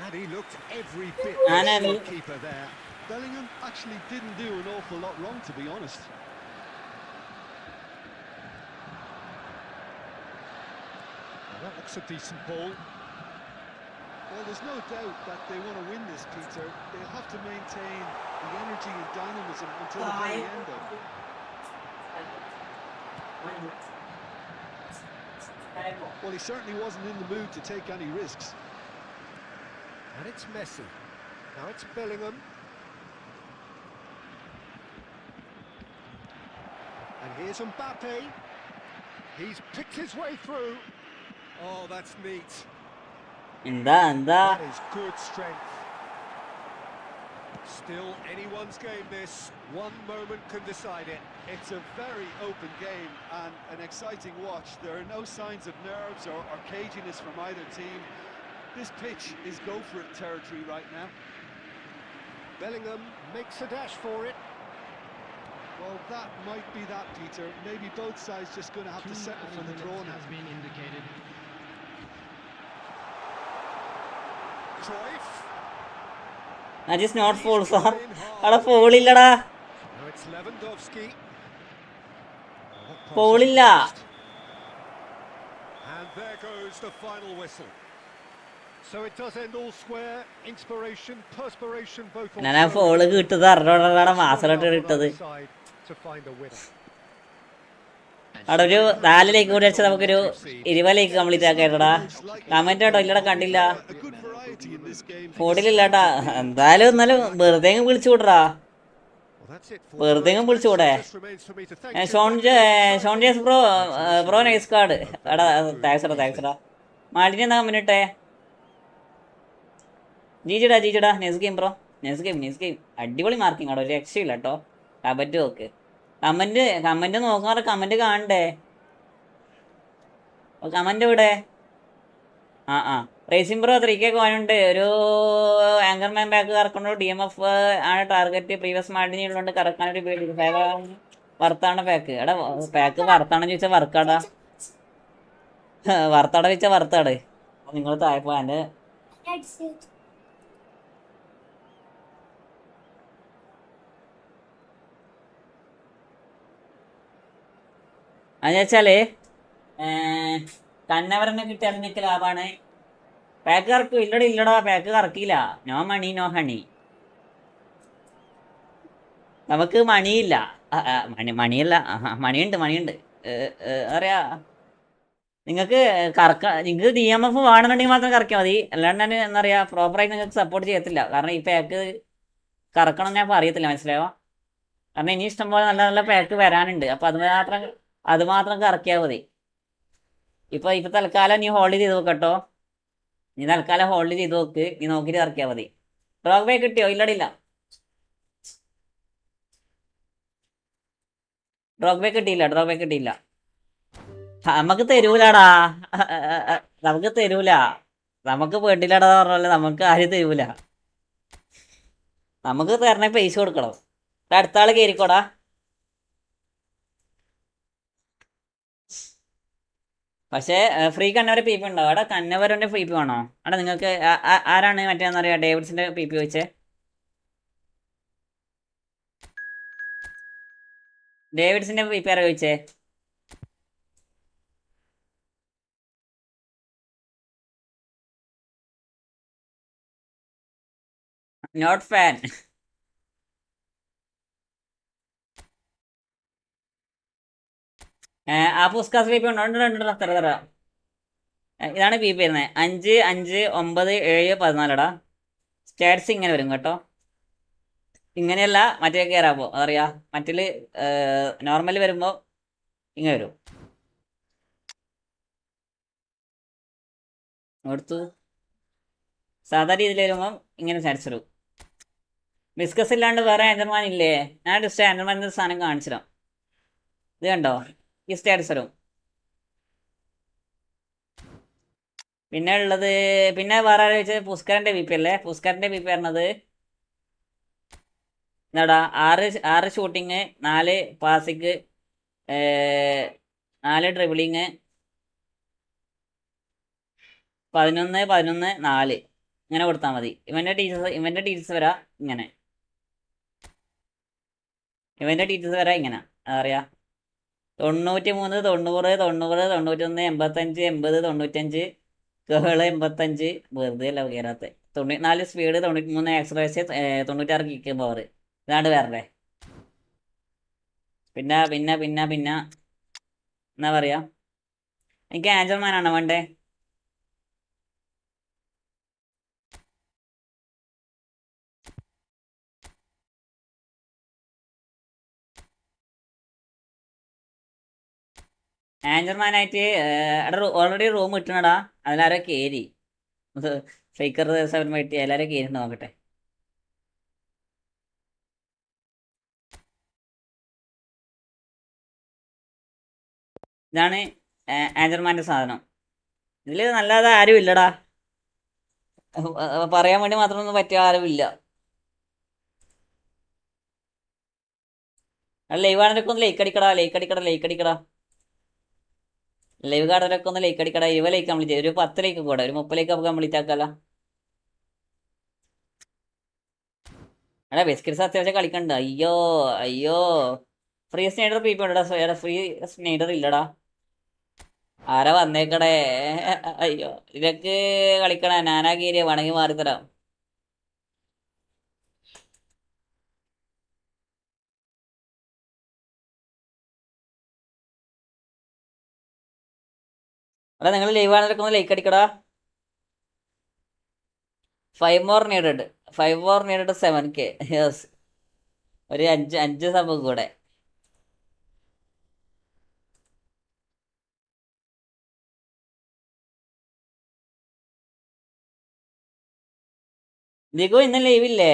And he looked every bit And the keeper there. Bellingham actually didn't do an awful lot wrong, to be honest. Well, that looks a decent ball. Well, there's no doubt that they want to win this, Peter. They'll have to maintain the energy and dynamism until the very end, though. Well, he certainly wasn't in the mood to take any risks. And it's Messi. Now it's Bellingham. And here's Mbappe. He's picked his way through. Oh, that's neat. എന്താ That is good strength. Still anyone's game this. One moment can decide it. It's a very open game and an exciting watch. There are no signs of nerves or caginess from either team. This pitch is go-for-it territory right now. Bellingham makes a dash for it. Well, that might be that, Peter. Maybe both sides just going to have to settle for the draw now. Cruyff. that is not full sir. അവിടെ fall ഇല്ലടാ, Now it's Lewandowski. Fall ഇല്ല. And there goes the final whistle. So it does end all square. Inspiration, perspiration, both on ഞാൻ ആ fall കിട്ടത് അറിഞ്ഞോടാ, മാസമായിട്ട് ഇട്ടത്. to find a winner. അവിടെ ഒരു 4 ലേക്ക് കൂടി വെച്ചാൽ നമുക്കൊരു 20 ലേക്ക് കംപ്ലീറ്റ് ആക്കായിട്ടാ. കമന്റ് കേട്ടോ, ഇല്ലടാ കണ്ടില്ല, A good variety in this game. ഫോണിലില്ലാട്ടാ. എന്നാലും വെറുതെ വിളിച്ചു വിടറാ, Well, that's it for വെറുതെ വിളിച്ചു കൂടെ. Just remains for me to thank you. Sean bro nice card. എടാ താങ്ക്സ്ടാ. മാലിന്യ എന്താ കമന്റ് ഇട്ടേ? ജീജിടാ nice game bro, nice game അടിപൊളി മാർക്കിംഗ് ആണോ, ഒരു രക്ഷയില്ല കേട്ടോ. കമന്റ് നോക്ക്, കമന്റ് നോക്കാറ്, കമന്റ് കാണണ്ടേ? കമന്റ് ഇവിടെ ആ ആ റേസിംഗ് ബ്രോ 3K കോയിനുണ്ട്. ഒരു ആങ്കർമാൻ ബാക്ക് കറക്കണു. DMF ആണ് ടാർഗറ്റ്. പ്രീവിയസ് മാർഡിനി ഉള്ളതുകൊണ്ട് കറക്കാനൊരു പേടി. വർത്താണ് പാക്ക്. എടാ പാക്ക് വറുത്താണെന്ന് ചോദിച്ചാൽ വർക്കാടാ. വറുത്താടെ വെച്ചാൽ വറുത്താട്. നിങ്ങൾ താഴെ എൻ്റെ അതെന്ന് വെച്ചാല് കന്നവരനെ കിട്ടിയാൽ നിനക്ക് ലാഭാണ്. പാക്ക് കറക്കും. ഇല്ലടാ പാക്ക് കറക്കില്ല. No money no honey. നമുക്ക് മണിയില്ല. മണിയല്ല, മണിയുണ്ട്. അറിയാ നിങ്ങൾക്ക് നിങ്ങൾക്ക് DMF വേണമെന്നുണ്ടെങ്കിൽ മാത്രം കറക്കിയാൽ മതി. അല്ലാണ്ട് ഞാൻ എന്താ പറയുക പ്രോപ്പറായിട്ട് നിങ്ങൾക്ക് സപ്പോർട്ട് ചെയ്യത്തില്ല. കാരണം ഈ പാക്ക് കറക്കണം ഞാൻ പറയത്തില്ല, മനസ്സിലായോ? കാരണം ഇനി ഇഷ്ടംപോലെ നല്ല നല്ല പാക്ക് വരാനുണ്ട്. അപ്പം അത് മാത്രം കറക്കിയാൽ മതി. ഇപ്പൊ തൽക്കാലം നീ ഹോൾഡ് ചെയ്ത് നോക്കട്ടോ. നീ തൽക്കാലം ഹോൾഡ് ചെയ്ത് നോക്ക്. നീ നോക്കിയിട്ട് ഇറക്കിയാൽ മതി. ഡ്രോഗ് ബേ കിട്ടിയോ? ഇല്ലടില്ല. ഡ്രോഗ് ബേ കിട്ടിയില്ല. നമുക്ക് തരൂലടാ. നമുക്ക് തരൂല. നമുക്ക് പെട്ടില്ലടാ പറഞ്ഞല്ലേ. നമുക്ക് ആരും തരൂല. നമുക്ക് തരണ പൈസ കൊടുക്കണം. അടുത്ത ആള് കയറിക്കോടാ. പക്ഷേ ഫ്രീ കന്നവരെ PP ഉണ്ടാവും. അവിടെ കന്നവരൻ്റെ PP വേണോ? അവിടെ നിങ്ങൾക്ക് ആരാണ് മറ്റേന്ന് പറയാ ഡേവിഡ്സിന്റെ PP വെച്ചേ? ഡേവിഡ്സിന്റെ PP ആരാ ചോദിച്ചേ? Not fan. ആ പുസ്കാസ് PP ഉണ്ടോ? തര ഇതാണ് PP വരുന്നത്. 5 5 9 7 14ടാ. സ്റ്റാറ്റ്സ് ഇങ്ങനെ വരും കേട്ടോ. ഇങ്ങനെയല്ല മറ്റേ കയറാപ്പോ അതറിയാ. മറ്റേല് നോർമൽ വരുമ്പോൾ ഇങ്ങനെ വരും. അടുത്ത് സാധാരണ രീതിയിൽ വരുമ്പോൾ ഇങ്ങനെ സ്റ്റാറ്റ്സ് വരും. ഡിസ്കസ് ഇല്ലാണ്ട് വേറെ ആൻഡർമാൻ ഇല്ലേ? ഞാൻ ജസ്റ്റ് ആൻഡർമാൻ്റെ സാധനം കാണിച്ചിടാം. ഇത് കണ്ടോ? ഈ സ്റ്റാറ്റ്സ് വരും. പിന്നെ ഉള്ളത് പിന്നെ വേറെ ആരാ വെച്ചാൽ പുസ്കരൻ്റെ PP അല്ലേ? പുസ്കരൻ്റെ PP പറഞ്ഞത് എന്താടാ 6 ഷൂട്ടിങ്, 4 പാസിങ്, 4 ഡ്രിബിളിങ്, 11 11 4 ഇങ്ങനെ കൊടുത്താൽ മതി. ഇവൻ്റെ ടീച്ചേഴ്സ് വരാ ഇങ്ങനെ. ഇങ്ങനെ അറിയാ 93 90 90 91 85 80 95 കേള് 85 വെറുതെ അല്ല കയറാത്ത 94 സ്പീഡ് 93 ആക്സലറേഷൻ 96 കിക്ക് പവർ. ഇതാണ്ട് വേറെ പിന്നെ എന്താ പറയാ എനിക്ക് ആഞ്ചൽമാനാണോ വേണ്ടേ? ആഞ്ചൽമാനായിട്ട് ഓൾറെഡി റൂം കിട്ടണടാ. അതിലാരോ കയറി ഫേക്കർ 7 എല്ലാവരും കയറി നോക്കട്ടെ. ഇതാണ് ആഞ്ചൽമാൻ്റെ സാധനം. ഇതിൽ നല്ലത് ആരും ഇല്ലടാ. പറയാൻ വേണ്ടി മാത്രമൊന്നും പറ്റിയ ആരും ഇല്ല. ലൈവ് കാണാനൊക്കെ ഒന്ന് ലൈക്ക് അടിക്കടാ. ലൈവ് കാണാനൊക്കെ ഒന്ന് ലൈക്ക് അടിക്കടാ. ലൈക്ക് കംപ്ലീറ്റ് ചെയ്ത് ഒരു 10 ലൈക്ക് കൂടെ ഒരു 30 ലൈക്ക് കംപ്ലീറ്റ് ആക്കാല. എടാ ബിസ്ക്കറ്റ്സ് അത്യാവശ്യം കളിക്കണ്ട. അയ്യോ ഫ്രീ സ്നൈഡർ PP ഉണ്ടടാ. ഫ്രീ സ്നൈഡർ ഇല്ലടാ. ആരാ വന്നേക്കടേ? അയ്യോ ഇതൊക്കെ കളിക്കണ നാനാ കീരിയ വേണമെങ്കിൽ മാറിത്തരാം. എടാ നിങ്ങൾ ലൈവ് ആണെന്നൊക്കെ ഒന്ന് ലൈക്ക് അടിക്കടാ. 5 more needed 7K. യെസ് ഒരു 5 സബ് കൂടെ. ദിഗു ഇന്ന് ലൈവില്ലേ?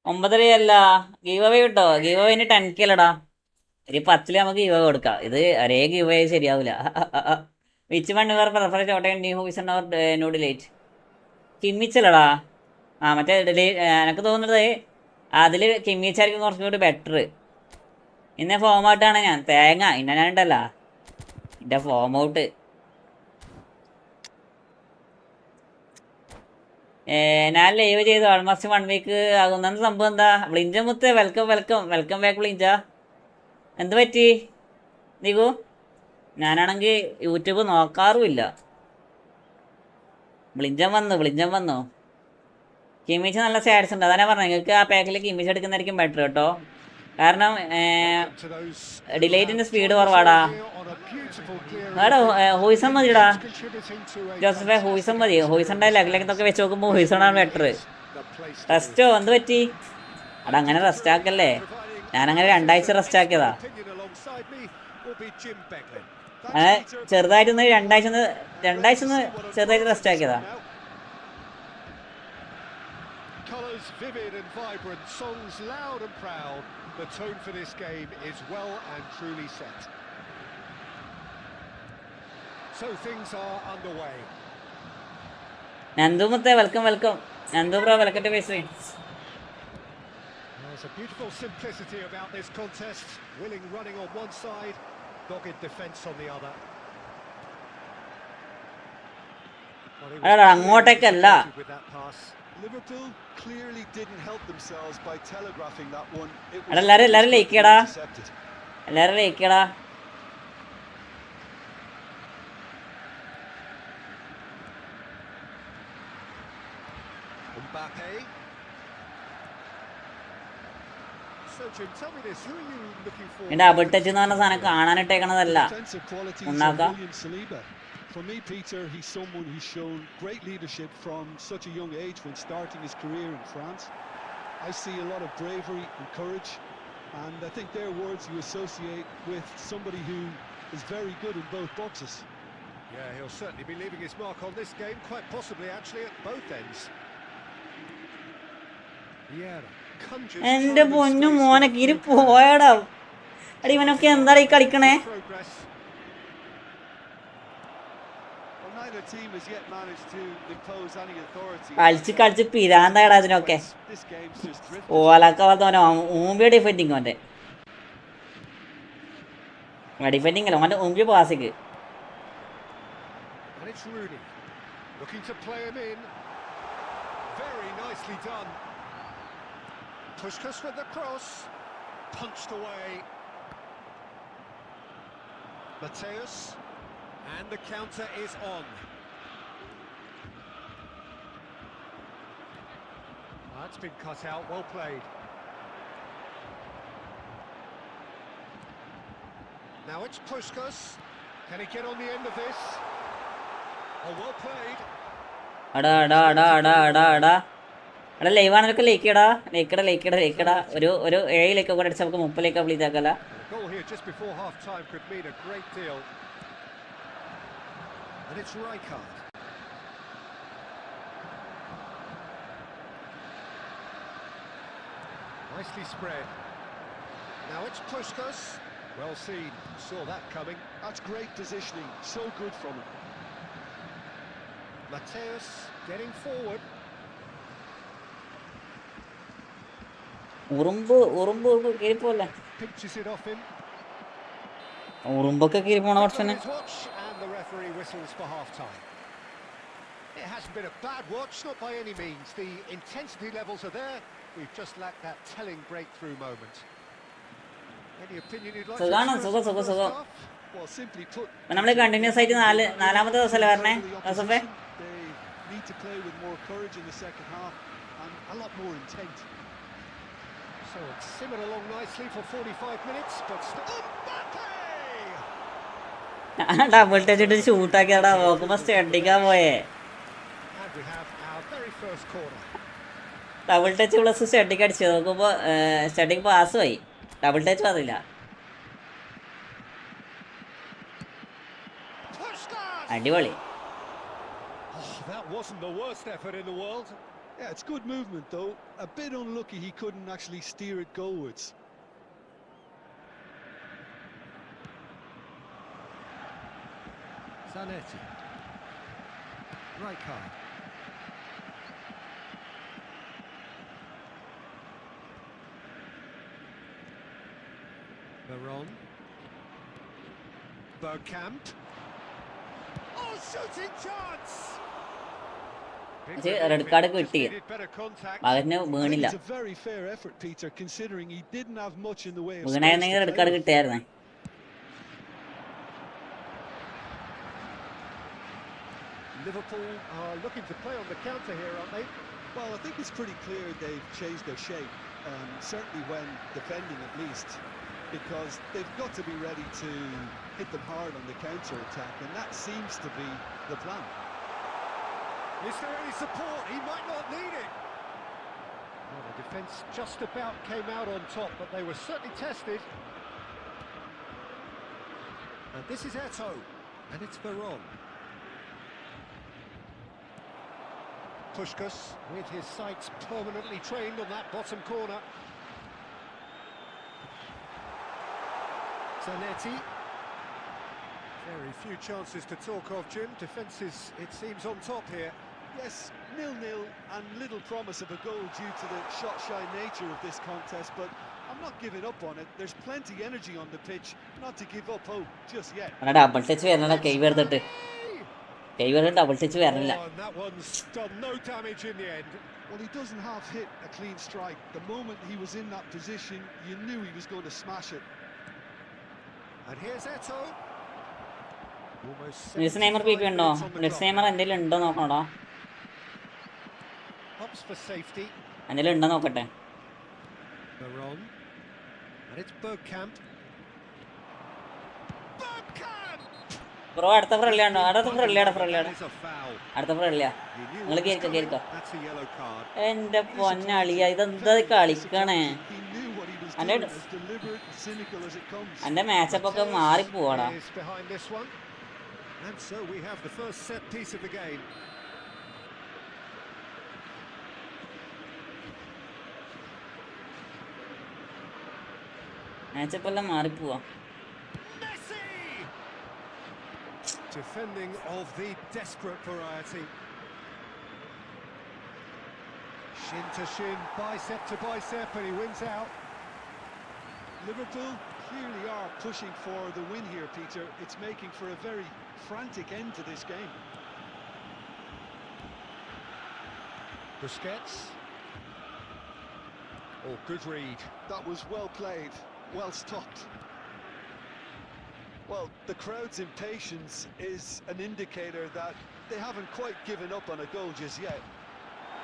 9:30 ഗീവ് അവേ കിട്ടോ? ഗീവ് അവേന് 10K അല്ലടാ. ഒരു 10 നമുക്ക് ഗീവ് അവേ കൊടുക്കാം. ഇത് ഒരേ ഗീവ് അവേ ശരിയാവില്ല. വിച്ച് വൺ യുവർ പ്രിഫർ ചോട്ടൻ ന്യൂ ഹൂസൺ ഓർ നോ ഡിലേറ്റ്? കിമ്മിച്ചല്ലടാ. ആ മറ്റേ എനിക്ക് തോന്നുന്നത് അതിൽ കിമ്മിച്ചായിരിക്കും കുറച്ചും കൂടി ബെറ്റർ. ഇന്ന ഫോം ഔട്ടാണ് ഞാൻ തേങ്ങ ഇന്ന ഞാൻ ഉണ്ടല്ല എൻ്റെ ഫോം ഔട്ട്. ഞാൻ ലൈവ് ചെയ്തു ഓൾമോസ്റ്റ് 1 വീക്ക് ആകുന്ന സംഭവം എന്താ? ബ്ലിഞ്ച മുത്ത് വെൽക്കം വെൽക്കം വെൽക്കം ബാക്ക് ബ്ലിഞ്ച. എന്ത് പറ്റി നീകു? ഞാനാണെങ്കിൽ യൂട്യൂബ് നോക്കാറുമില്ല. ബ്ലിഞ്ചൻ വന്നു. കിമിച്ച് നല്ല സാഡ്സ് ഉണ്ട്. അതാണ് പറഞ്ഞത് നിങ്ങൾക്ക് ആ പാക്കിൽ കിമിച്ച് എടുക്കുന്നതായിരിക്കും ബെറ്റർ കേട്ടോ. കാരണം ഡിലേറ്റിൻ്റെ സ്പീഡ് കുറവാടാ. എടാ ഹൂയിസം മതിടാ ജോസഫെ, ഹൂയിസം മതി. ഹൂയിസൻ്റെ ലെഗിലേക്കൊക്കെ വെച്ച് നോക്കുമ്പോൾ ഹൂയിസണാണ് ബെറ്റർ. റെസ്റ്റോ എന്ത് പറ്റി? അടാ അങ്ങനെ റെസ്റ്റ് ആക്കല്ലേ, ഞാനങ്ങനെ 2 ആഴ്ച റെസ്റ്റ് ആക്കിയതാ. ചെറുതായിട്ടൊന്ന് 2 ആഴ്ച ചെറുതായിട്ട് rest ആക്കിയതാ. Colours vivid and vibrant, songs loud and proud. The tone for this game is well and truly set. So things are underway. Nandu Mutte, welcome. Nandu bro, welcome to Base. There's a beautiful simplicity about this contest. Willing running on one side, dogged defence on the other. അങ്ങോട്ടേക്കല്ല. Liverpool clearly didn't help themselves by telegraphing that one. എല്ലാരും like ചെയ്യടാ. Mbappe. So Jim, tell me this, who are you looking for? Double touch എന്ന് പറഞ്ഞ സാധനം കാണാനിട്ടേക്കണതല്ല. ഉണ്ടാക്ക. For me, Peter, he's someone who's shown great leadership from such a young age when starting his career in France. I see a lot of bravery and courage, and I think they're words you associate with somebody who is very good in both boxes. Yeah, he'll certainly be leaving his mark on this game, quite possibly actually at both ends. എന്റെ പൊന്നു മോനെ കിരി പോയടാ. അടി ഇവനൊക്കെ എന്താണ് ഈ കളിക്കണേ? കളിച്ച് പിരാന്താടാ അതിനൊക്കെ. ഓലക്ക പോലത്തെ ഊമ്പിയ ഡിഫെൻഡിങ് അവൻ്റെ ഡിഫെൻഡിങ് അല്ല അവൻ്റെ ഊമ്പിയ പാസിക്ക്. Puskas with the cross, punched away. Mateus, and the counter is on. That's been cut out, well played. Now it's Puskas. Can he get on the end of this? Oh, well played. എടാ ലൈവാണൊക്കെ ലൈക്കടാ. ഒരു 7 like കൂടെ അടിച്ച് നമുക്ക് 30 like please ആക്കല്ല. Goal here just before half time could mean a great deal. And it's Rijkaard. Nicely spread. Now it's Puskas. Well seen. Saw that coming. That's great positioning. So good from him. Mateus getting forward. ഉറുമ്പ് കീറി പോലെ ഉറുമ്പൊക്കെ കീറി പോണ കുറച്ചനെ. And the referee whistles for half time. It hasn't been a bad watch, not by any means. The intensity levels are there. We've just lacked that telling breakthrough moment. Any opinion you'd like to share? സുഖം. നമ്മൾ continuous ആയിട്ട് 4ാമത്തെ ദിവസമല്ലേ പറഞ്ഞേ ജോസഫേ? They need to play with more courage in the second half and a lot more intent. So it's simmered along nicely for 45 minutes, but double touch ഇട്ട് ഷൂട്ടാക്കിയടാ. നോക്കുമ്പോ സ്റ്റഡിക്കാൻ പോയേ. And we have our very first corner. Double touch plus സ്റ്റഡിക്ക് അടിച്ചു. നോക്കുമ്പോ സ്റ്റഡിക്ക് pass പോയി, double touch വന്നില്ല. അടിപൊളി. That wasn't the worst effort in the world. Yeah, it's good movement though. A bit unlucky he couldn't actually steer it goalwards. Zanetti. Rijkaard. Veron. Bergkamp. Oh, shooting chance! പക്ഷേ red card കിട്ടി, മകന് വീണില്ല. It's a very fair effort, Peter, considering he didn't have much in the way of വീണായിരുന്നെങ്കിൽ red card കിട്ടിയായിരുന്നേ. Liverpool are looking to play on the counter here, aren't they? Well, I think it's pretty clear they've changed their shape, certainly when defending at least, because they've got to be ready to hit them hard on the counter-attack, and that seems to be the plan. Is there any support? He might not need it. Well, the defence just about came out on top, but they were certainly tested. And this is Eto'o, and it's Veron. Puskás with his sights permanently trained on that bottom corner. Zanetti. Very few chances to talk of, Jim. Defence is, it seems, on top here. Yes, 0-0 and little promise of a goal due to the shot-shy nature of this contest, but I'm not giving up on it. There's plenty energy on the pitch, not to give up hope just yet. Double touch വരണല്ല, കൈ വെറുതെ double touch വരണില്ല. Oh, and that one's done no damage in the end. Well, he doesn't have hit a clean strike. The moment he was in that position, you knew he was going to smash it. And here's Eto'o. Nice Neymar P P ഉണ്ടോ? Nice Neymar എന്തെങ്കിലും ഉണ്ടോ നോക്കണോടാ, Hops for safety. എന്തെങ്കിലും ഉണ്ടോ നോക്കട്ടെ. Veron. And it's Bergkamp. Bergkamp! Bro അടുത്ത ഫ്രണ്ടിലാണോ? അടുത്ത ഫ്രണ്ടിലാണ്. That is a foul. അടുത്ത ഫ്രണ്ടിലാ. He knew നിങ്ങൾ what was കേൾക്കോ coming. കേൾക്കോ. That's a yellow card. എന്റെ പൊന്നളിയ, ഇതെന്താ കളിക്കണേ? He knew what he was And doing, it- as deliberate and cynical as it comes. എന്റെ matchup ഒക്കെ മാറിപ്പോവാടാ. Is behind this one. And so we have the first set piece of the game. Matchup എല്ലാം മാറിപ്പോവാ. Messi! Defending of the desperate variety. Shin to shin, bicep to bicep, and he wins out. Liverpool clearly are pushing for the win here, Peter. It's making for a very frantic end to this game. Busquets. Oh, good read. That was well played, well stopped. Well, the crowd's impatience is an indicator that they haven't quite given up on a goal just yet.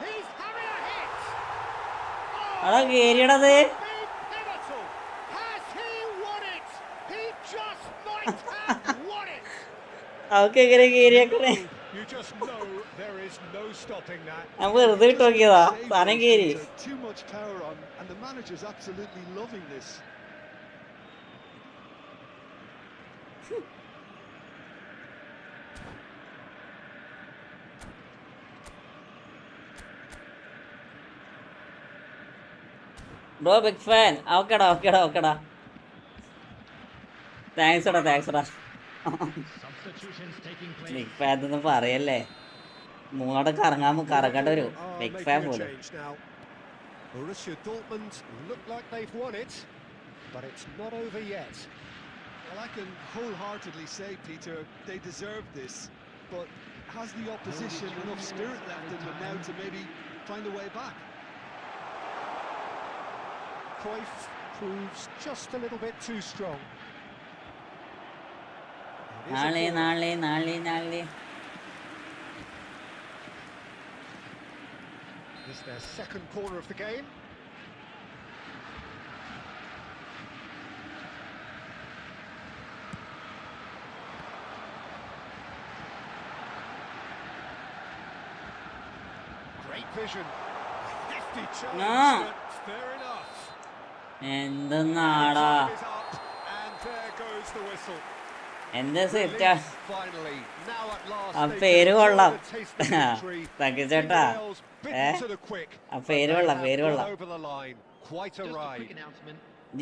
He's having a hit! അതാ കേറിയടത്. Big pivotal! Has he won it? He just might have won it! അവക്ക് എങ്ങനെ കേറിയാക്കണേ? You just know there is no stopping that. ഞാൻ വെറുതെ ഇട്ട് നോക്കിയതാ, സാധനം കേറി. Too much power on, and the manager's absolutely loving this. Bro big fan. ഓക്കെടാ. Thanks എടാ. ബിഗ് ഫാൻ എന്ന് പറയല്ലേ, മൂന്നോടെ കറങ്ങാണ്ട് വരും. ബിഗ് ഫാൻ പോലും. Borussia Dortmund look like they've won it, but it's not over yet. Well, I can wholeheartedly say, Peter, they deserve this, but has the opposition enough spirit left in them now to maybe find a way back? Cruyff proves just a little bit too strong. നാളെ. This is their second corner of the game. Great vision. Hefty challenge. No. But fair enough. എന്തെന്നാടാ, Time is up, and there goes the whistle. എന്താ സെറ്റാ. Finally, now at last ആ they പേര് can കൊള്ളാം. enjoy the taste of victory. Thanki ചേട്ടാ, Fingernails bitten to the quick. ആ പേര് They കൊള്ളാം. have got over the line. Quite a ride.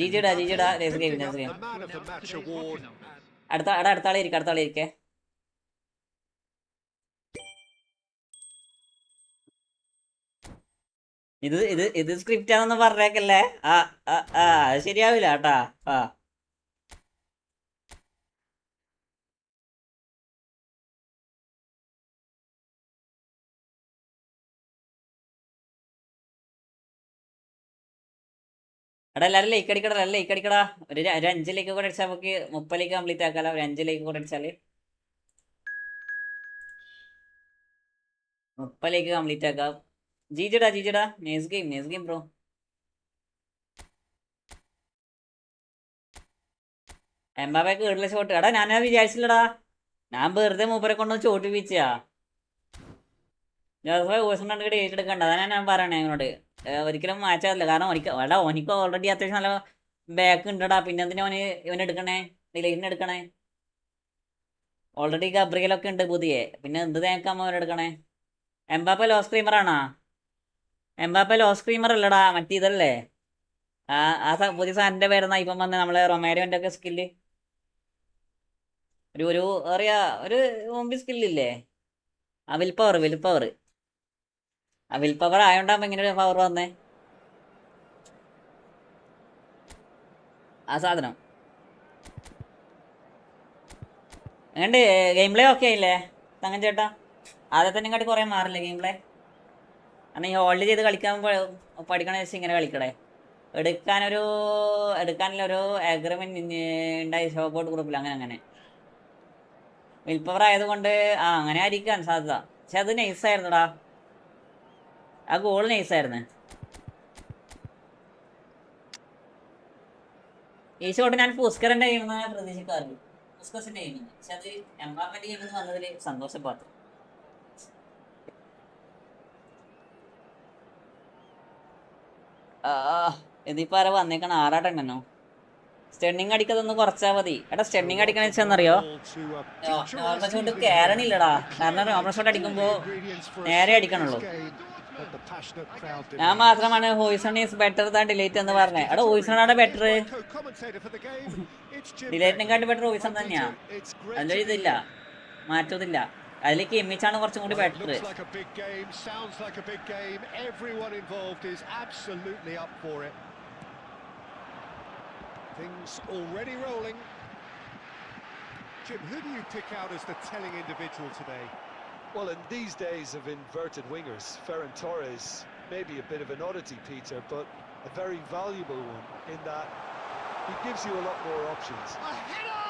ജിജിടാ. Picking up less game. the man of the match award. അടുത്ത ആളെ ഇരിക്കെ. ഇത് സ്ക്രിപ്റ്റ് ആണെന്ന് പറഞ്ഞേക്കല്ലേ. ആ ആ ആ അത് ശരിയാവില്ല കേട്ടാ. ആ എടാ എല്ലാരും ലൈക്ക് അടിക്കടാ, എല്ലാരും ലൈക്ക് അടിക്കടാ. ഒരു 5 ലൈക്ക് കൂടെ അടിച്ചാൽ നമുക്ക് 30 ലൈക്ക് കംപ്ലീറ്റ് ആക്കാലോ. ഒരു 5 ലൈക്ക് കൂടെ അടിച്ചാല് 30 ലൈക്ക് കംപ്ലീറ്റ് ആക്കാം. ജീജടാ നൈസ് ഗെയിം ബ്രോ. എംബാബേക്ക് വീട്ടിലെ ഷോട്ട്. എടാ ഞാനത് വിചാരിച്ചില്ലടാ. ഞാൻ വെറുതെ മൂപ്പരെ കൊണ്ടൊന്ന് ചോട്ടിപ്പിച്ചാ. വോയിസ് കണ്ടിട്ട് ഏറ്റെടുക്കണ്ട. അതാണ് ഞാൻ പറയണേ നിങ്ങളോട്. ഒരിക്കലും മാച്ചാറില്ല. കാരണം ഓനിക്ക് ഓൾറെഡി അത്യാവശ്യം നല്ല ബാക്ക് ഉണ്ടടാ. പിന്നെ എന്തിനാ ഇവനെടുക്കണേ, ഡിലൈറ്റിന് എടുക്കണേ? ഓൾറെഡി ഗബ്രിയലൊക്കെ ഉണ്ട് പുതിയ. പിന്നെ എന്ത് തേക്കാമോ അവരെടുക്കണേ? എംബാപ്പ ലോ സ്ക്രീമർ ആണോ? എംബാപ്പ ലോ സ്ക്രീമർ അല്ലടാ, മറ്റേ ഇതല്ലേ. പുതിയ സാധനത്തിന്റെ പേരെന്നാ ഇപ്പം വന്ന നമ്മളെ റൊമാരോന്റെ ഒക്കെ സ്കില്ല്. ഒരു അറിയാ ഒരു മുമ്പ് സ്കില്ലില്ലേ? ആ വിൽ പവർ ആ വിൽ പവർ ആയോണ്ടാകുമ്പോ ഇങ്ങനെ ഒരു പവർ വന്നേ ആ സാധനം. എങ്ങണ്ട് ഗെയിം പ്ലേ ഓക്കെ ആയില്ലേ തങ്ങൻ ചേട്ടാ? ആദ്യത്തെ കാട്ടി കുറെ മാറില്ലേ ഗെയിം പ്ലേ? കാരണം ഈ ഹോൾഡ് ചെയ്ത് കളിക്കാൻ പഠിക്കണ വെച്ചാൽ ഇങ്ങനെ കളിക്കടേ. എടുക്കാനുള്ള ഒരു അഗ്രിമെന്റ് ഉണ്ടായി ഷോബോർഡ് ഗ്രൂപ്പിൽ. അങ്ങനെ വിൽ പവർ ആയതുകൊണ്ട് അങ്ങനെ ആയിരിക്കാൻ സാധ്യത. പക്ഷെ അത് നൈസായിരുന്നുടാ, ആ ഗോൾ നൈസായിരുന്നു. ഈ ഷോട്ട് ഞാൻ പുസ്കറിന്റെ ഗെയിമെന്ന് പ്രതീക്ഷിക്കാറില്ല. പുസ്കസിന്റെ ഗെയിമിന്. പക്ഷെ അത് എംബാപ്പന്റെ ഗെയിമിൽ വന്നതിൽ സന്തോഷപ്പെട്ടു. ഇതിപ്പോ ആരാ വന്നേക്കണ? ആറാട്ടെണ്ണനോ? സ്റ്റെണ്ണിങ് അടിക്കതൊന്ന് കുറച്ചാ മതി. എടാ സ്റ്റെണ്ണിങ് അടിക്കണ വെച്ചെന്നറിയോ? Normal shot കയറണില്ലടാ. കാരണം നോർമൽ ഷോട്ട് അടിക്കുമ്പോ നേരെ അടിക്കണുള്ളൂ. ഞാൻ മാത്രമാണ് Heusen is better than delete എന്ന് പറഞ്ഞേ. എടാ ഹോയ്സണാണ് ബെറ്റർ. ഡിലേറ്റിനെക്കാട്ടി ബെറ്റർ ഹോയ്സൺ തന്നെയാ. അതിലൊരു ഇതില്ല, മാറ്റത്തില്ല. അതിലേക്ക് എമ്മിച്ചാണ് കുറച്ചും കൂടി better. Things already rolling. Jim, who do you pick out as the telling individual today? Well, in these days of inverted wingers, Ferran Torres may be a bit of an oddity, Peter, but a very valuable one in that he gives you a lot more options. A header!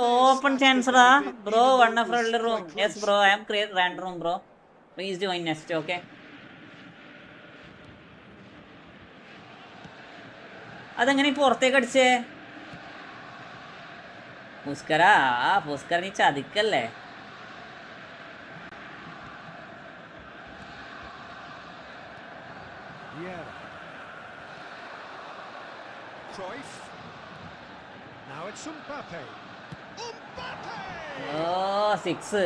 Open chance, bro. One of the room. Yes, bro. I am create random room, bro. Please join next, okay? അതെങ്ങനെ പുറത്തേക്ക് അടിച്ചേ? പുസ്കർ നീ ചതിക്കല്ലേ? Now it's Mbappe. ഓ six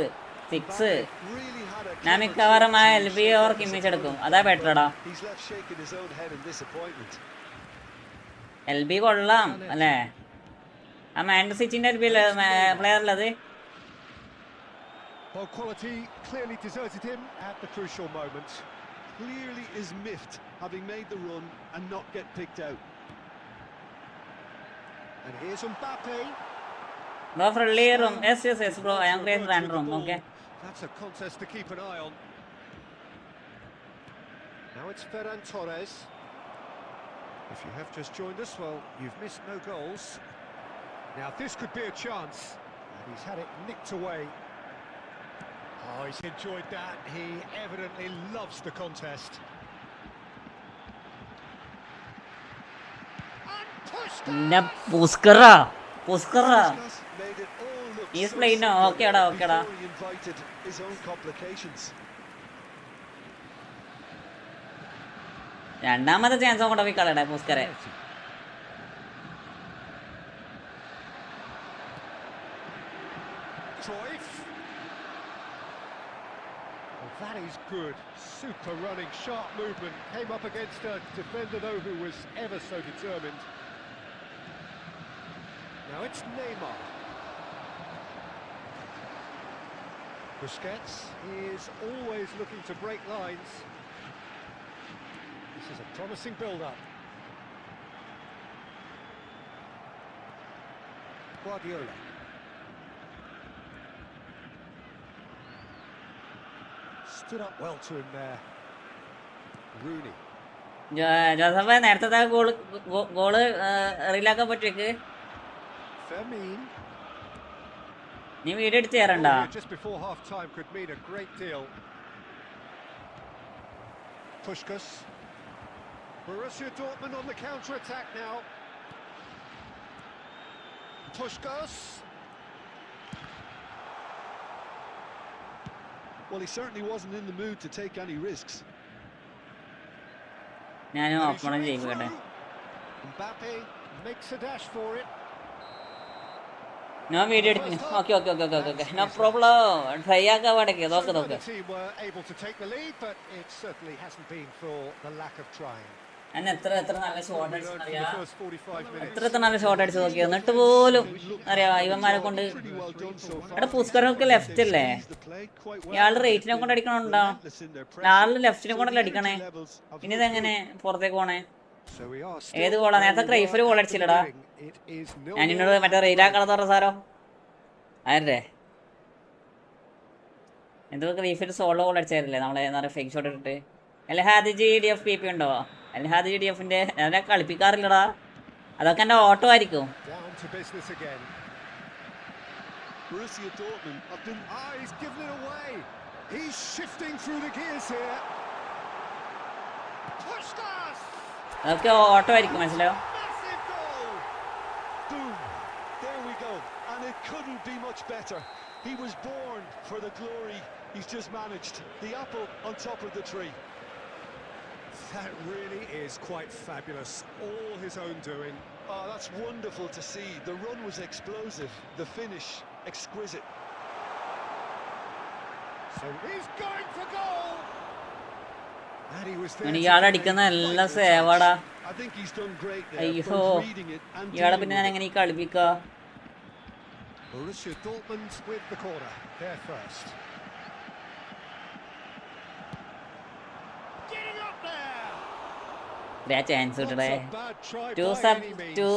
ഞാൻ മിക്കവാറും ആ LB ഓർ കിമ്മിച്ച് എടുക്കും. അതാ ബെറ്റർടാ. LB കൊള്ളാം അല്ലേ? ആ മാൻഡർ സിറ്റിന്റെ LB പ്ലെയർ അല്ലത്? Well, quality clearly deserted him at the crucial moment. Clearly is miffed having made the run and not get picked out. And here's Mbappe. Bro, friendly room. Yes, bro. I am creating random room. Okay. That's a contest to keep an eye on. Now it's Ferran Torres. If you have just joined us, well, you've missed no goals. Now this could be a chance. And he's had it nicked away. Oh, he's enjoyed that. He evidently loves the contest. Puskara. He's playing now. Okay, da. He invited his own complications. രണ്ടാമത്തെ chance അങ്ങോട്ട് പോയി കളയടേ പുസ്കരെ. That is good. Super running, sharp movement. Came up against a defender, though, who was ever so determined. Now it's Neymar. Busquets is always looking to break lines. This is a promising build-up. Guardiola. Stood up well to him there. Rooney. Joseph നേരത്തെ goal റീലാക്കാൻ പറ്റുമോ? Fermin. നീ video എടുത്ത് തരണ്ട. Just before half time could mean a great deal. Puskas. Borussia Dortmund on the counter attack now. Puskas. Well, he certainly wasn't in the mood to take any risks. ഞാനും open ചെയ്യിക്കട്ടെ. Mbappe makes a dash for it. ഞാൻ video എടുത്തു. Okay no problem. Try ആക്കാൻ പാടൊക്കെ നോക്ക്. The team were able to take the lead, but it certainly hasn't been for the lack of trying. ഞാൻ എത്ര നല്ല ഷോട്ട് അടിച്ചു അറിയാം. The first 45 minutes. എത്ര നല്ല ഷോട്ട് അടിച്ചു നോക്കി. എന്നിട്ട് പോലും അറിയാം ഇവന്മാരെ കൊണ്ട്. എടാ പുസ്കരൊക്കെ ലെഫ്റ്റ് അല്ലേ? ഇയാളുടെ റേറ്റിനെ കൊണ്ട് അടിക്കണുണ്ടോ? ആളിന് ലെഫ്റ്റിനെ കൊണ്ടല്ലേ അടിക്കണേ. ഇനി ഇതെങ്ങനെ പുറത്തേക്ക് പോണേ? ഏത് ഗോളാ? നേരത്തെ ക്രൈഫിൽ ഗോൾ അടിച്ചില്ലടാ. ഞാൻ എന്നോട് മറ്റേ റീലാക്കണത് പറഞ്ഞ സാരോ ആരേ എന്തോ ക്രൈഫിൽ സോളോ ഗോൾ അടിച്ചായിരുന്നില്ലേ നമ്മളെ എന്താ പറയുക ഫേക്ക് ഷോട്ട് ഇട്ടിട്ട്. എൽഹാദ് GDF PP ഉണ്ടോ? എൽഹാദ് GDFന്റെ ഞാൻ കളിപ്പിക്കാറില്ലടാ. അതൊക്കെ എൻ്റെ ഓട്ടോ ആയിരിക്കും. Down to business again. Borussia Dortmund have been... He's given it away. He's shifting through the gears here. Puskas! അതൊക്കെ ഓട്ടോ ആയിരിക്കും, മനസ്സിലായോ? Massive goal! Boom! There we go. And it couldn't be much better. He was born for the glory he's just managed. The apple on top of the tree. That really is quite fabulous. All his own doing. Oh, that's wonderful to see. The run was explosive. The finish, exquisite. So he's going for goal! And he was there. ഇയാളെ അടിക്കുന്ന എല്ലാം സേവാടാ. I think he's done great there. അയ്യോ both reading it and ഇയാളെ dealing പിന്നെ with ഞാൻ it. എങ്ങനെ കളിപ്പിക്കുക? Borussia Dortmund with the corner. There first. Getting up there! Chance കിട്ടടേ. Not a bad try 2 by sub any means. to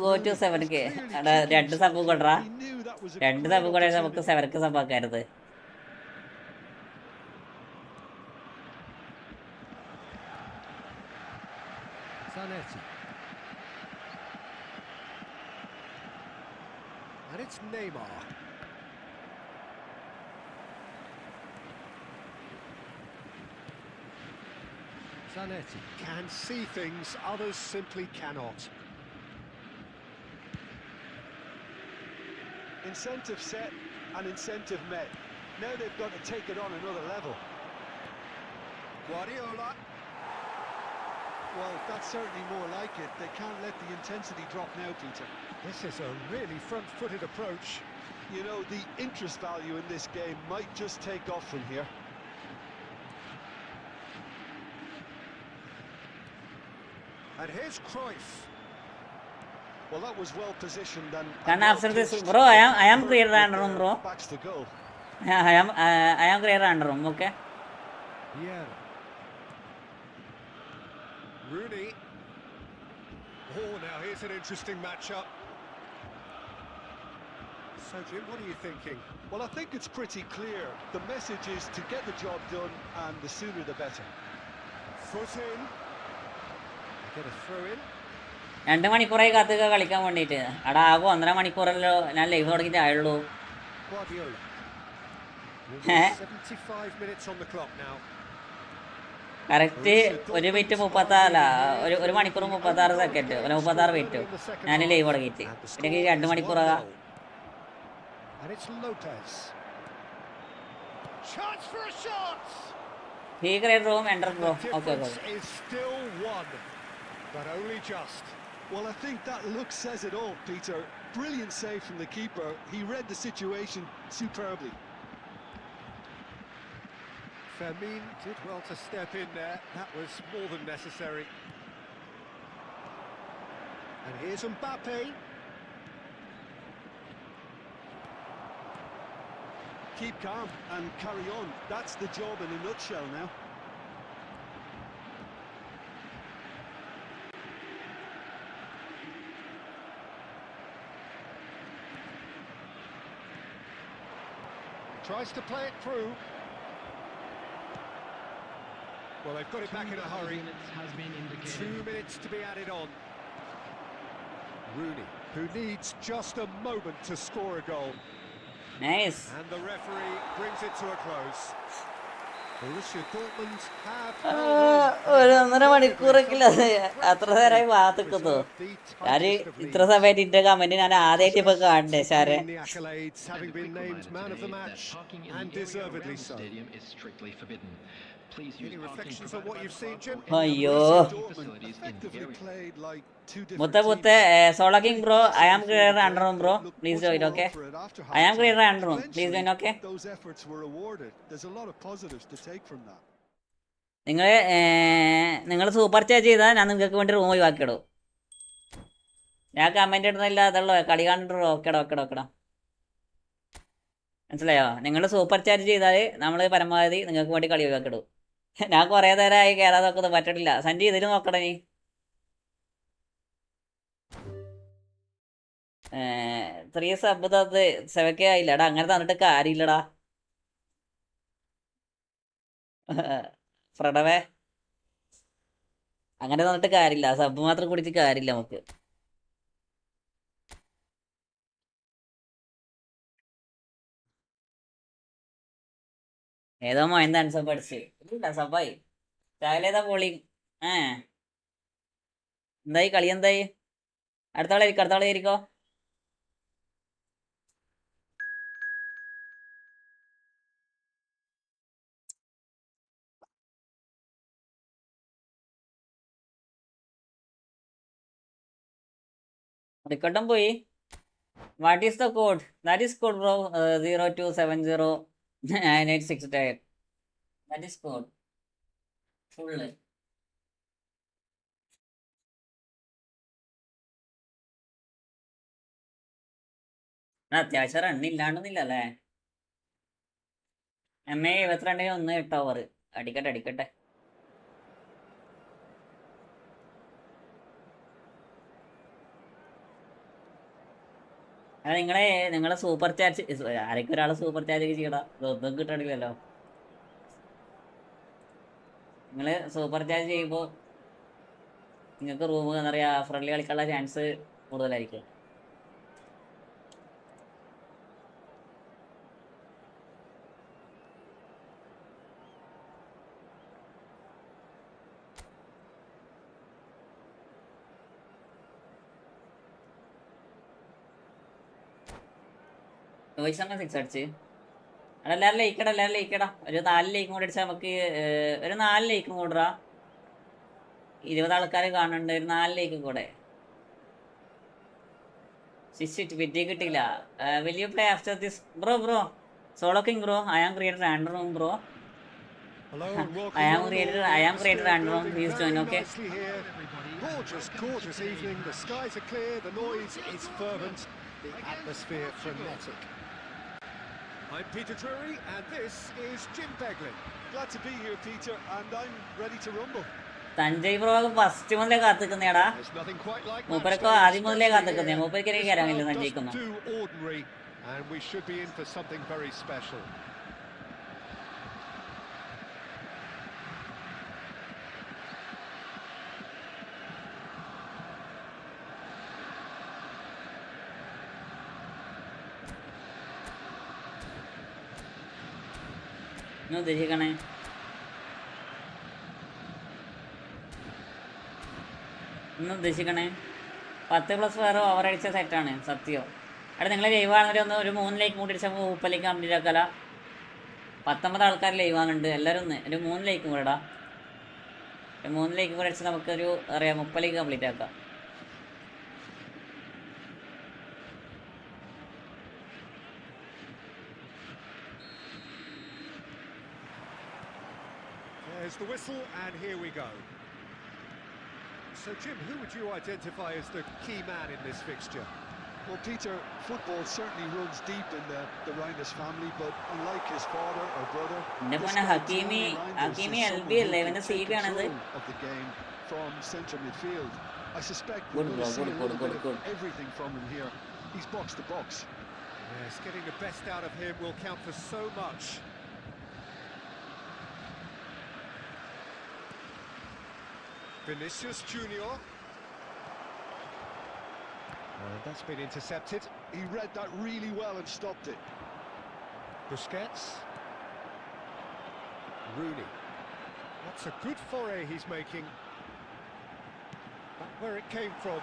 go to 7K. എടാ 2 sub കൊണ്ടറാ. He knew that was a 2 great sub കൊണ്ടേ നമുക്ക് opportunity. 7K sub ആക്കരുത്. Zanetti. And it's Neymar. Zanetti can see things others simply cannot. Incentive set and incentive met. Now they've got to take it on another level. Guardiola. Well, that's certainly more like it. They can't let the intensity drop now, Peter. This is a really front-footed approach. You know, the interest value in this game might just take off from here. And here's Cruyff. Well, that was well positioned and Can I well answer this? pitched. Bro, I am clear under room, bro. Backs the goal. I am clear under room, okay? Yeah. Rooney. Oh, now here's an interesting matchup. So, Jim, what are you thinking? Well, I think it's pretty clear. The message is to get the job done, and the sooner the better. Foot in. Get a throw in. 2 മണിക്കൂറായി കാത്തുക കളിക്കാൻ വേണ്ടിയിട്ട്. എടാ ആകെ 1.5 മണിക്കൂറല്ലോ ഞാൻ live തുടങ്ങിയിട്ട് ആയുള്ളൂ. Guardiola. 75 minutes on the clock now. Correct 1 minute 36 1 മണിക്കൂർ 36 second 36 minute ഞാൻ ലൈവ് തുടങ്ങിയിട്ട്. പിന്നെ 2 മണിക്കൂറാ. And it's Lopez. Chance for a shot. He create room enter bro. Okay. Is still one, but only just. Well, I think that look says it all, Peter. Brilliant save from the keeper. He read the situation superbly. Fermin did well to step in there. That was more than necessary. And here's Mbappe. keep calm and carry on. That's the job in a nutshell now. Tries to play it through. Well, they've got it back in a hurry. 2 minutes to be added on. Rooney, who needs just a moment to score a goal. Nice. And the referee brings it to a close. Borussia Dortmund have ഒരു 1.5 മണിക്കൂറൊക്കെ അത്ര നേരമായി ഭാഗത്തുക്കുന്നു. ഞാൻ ഇത്ര സമയത്ത് ഇന്റെ comment ഞാൻ ആദ്യമായിട്ട് ഇപ്പൊ കാണണ്ടേ സാറേ. the accolades, having been named man of the match, and deservedly so. Any reflections on what you've seen, Jim? അയ്യോ Effectively played like two different മുത്ത solo king bro I am clear under room bro please join okay I am clear under room please join okay Those efforts were awarded. There's a lot of positives to take from that. നിങ്ങൾ super charge ചെയ്താൽ ഞാൻ നിങ്ങൾക്ക് വേണ്ടി room ഒഴിവാക്കിയിടും. ഞാൻ comment ഇടുന്നില്ല അതുള്ളൂ കളി കണ്ടിട്ട് ഓക്കെടാ മനസ്സിലായോ? നിങ്ങൾ സൂപ്പർ ചാർജ് ചെയ്താൽ നമ്മൾ പരമാവധി നിങ്ങൾക്ക് വേണ്ടി കളി ഒഴിവാക്കിയിടും. ഞാൻ കുറേ നേരമായി കയറാതെ നോക്കുന്നത് പറ്റില്ല. സഞ്ജി ഇതിൽ നോക്കണേ നീ 3 സബ് തത് 7K ആയില്ലടാ. അങ്ങനെ തന്നിട്ട് കാര്യമില്ലടാ ഫ്രഡവേ. അങ്ങനെ തന്നിട്ട് കാര്യമില്ല. സബ് മാത്രം കുടിച്ച് കാര്യമില്ല നമുക്ക്. ഏതോ മോയന്ത അൺസബ് അടിച്ച് ഇല്ല സബായി രാവിലേതാ പോളി. എന്തായി കളി എന്തായി? അടുത്താളെ ഇരിക്കോ. റിക്കോർഡും പോയി. What is the code? That is code bro 02709868. That is code full. അത്യാവശ്യം റണ്ണില്ലാണ്ടൊന്നില്ല അല്ലേ? MA 72 1 8 over. അടിക്കട്ടെ. നിങ്ങളെ സൂപ്പർ ചാർജ് ആരൊക്കെ ഒരാളെ സൂപ്പർ ചാർജ് ഒക്കെ ചെയ്യടാ. ഇതൊന്നും കിട്ടണില്ലല്ലോ. നിങ്ങൾ സൂപ്പർ ചാർജ് ചെയ്യുമ്പോൾ നിങ്ങൾക്ക് റൂം എന്താ പറയുക ഫ്രണ്ട്ലി കളിക്കാനുള്ള ചാൻസ് കൂടുതലായിരിക്കും. ചോദിച്ചാൽ 6 അടിച്ച് എല്ലാവരും ലയിക്കടാ. ഒരു 4 ലൈക്കും കൂടെ അടിച്ചാൽ നമുക്ക് ഒരു 4 ലൈക്കും കൂടാ. 20 ആൾക്കാർ കാണുന്നുണ്ട്. ഒരു 4 ലൈക്കും കൂടെ. വിറ്റി കിട്ടിയില്ല. Will you play after this bro solo king bro I am creator under room bro I am creator and wrong. Please join, okay? Gorgeous evening. The skies are clear. The noise is fervent. The atmosphere frenetic. I'm Peter Drury, and this is Jim Beglin. Glad to be here, Peter, and I'm ready to rumble. Sanjay bro first മുതലേ കാത്തിക്കുന്നേടാ. മൂപ്പരൊക്കെ ആദ്യം മുതലേ കാത്തിക്കുന്നേ. മൂപ്പർക്ക് എനിക്ക് കയറാനില്ല സഞ്ജയിക്കുന്നു. And we should be in for something very special. ഉദ്ദേശിക്കണേ ഒന്ന് ഉദ്ദേശിക്കണേ 10+ വേറെ over അടിച്ച സെറ്റാണ് സത്യം. അവിടെ നിങ്ങൾ ലൈവ് ആണെങ്കിലും ഒരു 3 ലൈക്ക് കൂടി അടിച്ചാൽ 30 ലൈക്ക് കംപ്ലീറ്റ് ആക്കല. 19 ആൾക്കാർ ലൈവ് ആകുന്നുണ്ട്. എല്ലാവരും ഒരു 3 ലൈക്കും കൂടെ ഇടാം. 3 ലൈക്കും കൂടെ അടിച്ചാൽ നമുക്കൊരു അറിയാം 30 ലൈക്ക് കംപ്ലീറ്റ് ആക്കാം. There's the whistle, and here we go. So, Jim, who would you identify as the key man in this fixture? Well, Peter, football certainly runs deep in the Reinders family, but unlike his father or brother, this guy, Tony Reinders, is someone who can take control of the game from central midfield. I suspect we're going to see a little bit of everything from him here. He's box to box. Yes, getting the best out of him will count for so much. Vinicius Junior. That's been intercepted. He read that really well and stopped it. Busquets. Rooney. That's a good foray he's making. Back where it came from.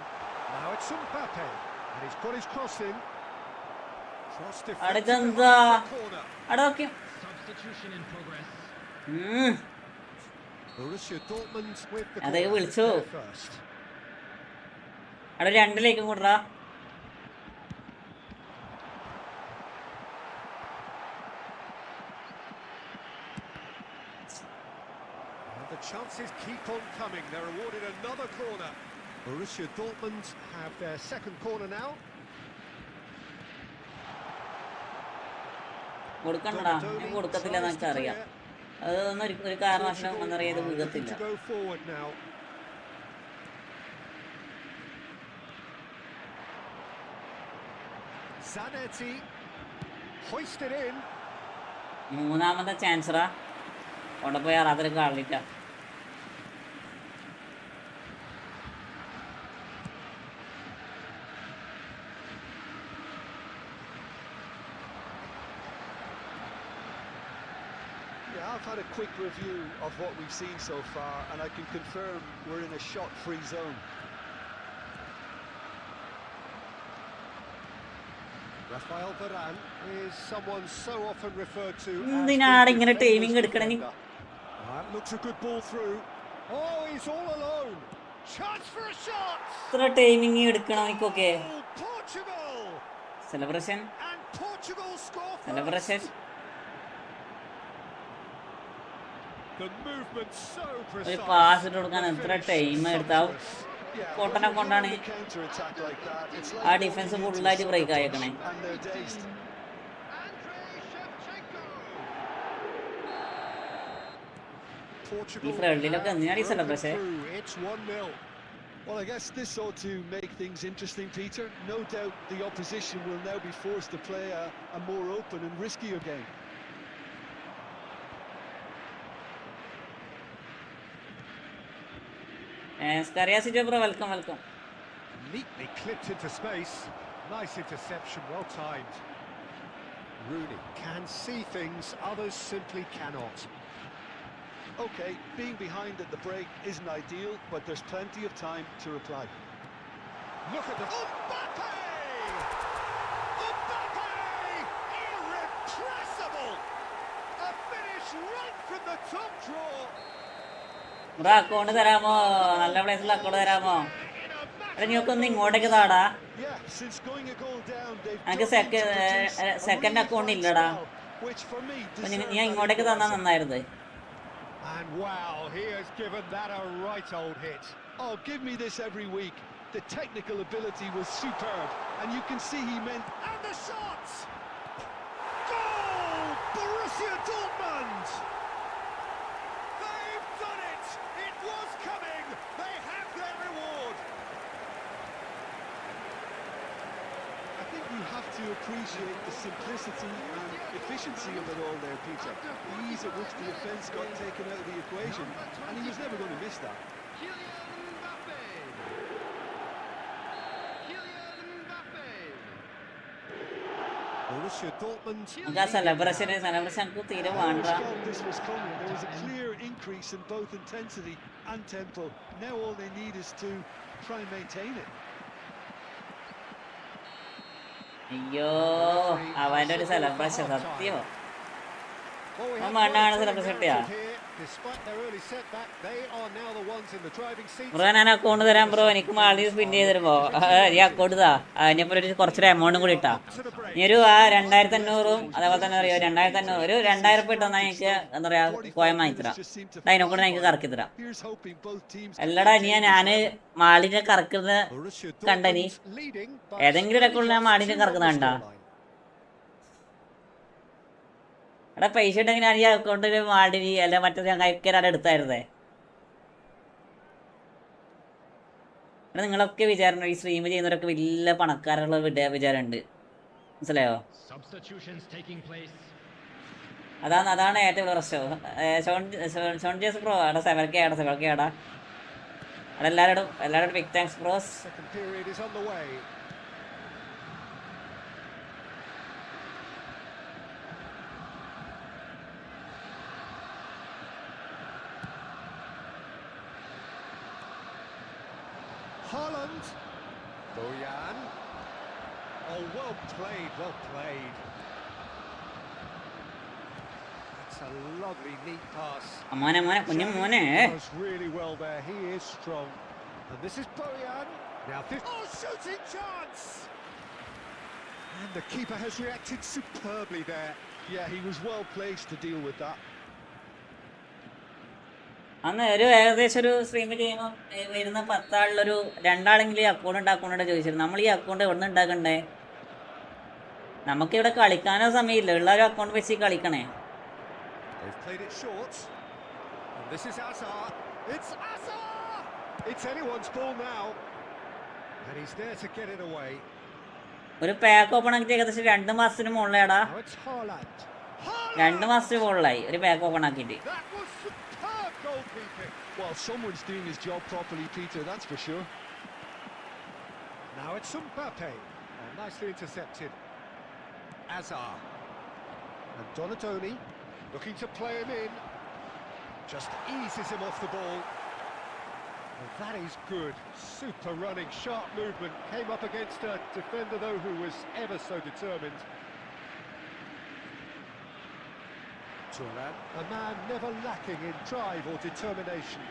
Now it's Mbappe. And he's got his cross in. Cross deflected behind the corner. Substitution in progress. Borussia Dortmund with the അതൊക്കെ corner വിളിച്ചു first. അവിടെ 2-ലേക്കും കൂടാ. The chances keep on coming. They're awarded another corner. Borussia Dortmund have their second corner now. കൊടുക്കണ്ടടാ, ഞാൻ കൊടുക്കത്തില്ല എന്നൊക്കെ അറിയാം. അതൊന്നും ഒരു കാരണവശാലും എന്നറിയാതെ വീഴത്തില്ല. To go forward now. Zanetti hoisted in. മൂന്നാമത്തെ ചാൻസറാ അവിടെ പോയി അറാതിൽ കാളിട്ട. I've had a quick review of what we've seen so far, and I can confirm we're in a shot-free zone. Rafael Varane is someone so often referred to എന്തിനാണ് ഇങ്ങനെ timing എടുക്കണേ? looks a good ball through. Oh, he's all alone. Chance for a shot. ഇത്ര timing എടുക്കണം എനിക്കൊക്കെ. Portugal. Celebration. And Portugal score first. Celebration. The movement so precise. ഒരു pass ഇട്ട് കൊടുക്കാൻ എത്ര ടൈം എടുത്താവും? പൊട്ടനെ കൊണ്ടാണ് ആ ഡിഫൻസ് ഫുള്ളായിട്ട് ബ്രേക്ക് ആയേക്കണേ. ഈ ഫ്രണ്ടിലൊക്കെ എന്തിനാണ് ഈ celebration? Well, I guess this ought to make things interesting, Peter. No doubt the opposition will now be forced to play a more open and riskier game. welcome. Neatly clipped into space. Nice interception, well timed. Rooney can see things others simply cannot. Okay, being behind at the break isn't ideal, but there's plenty of time to reply. Look at the Mbappe! Mbappe! Irrepressible! A finish right from the top draw. Account തരാമോ? നല്ല പ്ലേസിൽ account തരാമോ? നീയൊക്കെ ഒന്ന് ഇങ്ങോട്ടേക്ക് താടാ. എനിക്ക് second account ഇല്ലടാ. ഞാൻ ഇങ്ങോട്ടേക്ക് തന്നാ നന്നായിരുന്നു. And wow, he has given that a right old hit. Oh, give me this every week. The technical ability was superb, and you can see he meant. And the shots! Goal! Borussia Dortmund! They've done it! It was coming! They have their reward! I think you have to appreciate the simplicity and efficiency of it all there, Peter. The ease at which the offence got taken out of the equation, and he was never going to miss that. Borussia Dortmund. celebration തീരെ വേണ്ട. This was coming. There was a clear increase in both intensity and tempo. Now all they need is to try and maintain it. അയ്യോ, അവന്റെ ഒരു celebration സത്യോ? മണ്ണാണ് celebration കിട്ടിയാ? Despite their early setback, they are now the ones in the driving seat. Bro ഞാൻ account തരാം bro, എനിക്ക് Maldives spin ചെയ്ത് തരുമ്പോ ഈ അക്കൗണ്ട് താ, അതിനെപ്പോലെ ഒരു കുറച്ചൊരു എമൗണ്ടും കൂടി ഇട്ടാ. ഇനി ഒരു 2500 അതേപോലെ തന്നെ അറിയോ 2500 ഒരു 2000 ഉറുപ്പിക ഇട്ടാൽ എനിക്ക് എന്താ പറയാ കോയം വാങ്ങിത്തരാം. അതിനെക്കൂടെ എനിക്ക് കറക്കി തരാം. അല്ലടാ ഇനി ഞാന് മാളിനെ കറക്കുന്ന കണ്ടനി ഏതെങ്കിലും ഒരു അക്കൗണ്ടിൽ ഞാൻ മാളിനെ കറക്കുന്ന കണ്ടാ. എടാ പൈസ ഉണ്ടെങ്കിൽ ഞാൻ ഈ അക്കൗണ്ടിൽ മാളിനി അല്ല മറ്റേ ചങ്ങായിക്കാരാണ് എടുത്തായിരുന്നേ. എടാ നിങ്ങളൊക്കെ വിചാരണം ഈ സ്ട്രീം ചെയ്യുന്നവരൊക്കെ വലിയ പണക്കാരുള്ള വിചാരമുണ്ട്, മനസ്സിലായോ? Substitutions taking place. അതാണ് ഏറ്റവും വലിയ പ്രശ്നം. ഷോൺ ജേസ് ബ്രോ അവിടെ 7K ആടാ. അവിടെ എല്ലാവരോടും big thanks bros. Second period is on the way. Holland. Bojan. Oh, well played, well played. That's a lovely, neat pass. മോനെ കുഞ്ഞു Does really well there. He is strong. And this is Bojan. Now this... Oh, shooting chance! And the keeper has reacted superbly there. Yeah, he was well placed to deal with that. അന്ന് ഏകദേശം ഒരു stream ചെയ്യുമ്പോൾ വരുന്ന 10 ആളിലൊരു 2 ആളെങ്കിലും ഈ account ചോദിച്ചിരുന്നു. നമ്മൾ ഈ account എവിടെ നിന്ന് ഉണ്ടാക്കണ്ടേ? നമുക്കിവിടെ കളിക്കാനോ സമയമില്ല, ഉള്ള ഒരു അക്കൗണ്ട് വെച്ച് കളിക്കണേ. They've played it short. And this is Azar. It's Azar! It's anyone's ball now. And he's there to get it away. ഒരു പാക്ക് ഓപ്പൺ ആക്കി ഏകദേശം 2 മാസത്തിന് മുകളിലാടാ. Now it's Haaland. 2 മാസത്തിന് മുകളിലായി ഒരു പാക്ക് ഓപ്പൺ ആക്കിയിട്ട്. That was superb goalkeeping. Well, someone's doing his job properly, Peter, that's for sure. Now it's Mbappe. Oh, nicely intercepted. Azar. And Donatoni looking to play him in. Just eases him off the ball. Well, that is good. Super running, sharp movement. Came up against a defender, though, who was ever so determined. Turan, a man never lacking in drive or determination.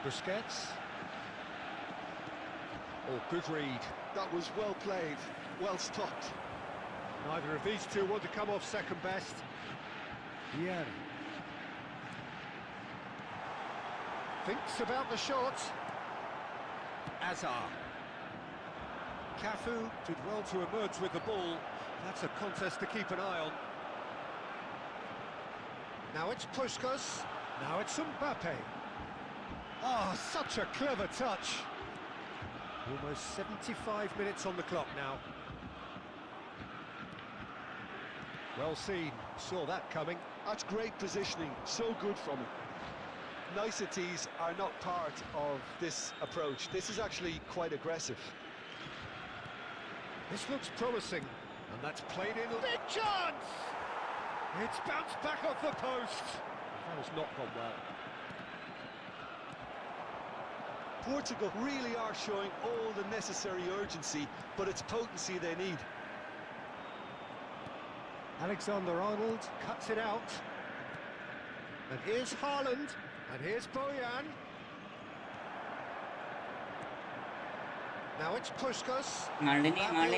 Busquets. Oh, good read. That was well played, well stopped. Neither of these two want to come off second best. Yeah. Thinks about the shot. Azar. Cafu did well to emerge with the ball. That's a contest to keep an eye on. Now it's Puskas. Now it's Mbappe. Oh, such a clever touch. Almost 75 minutes on the clock now. Well seen, saw that coming. That's great positioning, so good from him. Niceties are not part of this approach. This is actually quite aggressive. This looks promising, and that's played in. Big chance! It's bounced back off the post. That has not gone well. Portugal really are showing all the necessary urgency, but it's potency they need. Alexander-Arnold cuts it out. And here's Haaland, and here's Bojan. Now it's Puskas. മാൾഡിനി അല്ല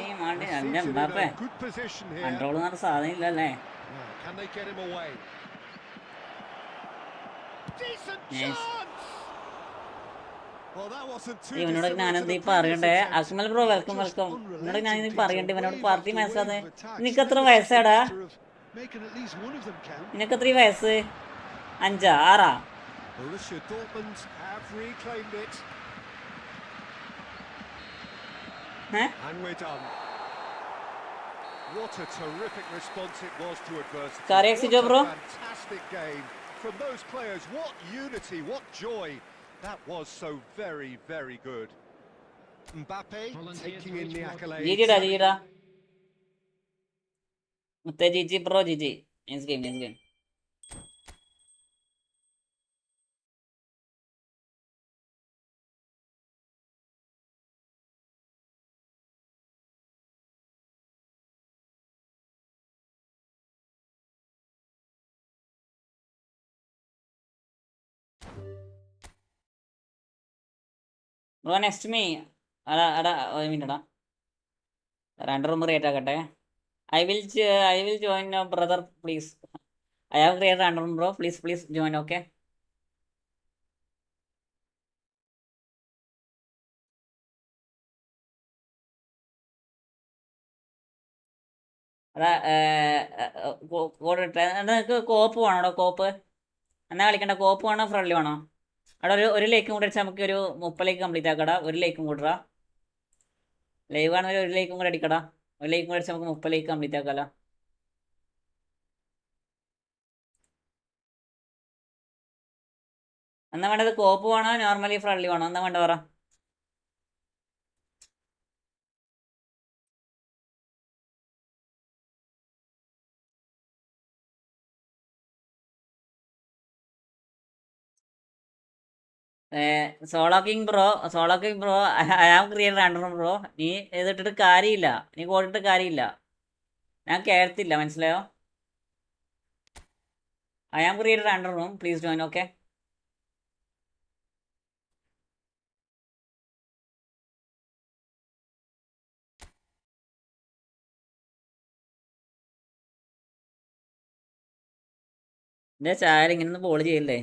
In Mbappe a good position here. Control നടന്ന സാധനം ഇല്ലല്ലേ. Now, can they get him away? Decent Yes. chance. Well, that wasn't too ഇവനോട് dissimilar ഞാനെന്ത് to ഈ the പറയണ്ടേ? previous attempt. Akmal bro welcome. ഇവനോട് ഞാൻ ഇത് പറയണ്ടേ? ഇവനോട് പാർട്ടി മനസ്സിലാതെ Attacks. നിനക്ക് എത്ര വയസ്സാടാ? Making at least one of them count. നിനക്ക് എത്ര വയസ്സ്? 5 6 Borussia Dortmund have reclaimed it. And we're done. What a terrific response it was to adversity. Correct, What bro. a fantastic game from those players. What unity, what joy. That was so very, very good. Mbappe taking in the accolades. ജിജിടാ മുത്തേ GG bro GG. Nice game. Bro next me അടാ ഒരു മിനിറ്റടാ, 2 room create ആക്കട്ടെ. I will join brother please. I have create 2 room bro, please join. Okay, അതാ code ഇട്ടേ. നിങ്ങൾക്ക് കോപ്പ് വേണോ? അവിടെ കോപ്പ് എന്നാ കളിക്കണ്ട? കോപ്പ് വേണോ ഫ്രണ്ട്ലി വേണോ? അവിടെ ഒരു ലേക്കും കൂടെ അടിച്ചാൽ നമുക്ക് ഒരു 30 ലേക്ക് കംപ്ലീറ്റ് ആക്കടാ. ഒരു ലേക്കും കൂടാ. ലൈവ് ആണെങ്കിൽ ഒരു ലേക്കും കൂടെ അടിക്കടാ. ഒരു ലേക്കും കൂടെ അടിച്ചാൽ നമുക്ക് 30 ലേക്ക് കംപ്ലീറ്റ് ആക്കാലോ. എന്നാ വേണ്ടത്? കോപ്പ് വേണോ നോർമലി ഫ്രണ്ട്ലി വേണോ? എന്നാ വേണ്ട പറ. Solo king bro I have create 2 room bro. നീ ഇതിട്ടിട്ട് കാര്യമില്ല, നീ കോടിട്ട് കാര്യമില്ല. ഞാൻ കേൾത്തില്ല, മനസ്സിലായോ? I have create 2 room, please join. Okay, എന്റെ ചായ ഇങ്ങനെ ബോൾ ചെയ്യല്ലേ?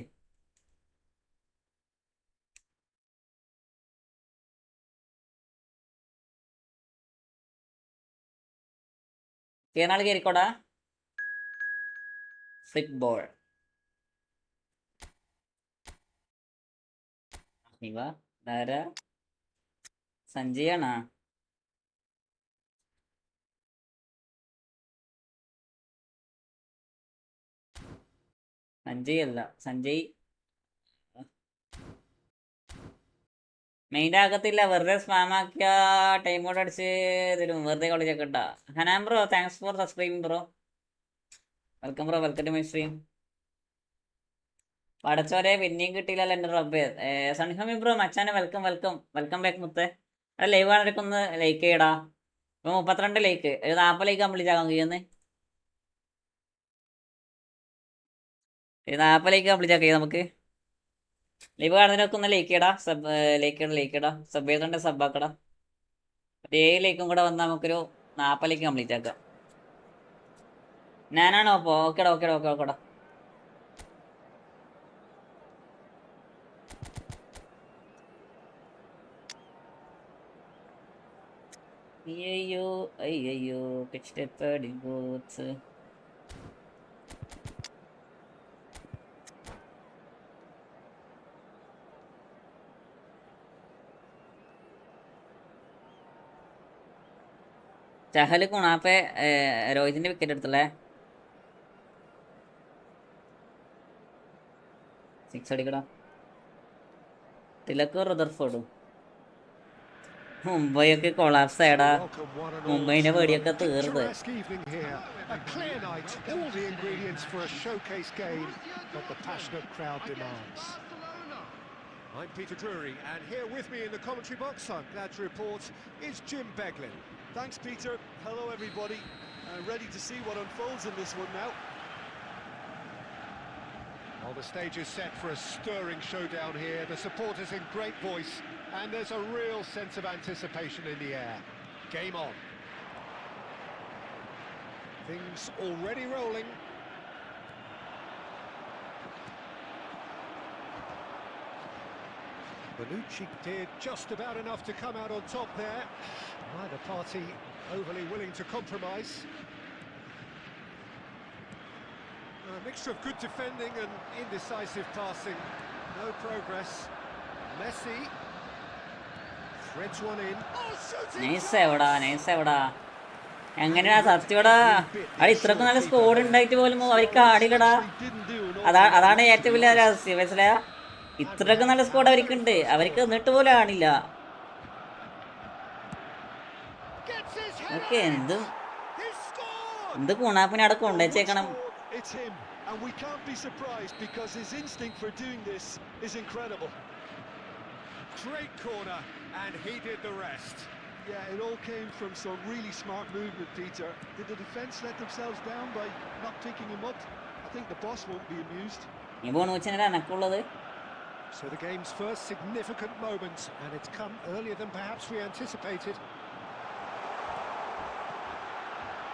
കേരള കയറിക്കോടാ. ഫുട്ബോൾ ഇവ ധാര സഞ്ജയാണോ? സഞ്ജയ് അല്ല, സഞ്ജയ് മെയിൻ്റെ ആകത്തില്ല. വെറുതെ സ്പാം ആക്കിയ ടൈം ഔട്ട് അടിച്ച് തരും. വെറുതെ കളിച്ചൊക്കെ ഇട്ടാ. Hanan bro thanks for subscribing bro. Welcome bro, welcome to my stream. പടച്ചോരെ പിന്നെയും കിട്ടിയില്ലല്ലോ എൻ്റെ റബ്ബേ. സൺഹമി ബ്രോ മച്ചാനെ വെൽക്കം ബാക്ക് മുത്തേ. അവിടെ ലൈവ് ആണെടുക്കും ഒന്ന് ലൈക്ക് ചെയ്യടാ. ഇപ്പൊ 32 ലൈക്ക്, ഒരു 40 ലൈക്ക് കംപ്ലീറ്റ് ആക്കാൻ കഴിയുന്നേ. 40 ലൈക്ക് കംപ്ലീറ്റ് ആക്കിയ നമുക്ക്. ലൈവ് കാണുന്നതിനൊക്കെ ഒന്ന് ലൈക്ക് ചെയ്യടാ. ലൈക്ക് ചെയ്യടാ. സബ് ചെയ്തോണ്ട് സബ് ആക്കടാ. 7 ലൈക്കും കൂടെ വന്നാൽ നമുക്കൊരു 40 ലൈക്ക് കംപ്ലീറ്റ് ആക്കാം. ഞാനാണോ? അപ്പോൾ ഓക്കേടാ. അയ്യോ കഷ്ടപ്പാടി ബോട്സ്. ചഹല് കുണാപ്പെ രോഹിതിന്റെ വിക്കറ്റ് എടുത്തല്ലേ? 6 അടിക്കടാ. തിലക്കും റദർഫോർഡും. മുംബൈയൊക്കെ കൊളാപ്സ് ആയടാ. മുംബൈന്റെ പേടിയൊക്കെ തീർന്ന്. A clear night, all the ingredients for a showcase game that the passionate crowd demands. I'm Peter Drury, and here with me in the commentary box, I'm glad to report, is Jim Beglin. Thanks, Peter. Hello, everybody. Ready to see what unfolds in this one now. Well, the stage is set for a stirring showdown here. The supporters in great voice, and there's a real sense of anticipation in the air. Game on. Things already rolling. Bonucci did just about enough to come out on top there. Neither party overly willing to compromise. A mixture of good defending and indecisive passing. No progress. Messi threads one in. Oh, shooting! Nice എവിടാ എങ്ങനെയാ സത്യടാ? അവിടെ ഇത്രക്കും നല്ല squad ഉണ്ടായിട്ട് പോലും അവർക്ക് ആടില്ലടാ. അതാണ് ഏറ്റവും വലിയ രഹസ്യം, മനസ്സിലായ? ഇത്രക്കും നല്ല സ്കോഡ് അവർക്കുണ്ട്, അവർക്ക് എന്നിട്ട് പോലും ആണില്ല. ഓക്കെ, എന്ത് കുണാപ്പിനെ അവിടെ കൊണ്ടുവച്ചേക്കണം. It's him, and we can't be surprised because his instinct for doing this is incredible. Great corner, and he did the rest. Yeah, it all came from some really smart movement, Peter. Did the defence let themselves down by not picking him up? I think the boss won't be amused. ഈ ബോണൂച്ചനല്ലേ എനക്കുള്ളത്? So the game's first significant moment, and it's come earlier than perhaps we anticipated.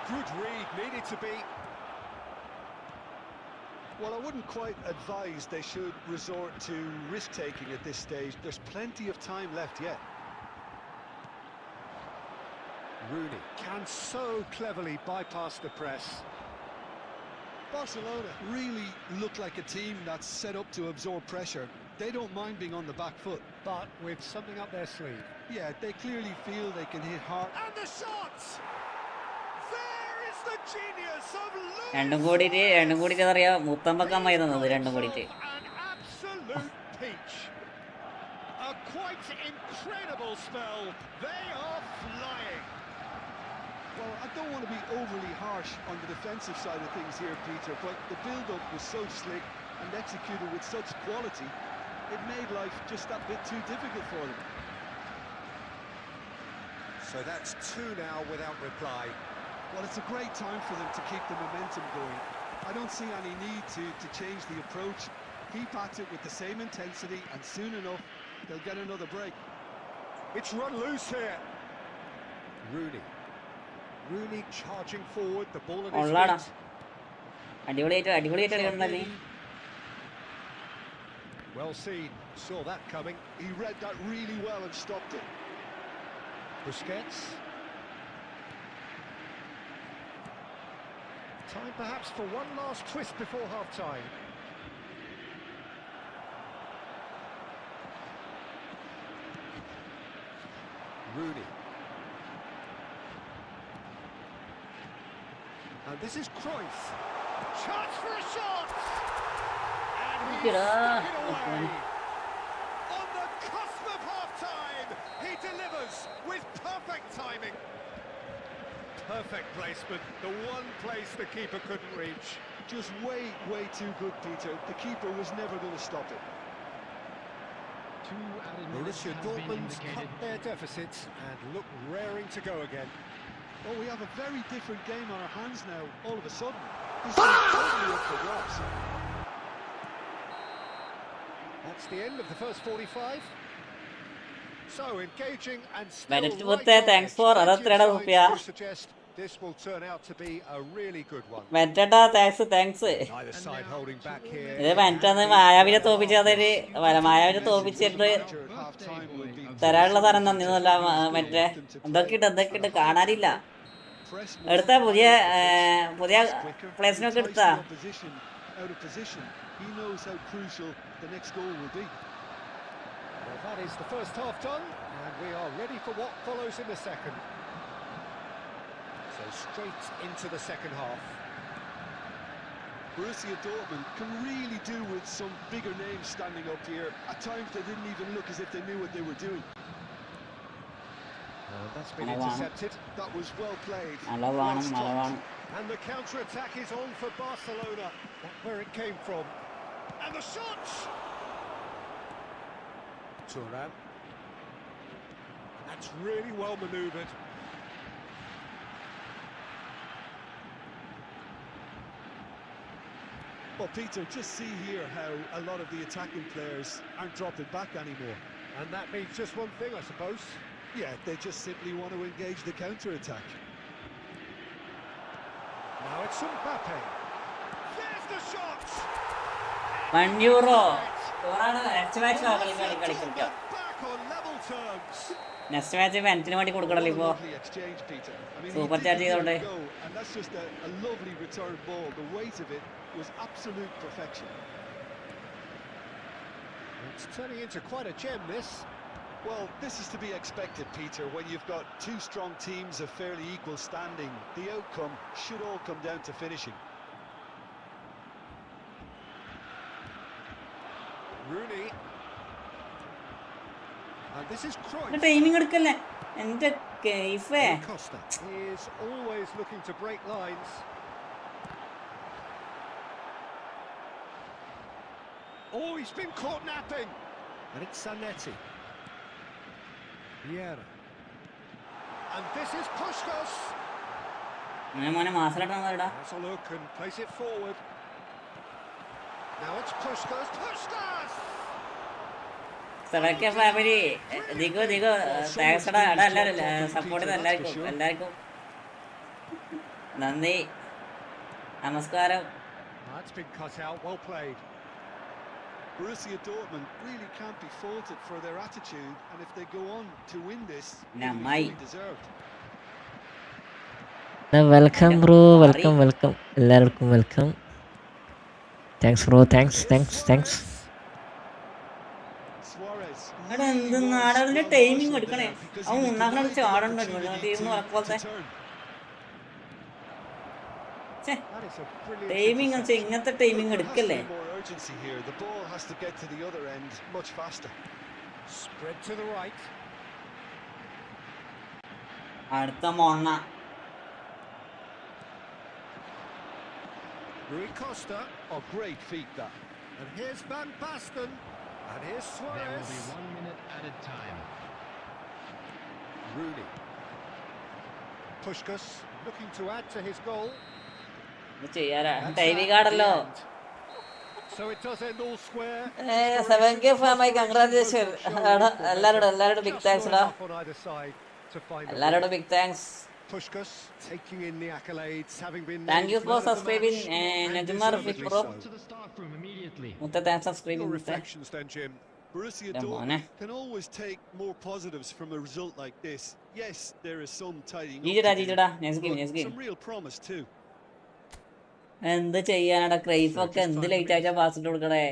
Good read, needed to be. Well, I wouldn't quite advise they should resort to risk-taking at this stage. There's plenty of time left yet. Rooney can so cleverly bypass the press. Barcelona really look like a team that's set up to absorb pressure. They don't mind being on the back foot. But with something up their sleeve. Yeah, they clearly feel they can hit hard. And the shot! There is the genius of Luis! രണ്ടും കൂടിയിട്ട് അറിയാം മുത്തമ്പക്കമ്മായി തന്നത് രണ്ടും കൂടിയിട്ട്. An absolute peach. A quite incredible spell. They are flying. Well, I don't want to be overly harsh on the defensive side of things here, Peter, but the build-up was so slick and executed with such quality, it made life just that bit too difficult for them. So that's 2 now without reply. Well, it's a great time for them to keep the momentum going. I don't see any need to change the approach. Keep at it with the same intensity, and soon enough, they'll get another break. It's run loose here. Rooney charging forward, the ball at his ഒള്ളാടാ feet. അടിപൊളിയായിട്ട് കളിക്കണ്ടല്ലേ. Well seen, saw that coming. He read that really well and stopped it. Busquets. Time perhaps for one last twist before half-time. Rooney. And this is Cruyff. Chance for a shot! And he stuck it away. On the cusp of half-time, he delivers with perfect timing. Perfect placement, the one place the keeper couldn't reach. Just way too good, Peter. The keeper was never going to stop it. 2 added minutes Borussia have been Dortmund indicated. cut their deficits and look raring to go again. Well, we have a very different game on our hands now, all of a sudden. This is totally up for grabs. That's the end of the first 45. So engaging and still Benedict right Mutte, on thanks edge. for Plenty of $63 signs rupiah. to suggest this will turn out to be a really good one. വെറ്റട്ടാ thanks. Neither side holding back here. ഇത് വെറ്റന്ന് മായാവിനെ തോപ്പിച്ചതൊരു മായാവിനെ തോപ്പിച്ചിട്ട് തരാനുള്ള സാധനം തന്നിരുന്നല്ല മറ്റേ എന്തൊക്കെ കാണാനില്ല. എടുത്ത പുതിയ പ്ലേസിനൊക്കെ എടുത്താ. He knows how crucial the next goal will be. Well, that is the first half done, and we are ready for what follows in the second. So straight into the second half. Borussia Dortmund can really do with some bigger names standing up here. At times they didn't even look as if they knew what they were doing. That's been intercepted. That was well played. നല്ലതാണ്. And the counter-attack is on for Barcelona. That's where it came from. And the shot! Thuram. That's really well manoeuvred. Well, Peter, just see here how a lot of the attacking players aren't dropping back anymore. And that means just one thing, I suppose. Yeah, they just simply want to engage the counter-attack. Now it's Mbappe. There's the shot! €1 next match കളിക്കാം. Back on level terms. Next match വെന്റിന് വേണ്ടി കൊടുക്കണല്ലോ ഇപ്പോ. Lovely exchange, Peter. I mean, Super he charge didn't ചെയ്തോണ്ടേ. let it go, and that's just a lovely return ball. The weight of it was absolute perfection. It's turning into quite a gem, this. Well, this is to be expected, Peter, when you've got two strong teams of fairly equal standing. The outcome should all come down to finishing. Rooney. And this is Cruyff. Timing എടുക്കല്ലേ എന്റെ കൈഫേ. Costa is always looking to break lines. Oh, he's been caught napping. And it's Zanetti. Vieira. And this is Puskas. മോനെ മാസലായിട്ടാ. Has a look and plays it forward. Now it's Puskas. Puskas! Seven K family ദിഗു ദിഗു thanks എടാ എടാ എല്ലാവരും support ചെയ്ത എല്ലാവർക്കും നന്ദി നമസ്കാരം. That's been cut out, well played. Borussia Dortmund really can't be faulted for their attitude, and if they go on to win this, Namai. fully deserved. Welcome bro, welcome എല്ലാവർക്കും welcome. Thanks bro, thanks. Suarez. എടാ എന്തെന്നാണ് അതിന്റെ timing എടുക്കണേ. അവൻ മൂന്നാമത് ചാടണ്ട team പോലത്തെ That is a brilliant timing എന്ന് വെച്ചാൽ ഇങ്ങനത്തെ ടൈമിങ് എടുക്കല്ലേ. More urgency here. The ball has to get to the other end much faster. spread to the right. അടുത്ത മൊണ്ണ Rui Costa, Oh, great feat that. and here's Van Basten, and here's There will be Suarez. 1 minute added time. Rooney. Puskás looking to add to his goal. ചെയ്യാറാ That's timing at ആണല്ലോ. the end. So it does end all square. 7K ഫാമായി congratulation. എല്ലാവരോടും big thanks ടാ. On either side to find the എല്ലാവരോടും big thanks. Puskás taking in the accolades, having been thank you named for man of the subscribing match, and Najma Rafeeq deservedly bro. so. To the staff room immediately. മുത്ത thanks Your subscribing മുത്ത. reflections then, Jim. Borussia Yeah, Dortmund man. can always take more positives from a result like this. Yes, there is some tidying up ജീജടാ to do, ജീജടാ next but game some real promise too. എന്ത് ചെയ്യാനാടാ Cruyff ഒക്കെ എന്ത് late ആയിട്ടാ pass ഇട്ട് കൊടുക്കണേ.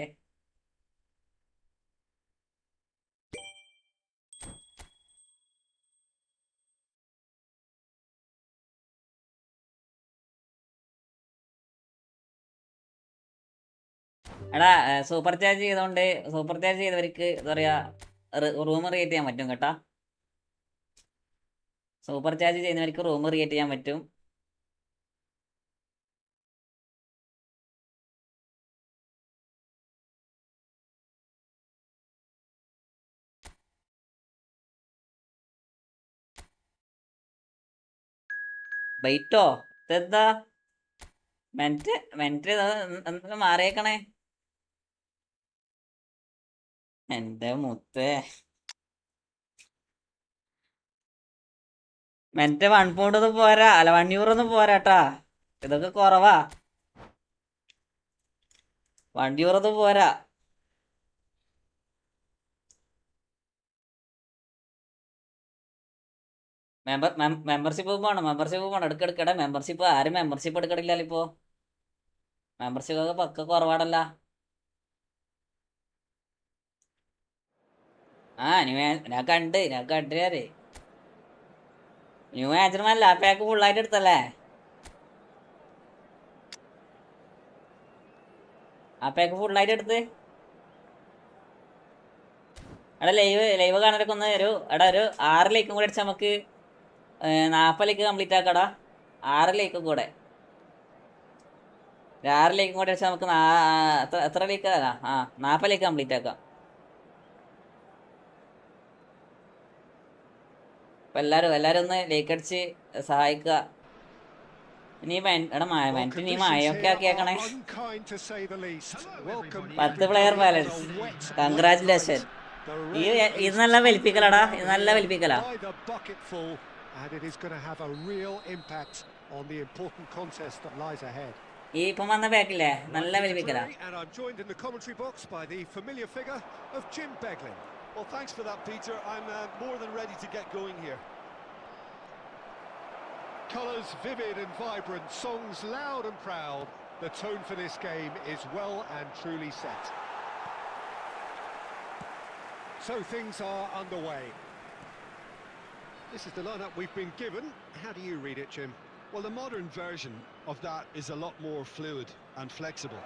എടാ super charge ചെയ്തവർക്ക് എന്താ പറയാ റൂം ക്രിയേറ്റ് ചെയ്യാൻ പറ്റും കേട്ടാ. സൂപ്പർ ചാർജ് ചെയ്യുന്നവർക്ക് റൂം ക്രിയേറ്റ് ചെയ്യാൻ പറ്റും. ബൈറ്റോ ഇതെന്താ മെന്റ് മാറിയേക്കണേ. എന്റെ മുത്തേ മെന്റ് 1 പൗണ്ട് ഒന്നും പോരാ, അല്ല 1 യൂറോ ഒന്നും പോരാട്ടാ. ഇതൊക്കെ കുറവാ. 1 യൂറോ ഒന്നും പോരാ. മെമ്പർഷിപ്പ് പോകണം എടുക്കെടുക്കട. മെമ്പർഷിപ്പ് ആരും മെമ്പർഷിപ്പ് എടുക്കണില്ലല്ലോ ഇപ്പോ. മെമ്പർഷിപ്പ് ഒക്കെ പക്ക കുറവാടല്ല. ഞാൻ കണ്ടില്ലേ. ന്യൂ ആച്ചർമാനല്ല, ആ പാക്ക് ഫുള്ളായിട്ട് എടുത്തല്ലേ. ആ പാക്ക് ഫുള്ളായിട്ട് എടുത്ത്. എടാ ലൈവ് കാണാനൊക്കെ ഒന്ന് ഒരു 6 ലൈക്കും കൂടെ അടിച്ചാൽ നമുക്ക് 40 ലൈക്ക് കംപ്ലീറ്റ് ആക്കടാ. 6 ലൈക്കും കൂടെ 6 ലൈക്കും കൂടെ അടിച്ചാൽ നമുക്ക് എത്ര ലൈക്ക് ആകാം? 40 ലൈക്ക് കംപ്ലീറ്റ് ആക്കാം. അപ്പൊ എല്ലാരും ഒന്ന് ലൈക്ക് അടിച്ച് സഹായിക്കുക. ഇനി നീ മായൊക്കെ ആക്കിയേക്കണേ. 10 പ്ലെയർ ബാലൻസ്. കൺഗ്രാറ്റുലേഷൻ. ഇത് നല്ല വലിപ്പിക്കലാടാ, ഇത് നല്ല വലിപ്പിക്കലാ. ഈ ഇപ്പം വന്ന പാക്കില്ലേ, നല്ല വലിപ്പിക്കലാ. Well, thanks for that, Peter. I'm more than ready to get going here. Colours vivid and vibrant, songs loud and proud. The tone for this game is well and truly set. So things are underway. This is the lineup we've been given. How do you read it, Jim? Well, the modern version of that is a lot more fluid and flexible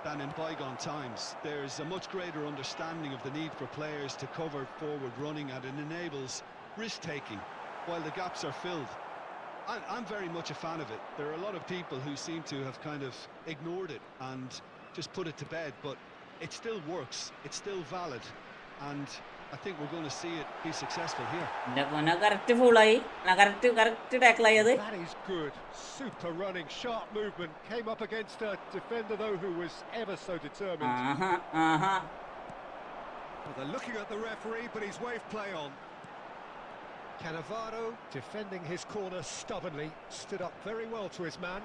than in bygone times. There's a much greater understanding of the need for players to cover forward running, and it enables risk-taking while the gaps are filled. I'm very much a fan of it. There are a lot of people who seem to have kind of ignored it and just put it to bed, but it still works, it's still valid, and I think we're going to see it be successful here. Correct tackle. That is good. Super running, sharp movement. Came up against a defender though who was ever so determined. Well, they're looking at the referee, but he's waved play on. Cannavaro defending his corner stubbornly, stood up very well to his man.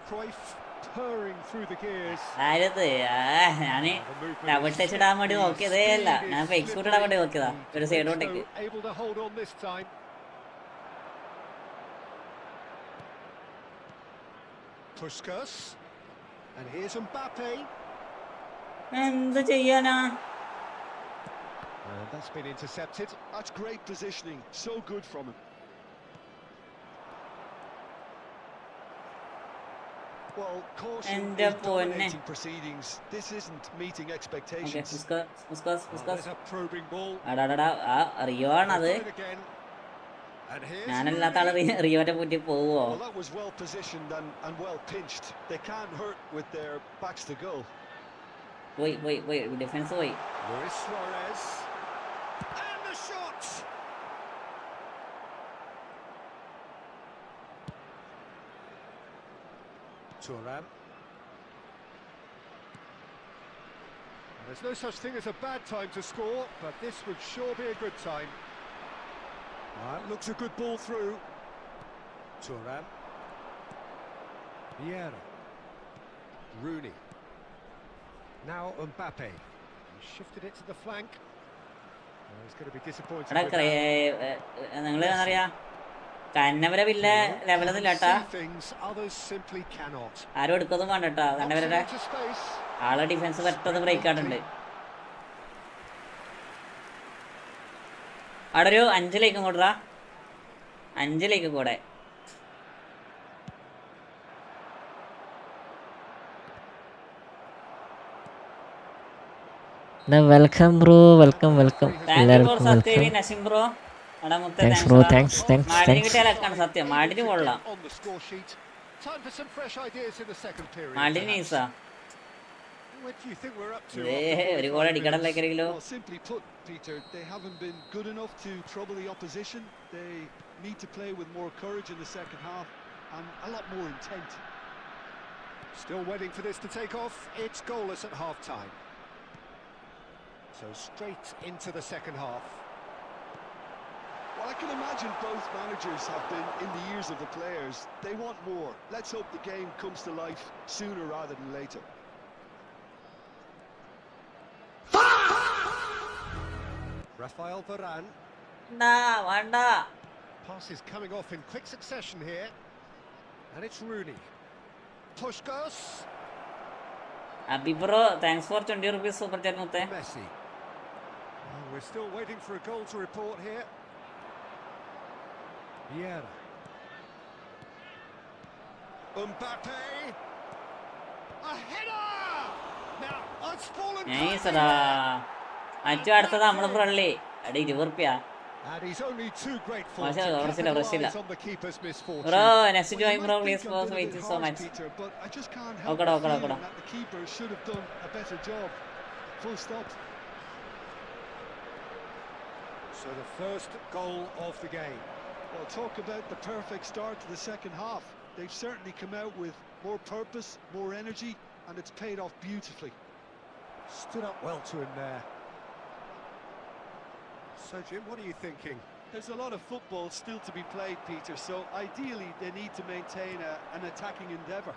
Cruyff purring through the gears. അതായത് ഞാൻ double touch ഇടാൻ വേണ്ടി നോക്കിയതേ അല്ല, ഞാൻ fake shoot ഇടാൻ വേണ്ടി നോക്കിയതാ ഒരു സൈഡോട്ടേക്ക്. Able to hold on this time. Puskas, and here's Mbappe. എന്ത് ചെയ്യാനാ? And that's been intercepted. That's great positioning, so good from him. Well, caution And is dominating proceedings. This isn't meeting okay, expectations. There's a probing ball. അടാടാ, ആ Rio ആണത്. Going again. And here's ഞാനല്ലാത്ത ആള് റിയോന്റെ പൂറ്റി പോവോ? Well, that was well positioned and well pinched. They can't hurt with their backs to goal. പോയി defence പോയി. Luis Suarez. And the shot! Thuram. There's no such thing as a bad time to score, but this would sure be a good time. Looks a good ball through. Thuram. Vieira. Rooney. Now Mbappe. He shifted it to the flank. He's going to be disappointed with that. നിങ്ങള് അറിയാ കന്നവരവില്ല ലെവലൊന്നും ഇല്ലാട്ടാ. Things others simply cannot. ആരും എടുക്കൊന്നും വേണ്ടട്ടാ. കന്നവരുടെ Into space. ആളെ defence പെട്ടെന്ന് break ആയിട്ടുണ്ട്. അവിടെ ഒരു 5 ലേക്ക് കൂടാ, 5 ലേക്ക് കൂടെ. വെൽക്കം ബ്രോ, വെൽക്കം എല്ലാവർക്കും സത്യം Naseem bro. Thanks bro, thanks. മാഡിന് കിട്ടിയാലൊക്കെയാണ് സത്യം. മാഡിന് കൊള്ളാം. On the score sheet. Time for some fresh ideas in the second period. മാഡിന് ഈസാ What do you think we're up to? ഒരു ഗോൾ അടിക്കണല്ലേക്കോ. Well, simply put, Peter, they haven't been good enough to trouble the opposition. They need to play with more courage in the second half and a lot more intent. Still waiting for this to take off. It's goalless at half-time. So straight into the second half. Well, I can imagine both managers have been in the ears of the players. They want more. Let's hope the game comes to life sooner rather than later. Rafael Varane. വേണ്ട. Pass is coming off in quick succession here. And it's Rooney. Puskas. Abhi bro thanks for 20 rupees super chat മുത്തേ. Messi. Oh, we're still waiting for a goal to report here. Vieira. Mbappe. A header! Now, it's fallen. നൈസടാ. അച്ചു അടുത്തത് നമ്മള് ഫ്രള്ളി. അടി 20 റുപ്യ. And he's only too grateful to capitalize on the keeper's misfortune. Bro, next join bro, please boss, wait so much. Peter, but I just can't help Okay. feeling that the keeper should have done a better job. Full stop. So the first goal of the game. Well, talk about the perfect start to the second half. They've certainly come out with more purpose, more energy, and it's paid off beautifully. Stood up well to him there. So Jim, what are you thinking? There's a lot of football still to be played, Peter, so ideally they need to maintain an attacking endeavour.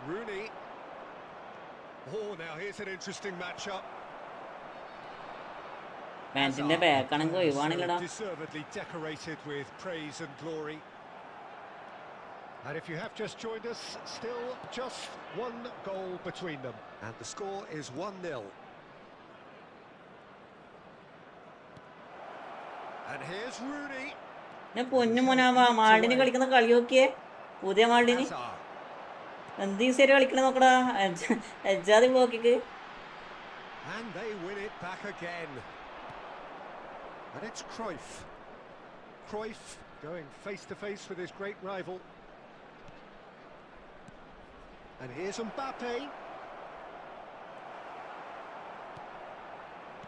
Rooney. Oh, now here's an interesting matchup. മാച്ചിന്റെ ബാക്കാണെങ്കിൽ ഒഴിവാണില്ലടാ. Deservedly decorated with praise and glory. And if you have just joined us, still just one goal between them. And the score is 1-0. And here's Rooney. ഞാൻ പൊന്നു മോനാവാ മാൾഡിന് കളിക്കുന്ന കളി നോക്കിയേ. പുതിയ മാൾഡിന് Hazard. എന്ത് ഈസിയായിട്ട് കളിക്കണ നോക്കടാ. എജാതി പോക്കിക്ക്. And they win it back again. And it's Cruyff. Cruyff going face to face with his great rival. And here's Mbappe.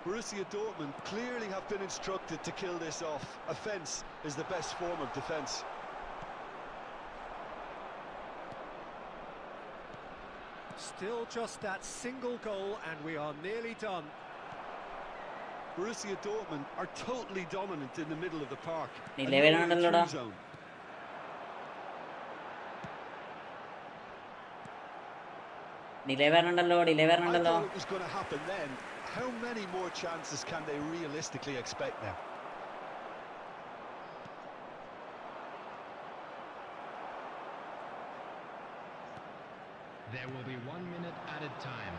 Borussia Dortmund clearly have been instructed to kill this off. Offence is the best form of defence. Still just that single goal and we are nearly done. Borussia Dortmund are totally dominant in the middle of the park. Delay വേണമല്ലോടാ. Delay വരണുണ്ടല്ലോ. I thought it was going to happen then. How many more chances can they realistically expect now? There will be 1 minute added time.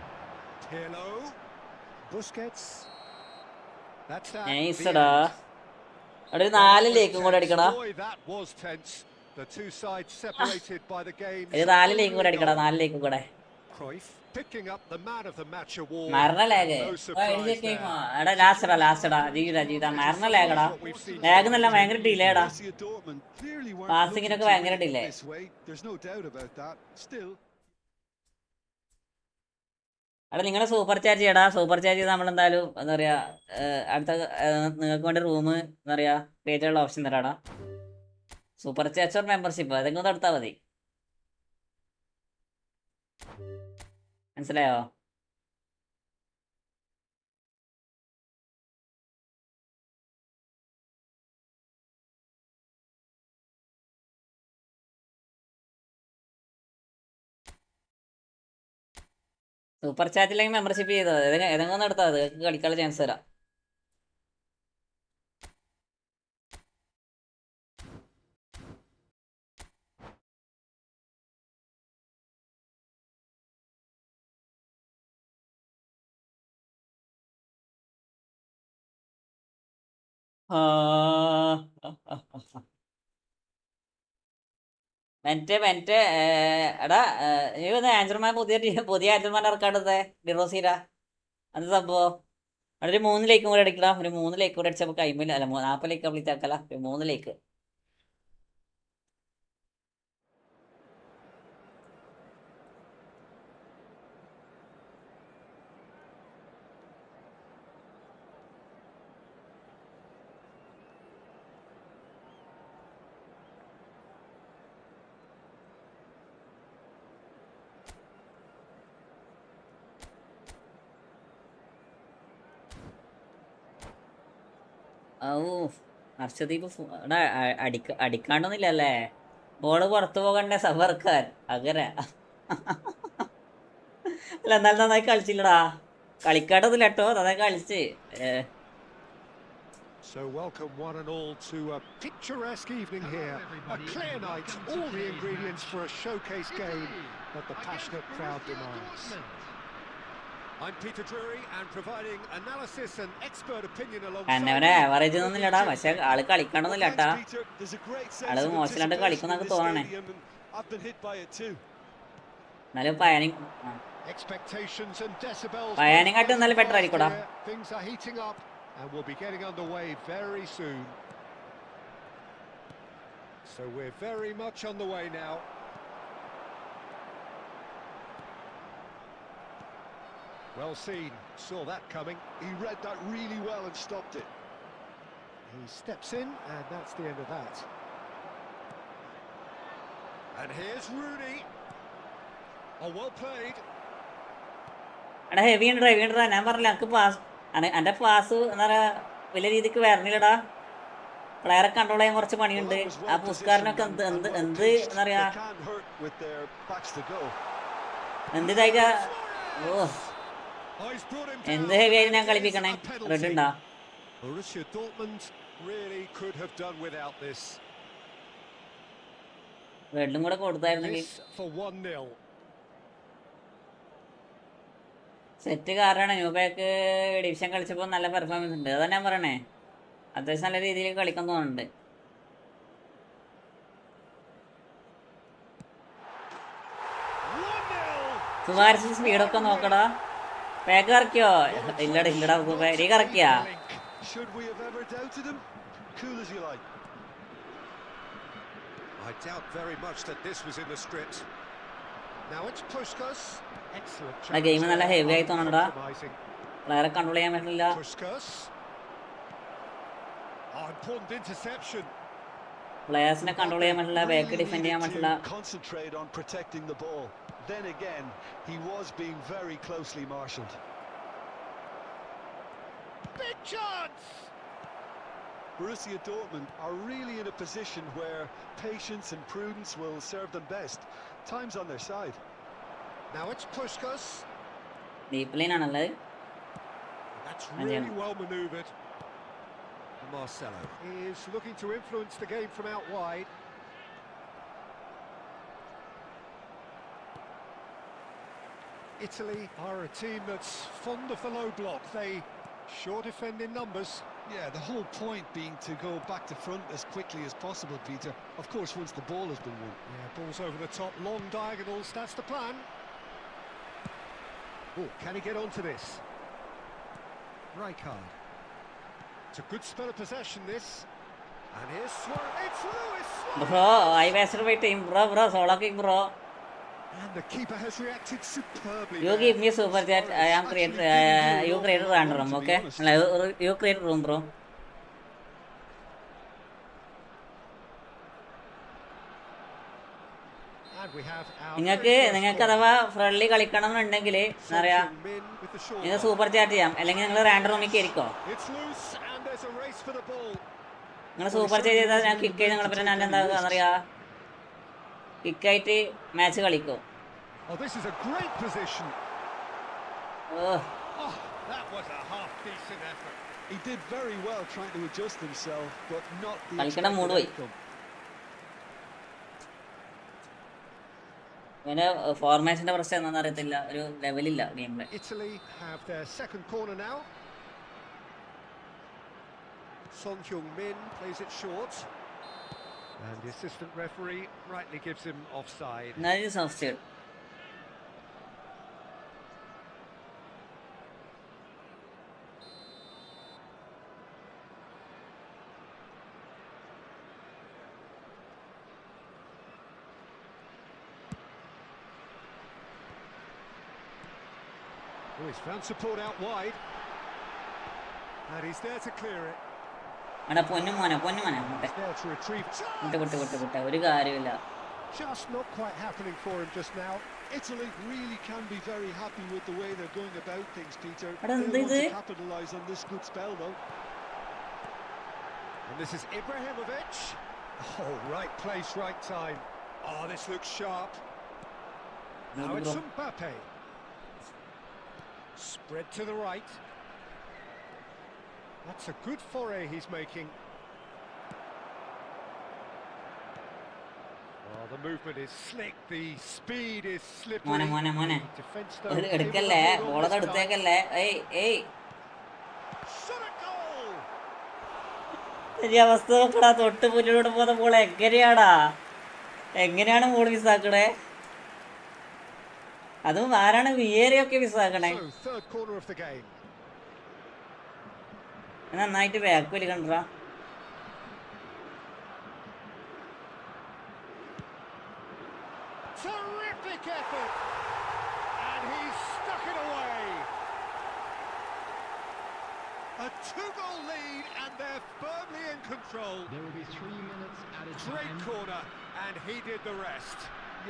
Pirlo, Busquets. That's that. നൈസ്ടാ. അവിടെ ഒരു 4 ലേക്കും കൂടെ അടിക്കടാ. Boy, that was tense. The two sides separated by the game. ഒരു 4 ലേക്കും കൂടെ അടിക്കടാ. 4 ലേക്കും കൂടെ. Cruyff picking up the man of the match award. മരണ ലാഗ്. എടാ ലാസ്റ്റടാ. ജീവിത മരണ ലാഗടാ. ലാഗ് എന്നല്ല ഭയങ്കര ഡിലേടാ. പാസിങ്ങിനൊക്കെ ഭയങ്കര delay. There's no doubt about that. Still അവിടെ നിങ്ങളെ സൂപ്പർ ചാർജ് ചെയ്യടാ. സൂപ്പർ ചാർജ് ചെയ്ത് നമ്മളെന്തായാലും എന്താ പറയുക അടുത്ത നിങ്ങൾക്ക് വേണ്ടി റൂം എന്താ പറയുക ക്രിയേറ്റ് ചെയ്യാനുള്ള ഓപ്ഷൻ തരാടാ. സൂപ്പർ ചാർജ് ഓർ മെമ്പർഷിപ്പ് അതൊക്കെ ഒന്ന് എടുത്താൽ മതി. മനസ്സിലായോ? സൂപ്പർ ചാറ്റില്ലെങ്കിൽ മെമ്പർഷിപ്പ് ചെയ്തത് ഏതെങ്കിലും ഒന്ന് എടുത്താൽ അത് കളിക്കാനുള്ള ചാൻസ് തരാം. മെൻറ്റ് എടാ നീ വന്ന് ആൻസർമാൻ പുതിയ ആൻസർമാൻ ഇറക്കാണ്ടത് ഡിറോസീര അത് സംഭവം. അവിടെ ഒരു 3 ലേക്ക് കൂടെ അടിക്കണം. ഒരു 3 ലേക്ക് കൂടെ അടിച്ചപ്പോൾ കൈമില്ല. അല്ല 40 ലേക്ക് കംപ്ലീറ്റ് ആക്കല. ഒരു 3 ലേക്ക്. ഓ ഹർഷദീപ് എടാ അടിക്കാണ്ടൊന്നുമില്ല അല്ലേ? ബോള് പുറത്തു പോകണ്ടേ സബർക്കാൻ അങ്ങനെ. അല്ല എന്നാലും നന്നായി കളിച്ചില്ലടാ. കളിക്കാണ്ടൊന്നുമില്ല കേട്ടോ. നന്നായി കളിച്ച്. So welcome one and all to a picturesque evening here. A clear night, all the ingredients for a showcase game that the passionate crowd demands. I'm Peter Drury and providing analysis and expert opinion alongside. എന്നവനെ average ഒന്നുമില്ലടാ. പക്ഷെ ആള് കളിക്കണമെന്നില്ല കേട്ടാ. ആള് മോശമില്ലാണ്ട് കളിക്കുന്നൊക്കെ തോന്നണേ. എന്നാലും പയനിങ് ആയിട്ട് എന്നാലും better ആയിരിക്കൂടാ. Things are heating up and we'll be getting underway very soon. So we're very much on the way now. Well seen, saw that coming. He read that really well and stopped it. He steps in and that's the end of that. And here's Rooney. Oh, well played. എടാ heavy ഉണ്ടോ? ഞാൻ പറഞ്ഞില്ല എനിക്ക് pass എൻ്റെ pass എന്താ പറയുക വലിയ രീതിക്ക് വരണില്ലടാ. പ്ലെയറെ കൺട്രോൾ ചെയ്യാൻ കുറച്ച് പണിയുണ്ട്. ആ പുസ്കാരനൊക്കെ എന്ത് എന്താ പറയാ എന്ത് ഇതായിട്ടാ. ഓ എന്ത് ഹെവി ആയിട്ട് ഞാൻ കളിപ്പിക്കണേ. റെഡ് ഉണ്ടാ? Borussia Dortmund really could have done without this. റെഡും കൂടെ കൊടുത്തായിരുന്നെങ്കിൽ For 1-0. സെറ്റ് കാരണമാണ് ന്യൂബാക്ക് ഡിവിഷൻ കളിച്ചപ്പോൾ നല്ല പെർഫോമൻസ് ഉണ്ട്. അതാ ഞാൻ പറയണേ. അത്യാവശ്യം നല്ല രീതിയിൽ കളിക്കാൻ തോന്നുന്നുണ്ട്. സുവാരസിന്റെ സ്പീഡൊക്കെ നോക്കടാ. പേക്ക് ഇറക്കിയോ? ഇല്ലടാ നീ കറക്കിയാ? I doubt very much that this was in the script. Now it's Puskas. Excellent. ആ ഗെയിം നല്ല ഹെവി ആയി തോന്നണ്ടാ. പ്ലെയറെ കൺട്രോൾ ചെയ്യാൻ പറ്റില്ല. Puskas. Oh, important interception. പ്ലെയേഴ്സിനെ കൺട്രോൾ ചെയ്യാൻ പറ്റില്ല. ബാക്ക് ഡിഫെൻഡ് ചെയ്യാൻ പറ്റില്ല. Concentrate on protecting the ball. then again, he was being very closely marshalled. Big chance! Borussia Dortmund are really in a position where patience and prudence will serve them best. Time's on their side. Now it's Puskás. Deep line ആണല്ലേ. That's really well manoeuvred. Marcelo is looking to influence the game from out wide. Italy are a team that's fond of the low block. They sure defend in numbers. Yeah, the whole point being to go back to front as quickly as possible, Peter. Of course, once the ball has been won. Yeah, balls over the top, long diagonals, that's the plan. Oh, can he get onto this? Rijkaard. It's a good spell of possession, this. And here's it's Lewis. Bro I was waiting bro solo kick bro. And the keeper has reacted superbly. You give me super chat. I am creator. You create random room, okay? You create room, bro. And we have our നിങ്ങൾക്ക് അഥവാ friendly കളിക്കണം എന്നുണ്ടെങ്കിൽ എന്താ പറയാ, നിങ്ങൾ super chat ചെയ്യാം, അല്ലെങ്കിൽ നിങ്ങൾ റാൻഡം റൂമിൽ കയറിക്കോ. നിങ്ങൾ സൂപ്പർ ചാറ്റ് ചെയ്താൽ ഞാൻ കിക്ക് ചെയ്ത് നിങ്ങളെ പിന്നെ ഞാൻ എന്താ പറയാ, കിക്കായിട്ട് match കളിക്കോ. Oh, this is a great position. Oh, that was a half-decent effort. He did very well trying to adjust himself, but not the കളിക്കണ മൂഡ് പോയി. പിന്നെ ഫോർമേഷന്റെ പ്രശ്നം എന്താണെന്ന് അറിയത്തില്ല, ഒരു ലെവലില്ല ഗെയിമില്. Italy have their second corner now. Son Heung-min plays it short. And the assistant referee rightly gives him offside. Nice offside. Oh, he's found support out wide. And he's there to clear it. പൊന്നു മോനെ He's there to retrieve വിട്ട ഒരു കാര്യമില്ല. Just not quite happening for him just now. Italy really can be very happy with the way they're going about things, Peter. They want to capitalise on this good spell, though. And this is Ibrahimovic. Oh, right place, right time. Oh, this looks sharp. Now it's Mbappe. Spread to the right. That's a good foray he's making. Oh, the movement is slick, the speed is slippery. മോനെ Defense എടുക്കല്ലേ, ബോളത് എടുത്തേക്കല്ലേ. ഈ അവസ്ഥ നോക്കടാ, തൊട്ട് മുന്നിലോട്ട് പോകുന്ന ball എങ്ങനെയാണ് ball മിസ്സാക്കണേ? അതും ആരാണ് വിയേറിയൊക്കെ മിസ്സാക്കണേ? നന്നായിട്ട് ബാക്ക് വലി കണ്ടാ. Terrific effort, and he's stuck it away. A 2-goal lead, and they're firmly in control. There will be 3 minutes added time. Great corner, and he did the rest.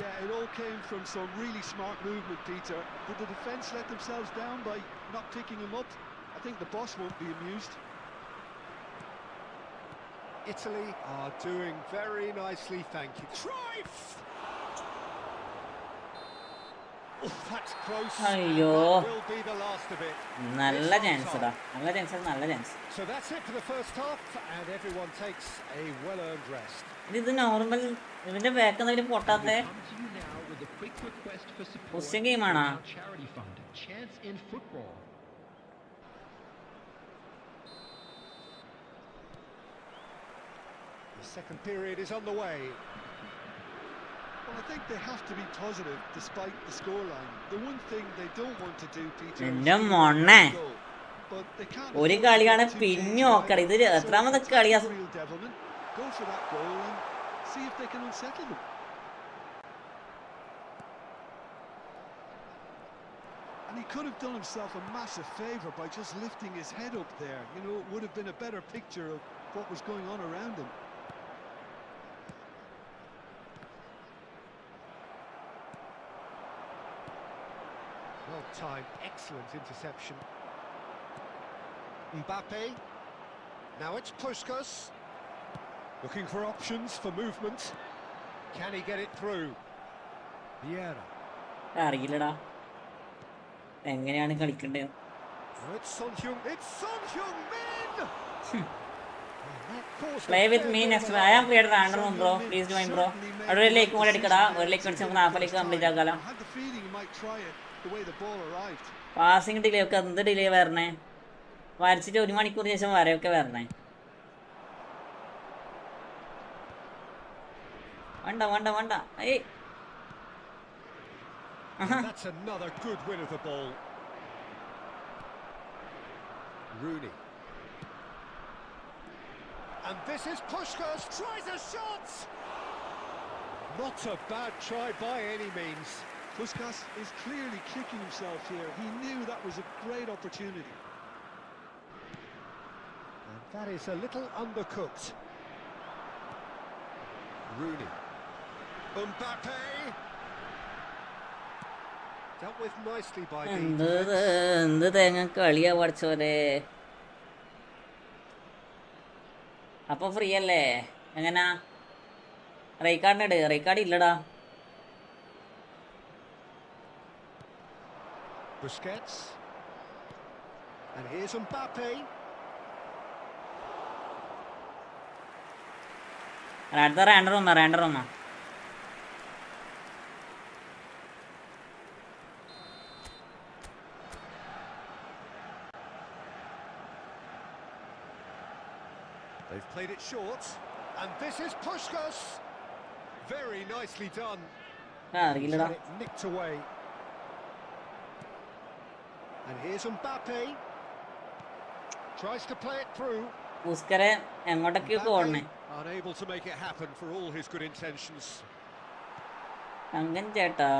Yeah, it all came from some really smart movement, Peter. Did the defence let themselves down by not picking him up? I think the boss won't be amused. Italy are doing very nicely, thank you. Cruyff! Oh, that's close. അയ്യോ, That will be the last of it. നല്ല chance. So that's it for the first half, and everyone takes a well-earned rest. ഇത് normal, ഇതിന്റെ back എന്തെങ്കിലും പൊട്ടാത്തെ Come to you now with a quick request for support Pushing game ആണോ? for our charity fund, Chance in Football. The second period is on the way. Well, I think they have to be positive despite the scoreline. The one thing they don't want to do, Peter, എന്റെ മോനെ, but they can't ഒരു കളിയാണ് പിന്നെ നോക്കണം. ഇത് എത്രാമത്തെ കളിയാ? real devilment. Go for that goal and see if they can unsettle them. And he could have done himself a massive favour by just lifting his head up there. You know, it would have been a better picture of what was going on around him. that time. Excellent interception. Mbappe. Now it's Puskas. Looking for options for movement. Can he get it through? Vieira. അറിയില്ലടാ എങ്ങനെയാണ് കളിക്കണ്ടേ. Oh, it's Son Heung-min! Play with me next. I am creator random bro. Please join bro. അവിടെ ഒരു like കൂടെ അടിക്കടാ. ഒരു like അടിച്ച് നമുക്ക് 40 complete ആക്കാലോ. Passing delay ഒക്കെ എന്ത് ഡിലേ വരണേ. വരച്ചിട്ട് 1 മണിക്കൂർ ശേഷം വരെയൊക്കെ വരണേ. വേണ്ട ഏയ്. That's another good win of the ball. Rooney. And this is Puskas, tries a shot! Not a bad try by any means. Puskas is clearly kicking himself here. He knew that was a great opportunity. And that is a little undercooked. Rooney. Mbappe! Dealt with nicely by the... എന്ത് തേങ്ങ കളിയാ പഠിച്ചോലെ. അപ്പൊ free അല്ലേ? എങ്ങനാ റൈക്കാർഡിന് Rijkaard ഇല്ലടാ. Busquets. And here's Mbappe. അടുത്ത റാൻഡർ ഒന്നാ. They've played it short, and this is Puskas. Very nicely done. അറിയില്ലടാ. It nicked away. And here's Mbappe. Tries to play it through. പുസ്കരെ എങ്ങോട്ടൊക്കെ പോകണേ. Unable to make it happen for all his good intentions. അങ്ങൻ ചേട്ടാ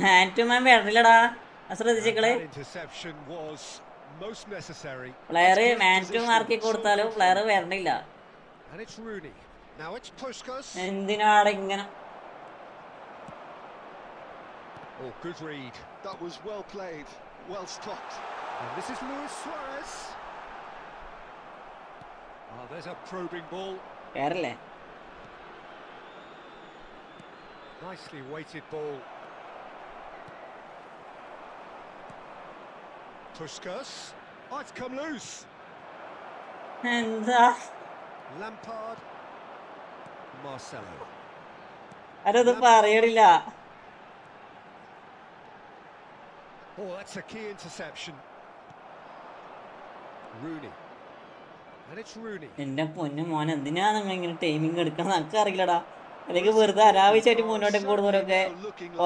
hand to man വരണില്ലടാ. ശ്രദ്ധിച്ചേക്കള്. Interception was most necessary. Player man to mark കൊടുത്താലും player വരണില്ല. And it's Rooney. Now it's Puskas. എന്തിനാണ് ഇങ്ങനെ. Oh, good read. That was well played, well stopped. And this is Luis Suarez. Oh, there's a probing ball. കേറില്ലേ. Nicely weighted ball. Puskas. Oh, it's come loose. എന്താ Lampard. Marcelo. അതൊന്നും പറയണില്ല. Oh, that's a key interception. Rooney. And it's Rooney. എന്റെ പൊന്നു മോൻ എന്തിനാ നിങ്ങൾ ഇങ്ങനെ timing എടുക്കണം നമുക്ക് അറിയില്ലടാ. അല്ലെങ്കിൽ വെറുതെ അനാവശ്യമായിട്ട് മുന്നോട്ട് കൂടുന്നവരൊക്കെ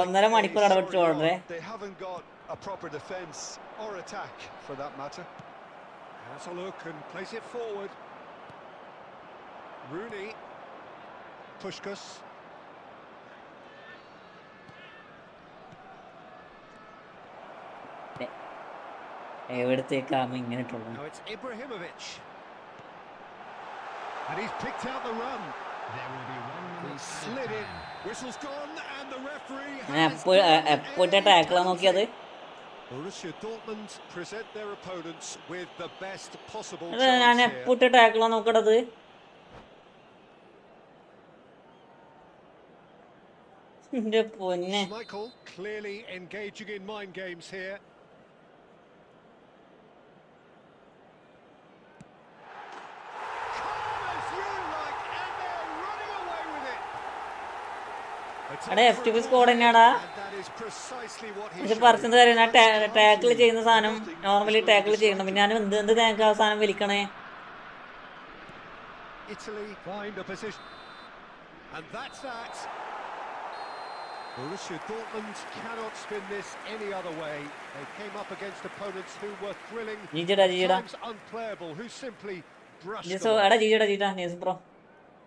1.5 മണിക്കൂർ ഇടപെട്ട് ഓടേ. They haven't got a proper defence or attack for that matter. Has a look and plays it forward. Rooney. Puskas. എവിടത്തേക്കാകുമ്പോ ഇങ്ങനെ ഇട്ടുള്ളൂ. Now it's Ibrahimovic. And he's picked out the run. There will be 1 He minute slid added in. time. Whistle's gone and the referee ഞാൻ എപ്പോഴത്തെ ടാക്കിളാ നോക്കിയത്. Borussia Dortmund present their opponents with the best possible ഞാൻ chance here. എപ്പോഴത്തെ ടാക്കിളാ നോക്കണത്. എന്റെ പൊന്നെ. Michael clearly engaging in mind games here. എടാ FTP squad തന്നെയാടാ. പക്ഷെ പറഞ്ഞത് കാര്യം ഞാൻ ടാക്കിൾ ചെയ്യുന്ന സാധനം നോർമലി ടാക്കിൾ ചെയ്യണം. പിന്നെ ഞാൻ എന്ത് തേങ്ങ ആ സാധനം വലിക്കണേ. Italy find a position. And that's that. Borussia Dortmund cannot spin this any other way. They came up against opponents who were thrilling, times unplayable, who simply brushed them. എടാ ജീജടാ news bro.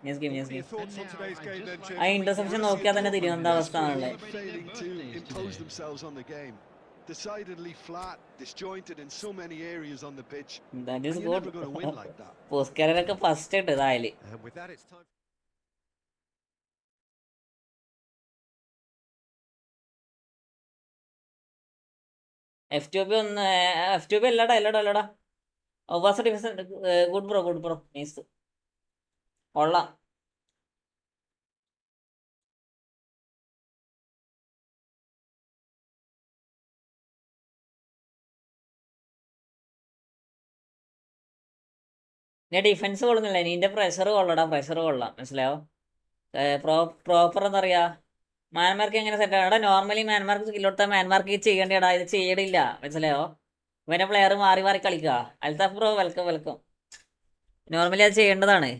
News game Your thoughts on today's game then, Jim? ആ interception നോക്കിയാൽ തന്നെ തിരിയുന്ന അവസ്ഥ ആണല്ലേ. Failing to impose themselves on the game. Decidedly flat, disjointed in so many areas on the pitch. That is And you're good. never going to win like that. പോസ്കരൊക്കെ first ഇട്ട് ഇതായാല്. And with that, it's time. F2B ഒന്ന് F2B അല്ലടാ ഓവാസ defence good bro nice കൊള്ളാം. ഞാൻ defence കൊള്ളുന്നില്ല, നിന്റെ pressure കൊള്ളാം മനസ്സിലായോ? പ്രോപ്പർ എന്താ പറയാ, മാൻമാർക്ക് എങ്ങനെ സെറ്റ് ആണ്? നോർമലി മാൻമാർക്ക് സ്കിൽ കൊടുത്താൽ മാൻമാർക്ക് ചെയ്യേണ്ടടാ, ഇത് ചെയ്യണില്ല മനസ്സിലായോ? ഇവനെ പ്ലെയർ മാറി കളിക്കുക. Althaf bro welcome. നോർമലി അത് ചെയ്യേണ്ടതാണ്.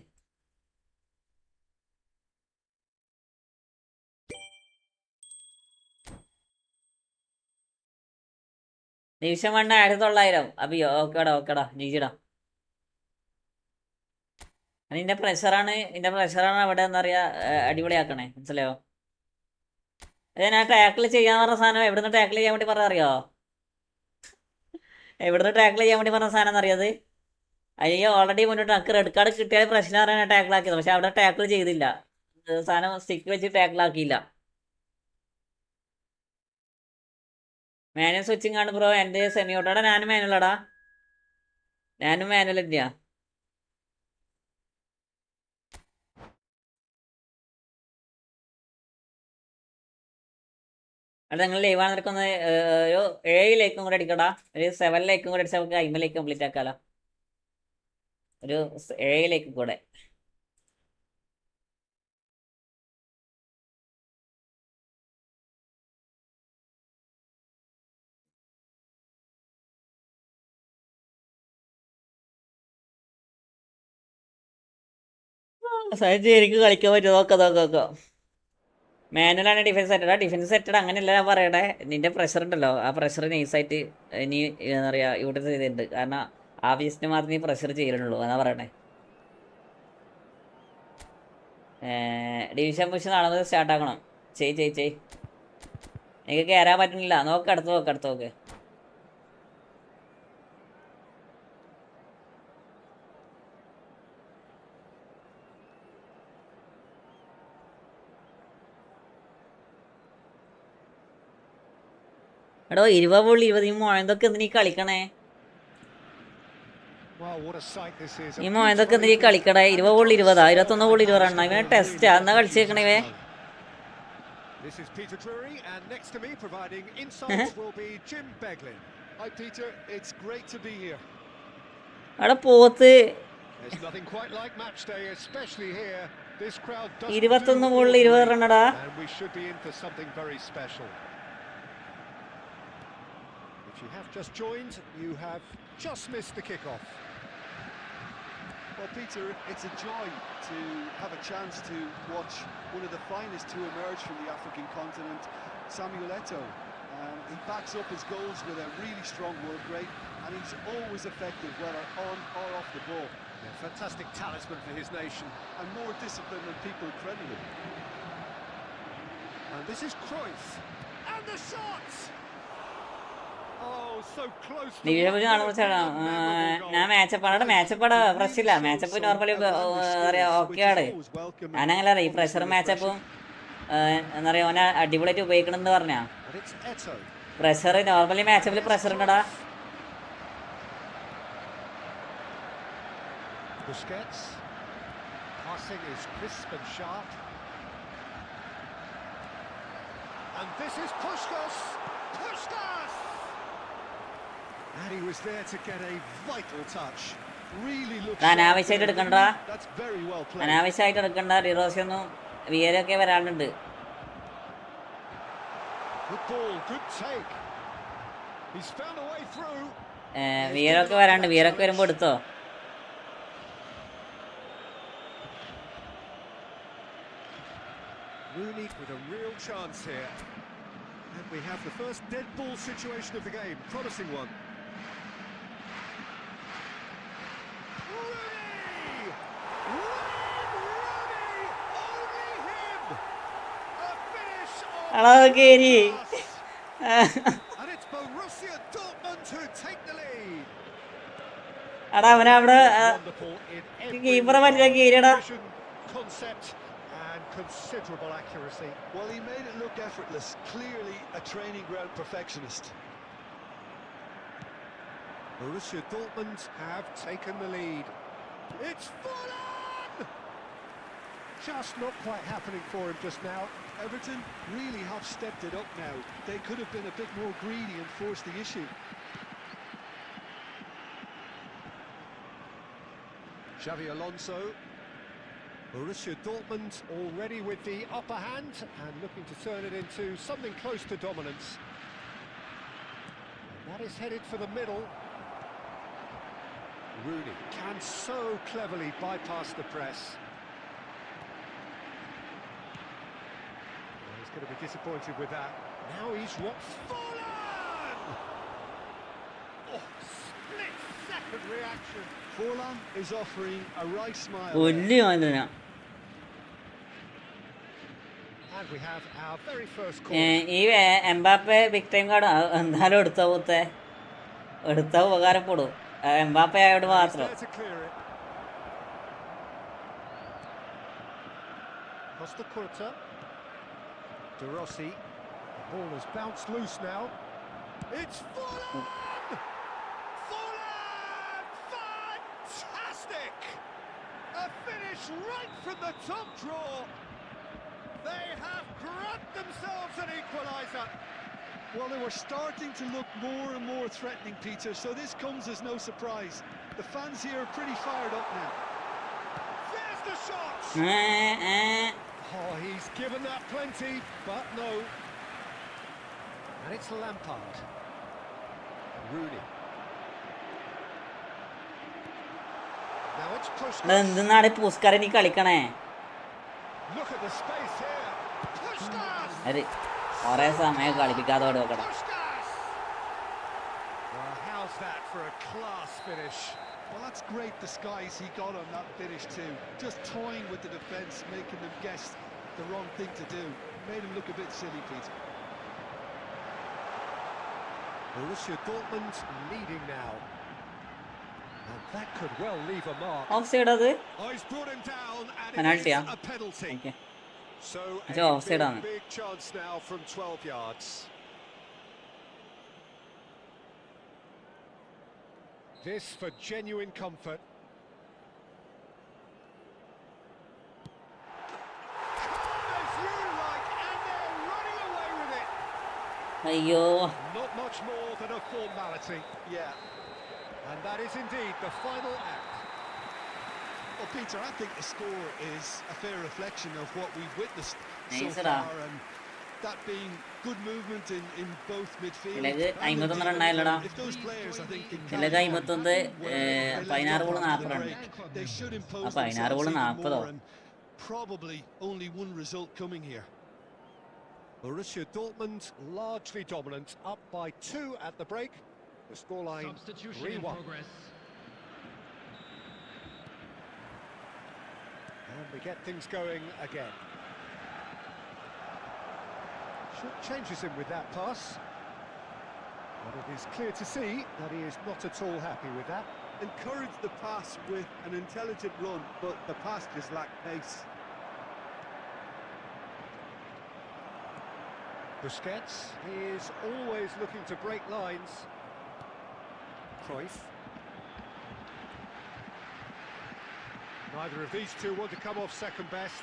ഡിവിഷൻ 1 1900. അഭിയോ ഓക്കേടാ ജീജിടാ. നിന്റെ പ്രഷറാണ് അവിടെ എന്താ പറയാ അടിപൊളിയാക്കണേ മനസ്സിലായോ? ഞാൻ ടാക്കിൾ ചെയ്യാൻ പറഞ്ഞ സാധനം എവിടുന്ന് ടാക്കിൾ ചെയ്യാൻ വേണ്ടി പറഞ്ഞ അറിയോ? എവിടുന്ന് ടാക്കിൾ ചെയ്യാൻ വേണ്ടി പറഞ്ഞ സാധനം അറിയാത്? അയ്യോ ഓൾറെഡി മുന്നോട്ട് നമുക്ക് റെഡ് കാർഡ് കിട്ടിയാൽ പ്രശ്നം അറിയാൻ ടാക്കിൾ ആക്കിയത്, പക്ഷെ അവിടെ ടാക്കിൾ ചെയ്തില്ല, സാധനം സ്റ്റിക്ക് വെച്ച് ടാക്കിൾ ആക്കിയില്ല. മാനുവൽ സ്വിച്ചിങ് ആണ് ബ്രോ. എൻ്റെ സെമി ഓട്ടോടാ. ഞാനും മാനുവൽ തന്നെയാ. അവിടെ നിങ്ങൾ ലൈവാണ് നിൽക്കുന്ന ഒരു 7 ലൈക്കും കൂടെ അടിക്കടാ. ഒരു 7 ലൈക്കും കൂടെ അടിച്ചാൽ നമുക്ക് 50 ലൈക്ക് കംപ്ലീറ്റ് ആക്കാലോ. ഒരു 7 ലൈക്കും കൂടെ. സഹചര്യക്ക് കളിക്കാൻ പറ്റുമോ? നോക്കാം. മാനുവലാണ് ഡിഫൻസ് സെറ്റഡ് അങ്ങനെയല്ല ഞാൻ പറയട്ടെ. നിന്റെ പ്രഷർ ഉണ്ടല്ലോ, ആ പ്രഷർ നൈസായിട്ട് നീ എന്താ പറയുക യൂട്ടിലൈസ് ചെയ്തിട്ടുണ്ട്. കാരണം ആവശ്യത്തിന് മാത്രമേ നീ പ്രഷർ ചെയ്യലുള്ളൂ എന്നാ പറയണേ. ഡിവിഷൻ പുഷ് നാളെ മുതൽ സ്റ്റാർട്ട് ആക്കണം. ചെയ് എനിക്ക് കയറാൻ പറ്റുന്നില്ല. അടുത്ത് നോക്ക്. എടോ 20 മോയന്തൊക്കെ എന്തിനീ കളിക്കണേ? ഈ മോയന്തൊക്കെ എന്തിനീ കളിക്കണേ? 20 21 റണ്ണ. ഇവനെ ടെസ്റ്റ് എന്നാ കളിച്ചേക്കണേ ഇവേ? അവിടെ പോത്ത് 21 ബോളിൽ 20 റണ്ണടാ. If you have just joined, you have just missed the kick-off. Well, Peter, it's a joy to have a chance to watch one of the finest to emerge from the African continent, Samuel Eto'o. He backs up his goals with a really strong work rate, and he's always effective, whether on or off the ball. Yeah, fantastic talisman for his nation. And more discipline than people credit him. And this is Cruyff. And the shots! Oh, so close. ഞാൻ മാച്ചപ്പാടാ പ്രശ്നമില്ല. Matchup normally പറയാ ഓക്കെയാണ്. ഞാനങ്ങനെ അറിയാം ഈ pressure മാച്ചപ്പും എന്താ പറയാ ഓനെ അടിപൊളിയായിട്ട് ഉപയോഗിക്കണമെന്ന് പറഞ്ഞാ. പ്രഷർ നോർമലി മാച്ചപ്പിൽ പ്രഷർ ഉണ്ടടാ. Busquets. Passing is crisp and sharp. And this is Puskas! And he was there to get a vital touch. Really looks. അനാവശ്യമായിട്ട് എടുക്കണ്ടാ. That's very well played. അനാവശ്യമായിട്ട് എടുക്കണ്ട. ഡിറോസിയൊന്നും വിയരൊക്കെ വരാനുണ്ട്. Good ball, good take. He's found a way through. വിയരൊക്കെ വരാനുണ്ട്. വിയരൊക്കെ വരുമ്പോ എടുത്തോ. Rooney with a real chance here. And we have the first dead ball situation of the game. Promising one. Rooney! Only him! A finish And it's Borussia Dortmund who take the lead. Wonderful in every concept. Considerable accuracy. Well, he made it look effortless. Clearly a training ground perfectionist. Borussia Dortmund have taken the lead. It's Fulham! Just not quite happening for him just now. Everton really have stepped it up now. They could have been a bit more greedy and forced the issue. Xavi Alonso. Borussia Dortmund already with the upper hand and looking to turn it into something close to dominance. That is headed for the middle. Rooney can so cleverly bypass the press. Well, he's going to be disappointed with that. Now he's what? Fulham! Oh, split-second reaction. Forlan is offering a right smile. കൊല്ലി വാങ്ങുന്ന And we have our very first ഈ corner. Mbappe big time card എന്തായാലും എടുത്ത പോത്തെ എടുത്ത ഉപകാരപ്പെടും Mbappe ആയോട് He's മാത്രം. there to clear it. Costa Curta. De Rossi. The ball has bounced loose now. It's Fulham! Fulham! Fantastic! A finish right from the top draw. They have grabbed themselves an equaliser. Well, they were starting to look more and more threatening, Peter, so this comes as no surprise. The fans here are pretty fired up now. There's the shot! Oh, he's given that plenty, but no. And it's Lampard. Rooney. Now it's pushed. എന്തിനാണ് പൂസ്കാരനി കളിക്കണേ? Look at the space here. Puskas! അത് കുറെ സമയം കളിപ്പിക്കാതോടെ നോക്കണം. Puskas! Well, how's that for a class finish? Well, that's great disguise he got on that finish too. Just toying with the defence, making them guess the wrong thing to do. Made him look a bit silly, Peter. Borussia Dortmund leading now. And that could well leave a mark. Of side അത് Oh, he's brought him down and Penalty, it ah? is a penalty. Okay. So It's a offside ആണ്. big chance now from 12 yards. This for genuine comfort. Corners you like, and they're running away with it. അയ്യോ Not much more than a formality. Yeah. And that is indeed the final act. Well, Peter, I think the score is a fair reflection of what we've witnessed so Nice, far, and that being good movement in both midfield. ഇതിലേക്ക് and 51 indeed ഉണ്ടായില്ലടാ. if those players, I think, can ഇതിലേക്ക് carry on 51 where they left 16 off ball after the 40 break, they should impose ആ 16 themselves ball even 40 more, and probably only one result coming here. Borussia Dortmund largely dominant, up by 2 at the break. The scoreline Substitution in 3-1. progress. And we get things going again. Should changes him with that pass. But it is clear to see that he is not at all happy with that. Encouraged the pass with an intelligent run, but the pass just lacked pace. Busquets is always looking to break lines. Cruyff. Neither of these two want to come off second best.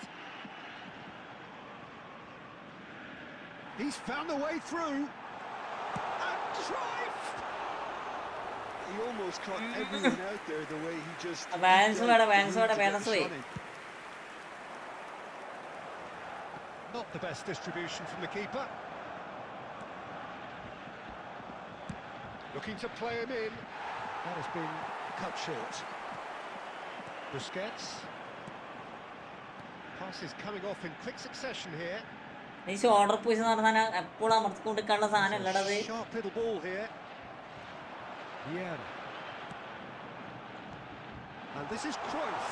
He's found a way through. And Cruyff! He almost caught everyone out there the way he just... Vans dealt വേണം, the Vans route to വേണം, get the Vans shot in. Not the best distribution from the keeper. Looking to play him in. That has been cut short. Busquets. Pass is coming off in quick succession here. ഈ shoulder position നടന്നാണ് എപ്പോഴും അമർത്തിക്കൊണ്ടിരിക്കാനുള്ള സാധനം അല്ലടത്. Sharp little ball here. Yeah. And this is Cruyff.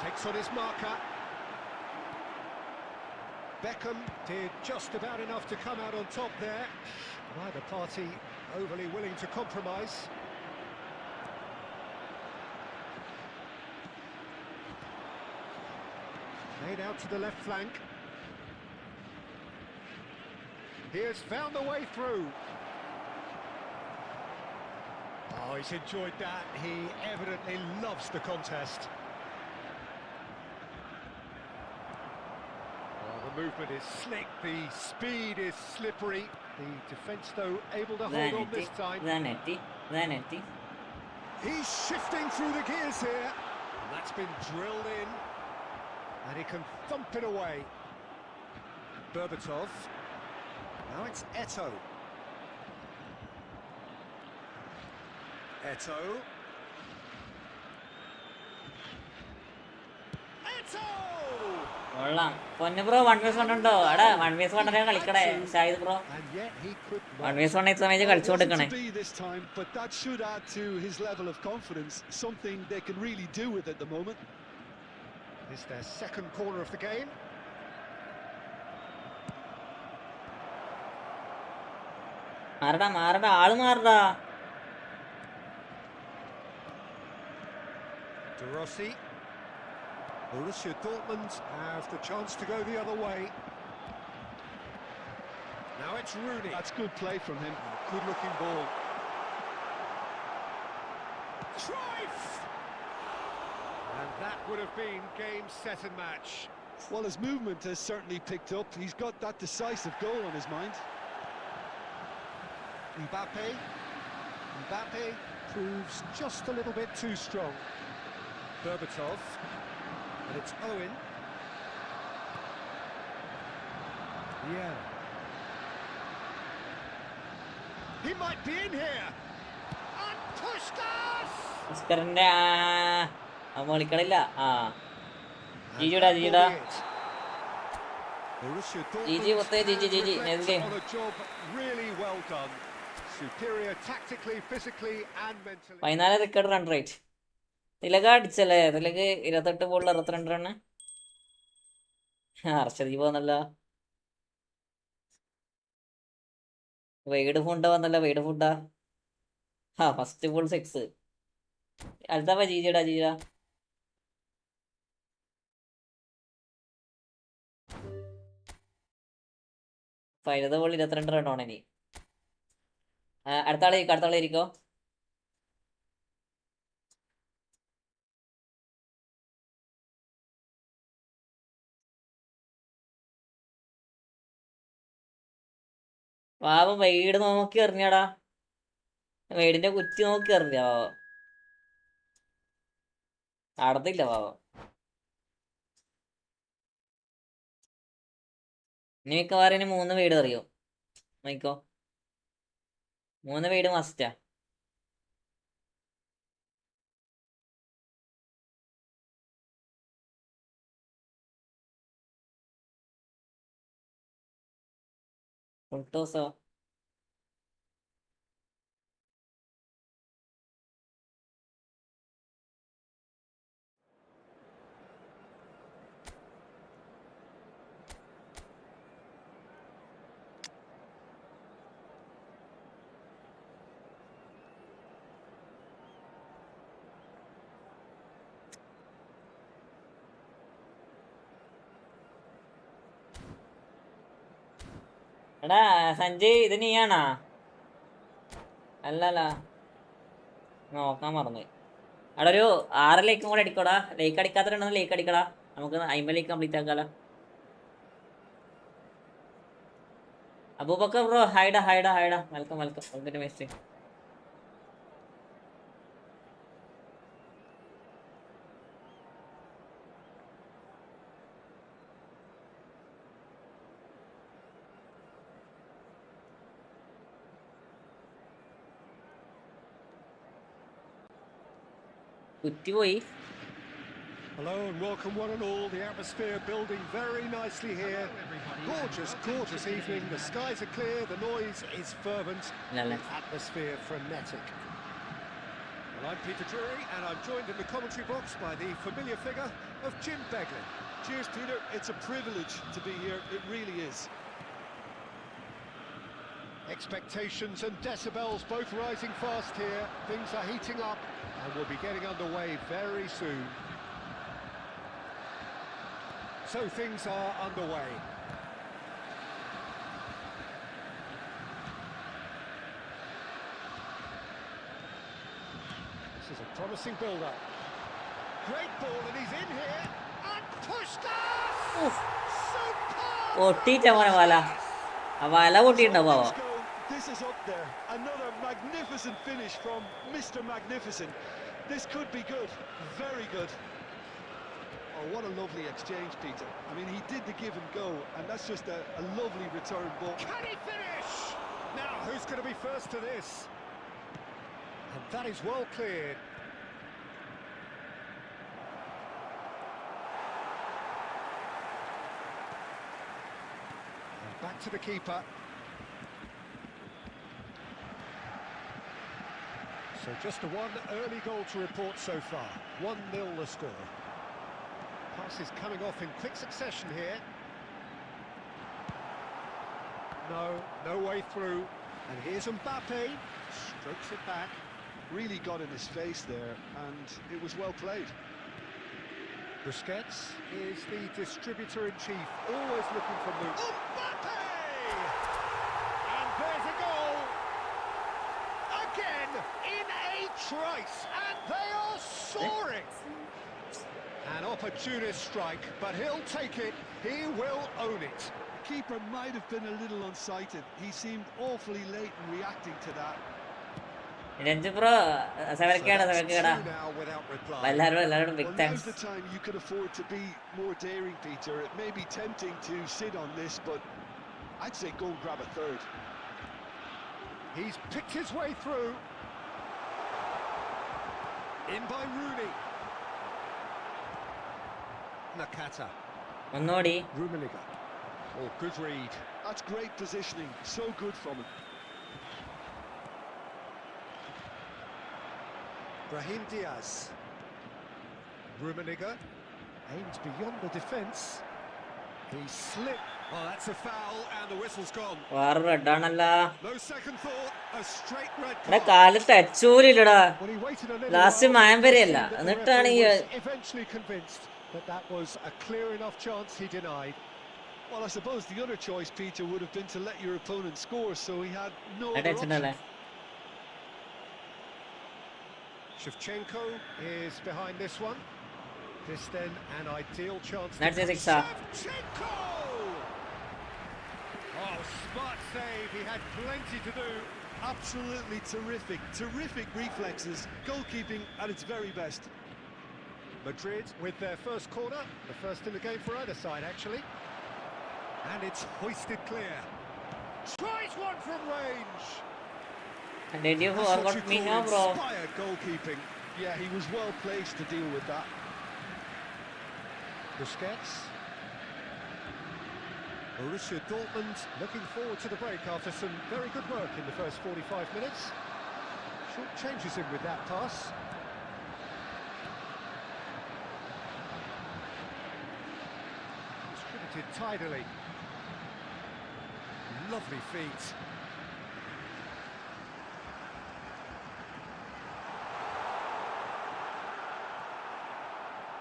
Takes on his marker. Beckham did just about enough to come out on top there. Neither party overly willing to compromise. Made out to the left flank. He has found a way through. Oh, Oh, he's enjoyed that. He evidently loves the contest. Well, the movement is slick, the speed is slippery. The defence, though, able to hold on this time. Zanetti. He's shifting through the gears here. And that's been drilled in. And he can thump it away. Berbatov. Now it's Eto. Eto. Eto! കൊള്ളാം. പൊന്നു bro 1vs1 ഉണ്ടോ? എടാ 1vs1 കളിക്കടേ Shahid bro. And yet he could 1vs1 ഈ സമയത്ത് കളിച്ചു കൊടുക്കണേ. Wasn't to be this time, but that should add to his level of confidence, something they can really do with at the moment. It's their second corner of the game. മാറടാ ആള് മാറടാ. De Rossi. Borussia Dortmund have the chance to go the other way. Now it's Rooney. That's good play from him. Good looking ball. Cruyff! And that would have been game, set and match. Well, his movement has certainly picked up. He's got that decisive goal on his mind. Mbappe proves just a little bit too strong. Berbatov, and it's Owen. Yeah. He might be in here. And Puskas! ഓസ്കറിന്റെ കളിക്കണില്ല. ജിജിടാ Borussia GG on a job really well done. Superior tactically, physically and mentally. 14 record run rate. തിലക അടിച്ചല്ലേ? തിലക് 28 ബോളിൽ 62 റണ്ണ്. ഹർഷദീപ് വന്നല്ലോ. Wade ഫുണ്ട വന്നല്ലോ. വെയ്ഡ് ഫുണ്ട ഫസ്റ്റ് ബോൾ 6. അൽത്താഫ ജിജിടാ ഫൈനത്തെ ബോൾ 22 റണ്ണാണ് ഇനി. അടുത്ത ആളെ ഇരിക്കോ. പാവം വെയ്ഡ് നോക്കി എറിഞ്ഞാടാ. വെയ്ഡിന്റെ കുറ്റി നോക്കി എറിഞ്ഞ പാവം. നടന്നില്ല പാവം. ഇനി മിക്കവാറും ഇനി 3 വെയ്ഡ് എറിയോ നോക്കോ. 3 വെയ്ഡ് മസ്റ്റാ. ഫുൾട്ടോസോ എടാ സഞ്ജയ് ഇത് നീയാണാ? അല്ലല്ല നോക്കാൻ മറന്നു. എടാ ഒരു 6 ലേക്കും കൂടെ അടിക്കോടാ. ലേക്ക് അടിക്കാത്തതുണ്ടെന്ന് ലേക്ക് അടിക്കടാ. നമുക്ക് 50 ലേക്ക് കംപ്ലീറ്റ് ആക്കാലോ. അബൂബക്കർ ബ്രോ ഹൈഡാ വെൽക്കം വെൽക്കം മേസ്റ്റ്. കുറ്റി പോയി. Hello and welcome one and all. The atmosphere building very nicely here. Gorgeous evening. The skies are clear, the noise is fervent, the atmosphere frenetic. Well, I'm Peter Drury and I'm joined in the commentary box by the familiar figure of Jim Beglin. Cheers, Peter. It's a privilege to be here. It really is. Expectations and decibels both rising fast here. Things are heating up and we'll be getting underway very soon. So things are underway. is a promising build-up. Great ball, and he's in here. And Pushkas! Superb! പൊട്ടിച്ച മോനെ വല. ആ വല പൊട്ടിയിട്ടുണ്ടാവോ? This is up there. Another magnificent finish from Mr. Magnificent. This could be good. Very good. Oh, what a lovely exchange, Peter. I mean, he did the give and go, and that's just a lovely return ball. Can he finish? Now, who's going to be first to this? And that is well cleared. And back to the keeper. So just a one early goal to report so far. 1-0 the score. Passes coming off in quick succession here. No way through. And here's Mbappe. Strokes it back. Really got in his face there, and it was well played. Busquets is the distributor-in-chief, always looking for moves. Mbappe! And there's a goal! Again, in a trice, and they are soaring! An opportunist strike, but he'll take it, he will own it. Keeper might have been a little unsighted. He seemed awfully late in reacting to that. Renju bro സെവൽക്കേടാ Now without reply. എല്ലാവരും big Well, now's thanks. the time you could afford to be more daring, Peter. It may be tempting to sit on this, but I'd say go and grab a third. He's picked his way through. In by Rooney. Nakata. ഒന്നുകൂടി. Rummenigge. Oh, good read. That's great positioning. So good from him. Brahim Diaz. Rummenigge aims beyond the defence. He slipped. Oh, that's a foul, and the whistle's gone. വേറെ റെഡാണല്ലോ. No second thought, a straight red എടാ card. കാല് ടച്ചൂരില്ലടാ. Well, he waited a little last while, മായം വരെയല്ല. but the എന്നിട്ടാണ് ഈ referee was eventually convinced that that was a clear enough chance he denied. Well, I suppose the other choice, Peter, would have been to let your opponent score, so he had no other tension option. അല്ലേ. Shevchenko is behind this one. This then an ideal chance. That's a six. Shevchenko! Oh, smart save. He had plenty to do. Absolutely terrific. Terrific reflexes. Goalkeeping at its very best. Madrid with their first corner. The first in the game for either side, actually. And it's hoisted clear. Tries one from range. Did you That's what forgot you me call now, bro? inspired goalkeeping. Yeah, he was well placed to deal with that. Busquets. Borussia Dortmund looking forward to the break after some very good work in the first 45 minutes. Short changes in with that pass. Distributed tidily. Lovely feet.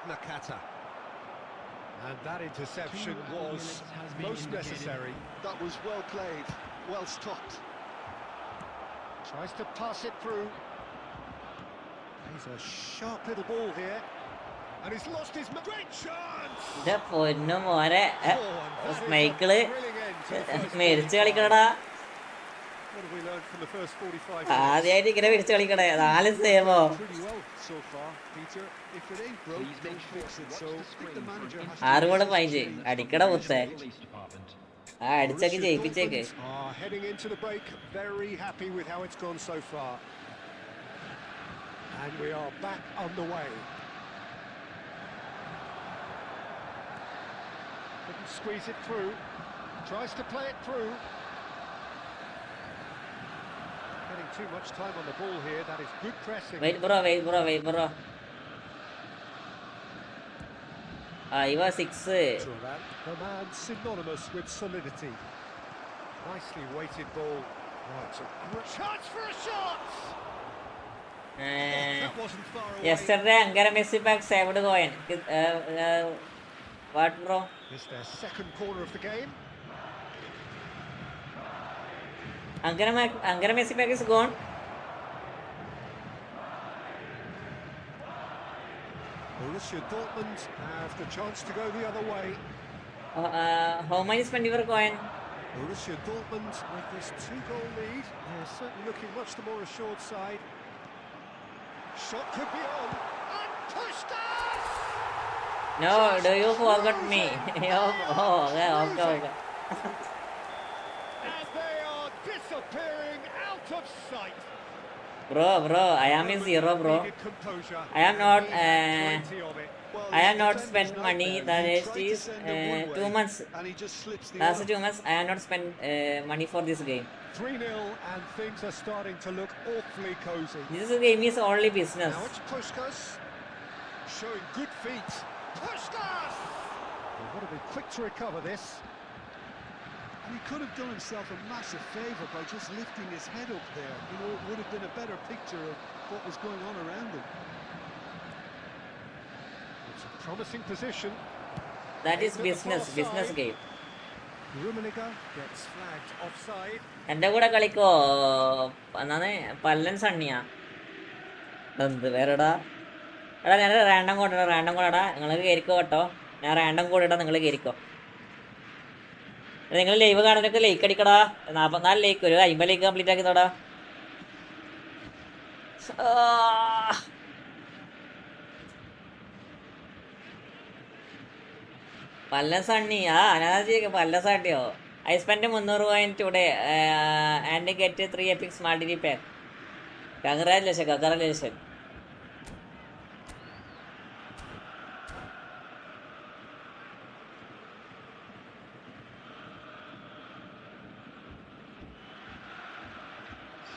Nakata. And that interception was most necessary. That was well played, well stopped. Tries to pass it through. He's a sharp little ball here. And he's lost his great chance! ഇന്റെ പൊന്നു മോനെ Oh, and that is a Michael thrilling end to the first മേടിച്ച് half. കളിക്കണടാ. What have we learned from the first 45 minutes? ആദ്യമായിട്ട് ഇങ്ങനെ മേടിച്ച് കളിക്കണേ. 4 സേവോ. Pretty well so far, Peter. If it ain't broke, Please make don't sure fix to it. watch So the I think screen the for manager an has ആറ് to goal make fine change. അടിക്കട മുത്തേ. Police department. അടിച്ചൊക്കെ Borussia ജയിപ്പിച്ചേക്ക്. Dortmund are heading into the break very happy with how it's gone so far. And we are back underway. Couldn't squeeze it through. Tries to play it through. Getting too much time on the ball here. That is good pressing. Wait bro. ഇവ 6. Turan, the man synonymous with solidity. Nicely weighted ball. Right, a great chance for a shot. That wasn't far away. Yesterday Ankara Messi pack saved coin. What bro? It's their second corner of the game. Ankara Messi pack is gone. Borussia Dortmund have the chance to go the other way. How many spend your coin? Borussia Dortmund with this 2-goal lead. They're certainly looking much the more assured side. Shot could be on. And pushed us! No, do you forget me? Okay. And they are disappearing out of sight. Bro, I am in zero, bro. Needed composure. I am not, He had plenty of it. Well, I have the not defender's spent not money. there. That He is tried to send him one 2 way, months. and he just slips the Last arm. 2 months, I have not spent money for this game. 3-0 and things are starting to look awfully cosy. This game is only business. Now it's Puskás, showing good feet. Puskás! They've got to be quick to recover this. And he could have done himself a massive favour by just lifting his head up there. You know, it would have been a better picture of what was going on around him. It's a promising position. That is business game. Rummenigge gets flagged offside. എൻ്റെ കൂടെ കളിക്കോ എന്നാണ് പല്ലൻ സണ്ണിയാ എന്ത് വേറെടാ എടാ ഞാൻ random കോഡാ നിങ്ങൾ കയറിക്കോ കേട്ടോ ഞാൻ റാൻഡം കോഡിടാ നിങ്ങൾ കയറിക്കോ നിങ്ങൾ ലൈവ് കാണുന്നൊക്കെ ലൈക്ക് അടിക്കടാ 44 ലൈക്ക് ഒരു 50 ലൈക്ക് കംപ്ലീറ്റ് ആക്കിത്തോടാ പല്ലൻ സണ്ണി അനാഥിയൊക്കെ പല്ലൻ സാട്ടിയോ I spent 300 coin today and get 3 epic smart DD pack. Congratulations.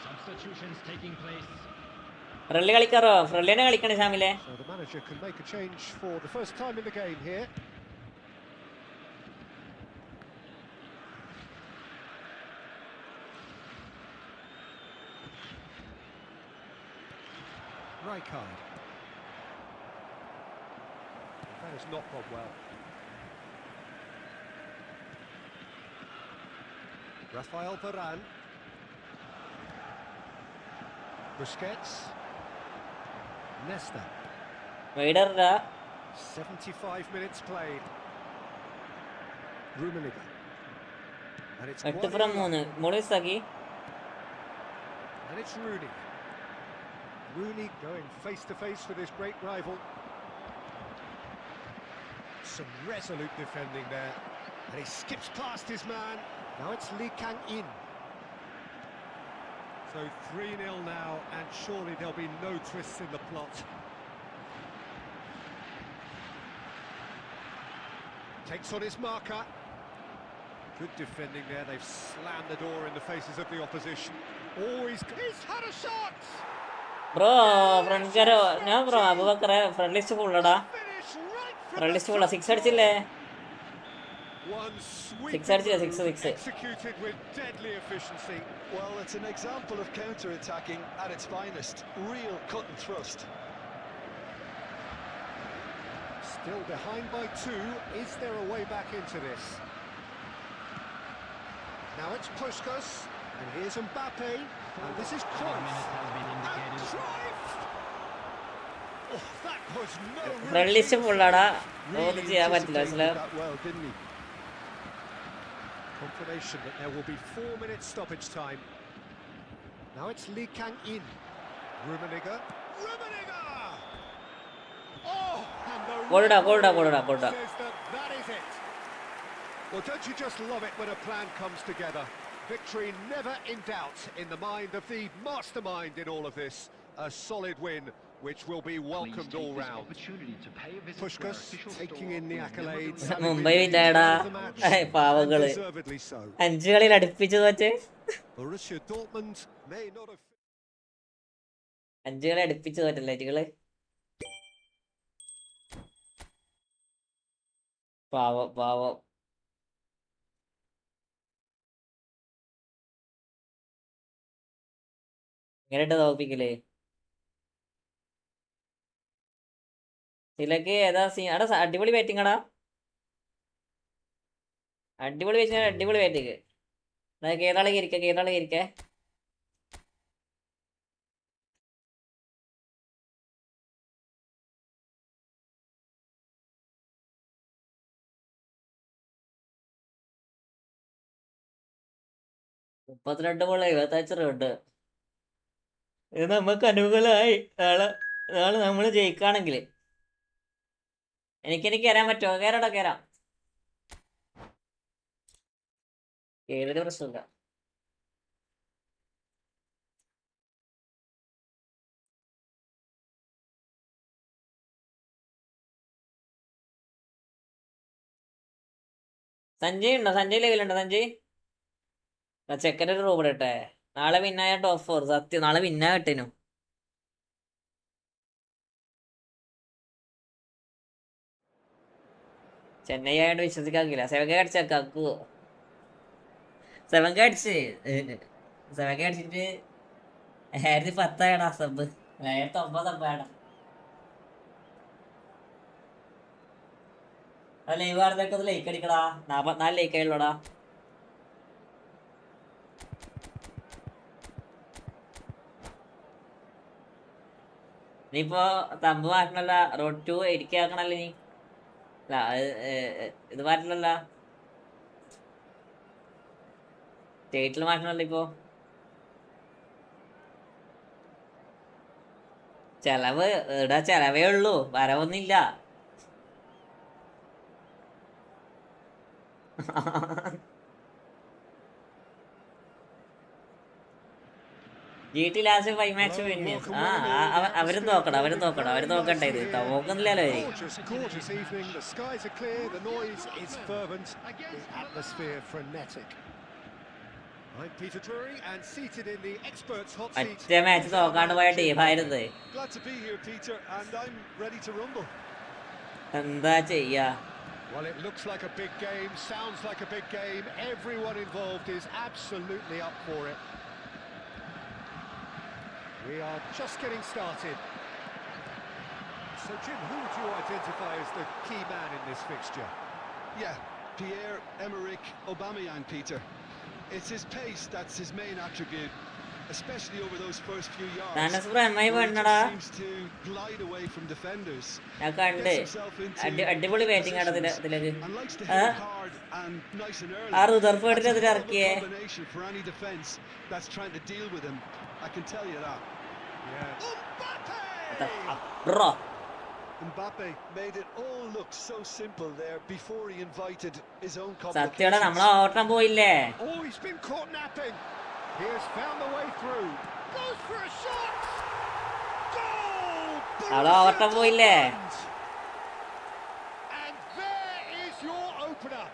Substitutions taking place. Friendly കളിക്കാറോ ഫ്രണ്ട്ലിനെ കളിക്കണേ ഷാമിലെ So the manager can make a change for the first time in the game here. Rijkaard. That has not gone well. Rafael Varane. Busquets. Nesta. വൈഡറാ 75 minutes played. Rummenigge. And it's 8 from 3 3 മിസ്സാക്കി And it's Rooney. Rooney going face to face with his great rival. Some resolute defending there. And he skips past his man. Now it's Lee Kang-in. So 3-0 now, and surely there'll be no twists in the plot. Takes on his marker. Good defending there. They've slammed the door in the faces of the opposition. Oh, he's had a shot! Bro ഫ്രണ്ട്കാരോ ഞാൻ bro അബൂബക്കറെ friend list ഫുള്ളടാ Finish right from friend the list ഫുള്ളാ 6 അടിച്ചില്ലേ One sweep 6 അടിച്ചില്ലേ 6 executed with deadly efficiency. Well, it's an example of counter-attacking at its finest. Real cut and thrust. Still behind by 2. Is there a way back into this? Now it's Puskás, and here's Mbappe, and this is Cruyff. Has been indicated. And Cruyff! Oh, that was no friend list ഫുള്ളാടാ ഒന്നും ചെയ്യാൻ പറ്റില്ല anticipated മനസ്സിലായോ that well, didn't he? confirmation that there will be 4 minutes stoppage time. Now it's Lee Kang-in. Rummenigge. Oh, and the Goalda. says that is it. Well, don't you just love it when a plan comes together? Victory never in doubt in the mind of the mastermind in all of this. A solid win, which will be welcomed all round. Puskás taking in the accolades. Mumbai വില്ലടാ Paavangal Deservedly so. 5 കളിയിൽ അടുപ്പിച്ചു തോറ്റേ Borussia Dortmund may not have 5 കളി അടുപ്പിച്ചു തോറ്റല്ലേ ഇങ്ങള് പാവം ഇങ്ങനെ തോപ്പിക്കലേ ഇതിലൊക്കെ ഏതാ scene അടാ അടിപൊളി ബാറ്റിംഗ് ആടാ അടിപൊളി ബാറ്റിംഗ് കേരള 32 ബോൾ 75 റൺ. ഇത് നമുക്ക് അനുകൂലമായി. നാളെ നമ്മൾ ജയിക്കുകയാണെങ്കിൽ എനിക്ക് കയറാൻ പറ്റുമോ? കയറാടോ, കയറാം. ഏതൊരു പ്രശ്നമില്ല. സഞ്ജയ് ഉണ്ടോ? സഞ്ജയ് ലെവലുണ്ടോ? സഞ്ജയ് ചെക്കൻ്റെ ഒരു റൂം ഇട്ടെ. നാളെ വിന്നായ ടോപ്പ് 4. സത്യം, നാളെ വിന്നാ കിട്ടേനു. ചെന്നൈ ആയിട്ട് വിശ്വസിക്കാക്കില്ല. 7K അടിച്ചേക്കാക്കു. 7K അടിച്ച് 7K അടിച്ചിട്ട് 1010 സബ്. 9 സബ്ബാടാ. ലൈവ് ആടുന്നൊക്കെ ഒന്ന് ലൈക്ക് അടിക്കടാ. 44 ലൈക്ക് ആയുള്ളൂടാ. ഇനിയിപ്പോ തമ്പ് മാറ്റണല്ല, റോഡ് 2 എഡിറ്റ് ആക്കണല്ലോ നീ. അല്ല ഇത് മാറ്റണല്ല, സ്റ്റേറ്റിൽ മാറ്റണല്ലോ ഇപ്പോ. ചെലവ് ഇവിടെ ചെലവേ ഉള്ളൂ, വരവൊന്നുമില്ല. GT last 5 match win. അവരും നോക്കട്ടെ, അവര് നോക്കട്ടെ. ഇത് നോക്കുന്നില്ലല്ലോ. Gorgeous evening. The skies are clear. The noise is fervent. The atmosphere frenetic. I'm Peter Drury, and seated in the experts' hot seat. ഒറ്റ മാച്ച് നോക്കാണ്ട് പോയ ടീമായിരുന്നു. Glad to be here, Peter, and I'm ready to rumble. എന്താ ചെയ്യാ? Well, it looks like a big game, sounds like a big game. Everyone involved is absolutely up for it. We are just getting started. So, Jim, who would you identify as the key man in this fixture? Yeah, Pierre-Emerick Aubameyang, Peter. It's his pace that's his main attribute, especially over those first few yards. Where he just seems to glide away from defenders. അടിപൊളി batting ആണ് ഇതിലേക്ക്. And likes to hit hard and nice and early. ഇറക്കിയേ Combination for any defense that's trying to deal with him. I can tell you that. Yeah. Mbappe made it all look so simple there before he invited his own സത്യയുടെ complications. നമ്മളെ ഓട്ടം പോയില്ലേ? Oh, he's been caught napping. He has found the way through. Goes for a shot. Goal! നമ്മളെ ഓട്ടം പോയില്ലേ? And there is your opener.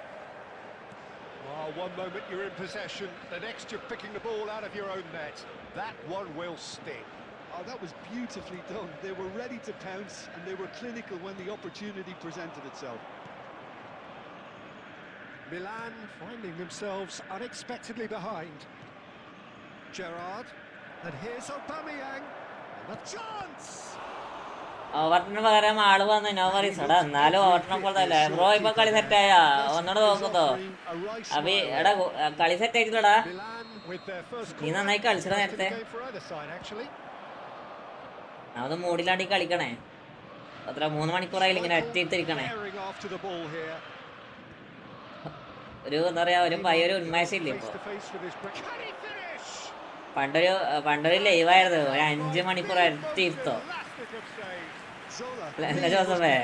Oh, one moment you're in possession, the next you're picking the ball out of your own net. That one will sting. Oh, that was beautifully done. They were ready to pounce and they were clinical when the opportunity presented itself. Milan finding themselves unexpectedly behind. Gerrard, and here's Aubameyang, and a chance! ഓവർട്ടിന് പകരം ആള് വന്ന് no worries. എടാ എന്നാലും ഓവർട്ടിനെ പോലതല്ലേ bro. ഇപ്പൊ കളി സെറ്റായ ഒന്നോട് നോക്കുന്നോ? അഭി എടാ കളി set ആയിട്ടില്ലടാ. നീ നന്നായി കളിച്ചടാ നേരത്തെ. അത് മൂടിലാണ്ടി കളിക്കണേ. അത്ര 3 മണിക്കൂറായില്ല ഇങ്ങനെ ഒറ്റയിട്ടിരിക്കണേ. ഒരു എന്താ പറയാ, ഒരു പയ്യൊരു ഉന്മേഷം ഇല്ല ഇപ്പൊ. പണ്ടൊരു ലൈവായിരുന്നു, ഒരു 5 മണിക്കൂർ ഒറ്റയിരുത്തോ. അല്ല ജോസഫേ,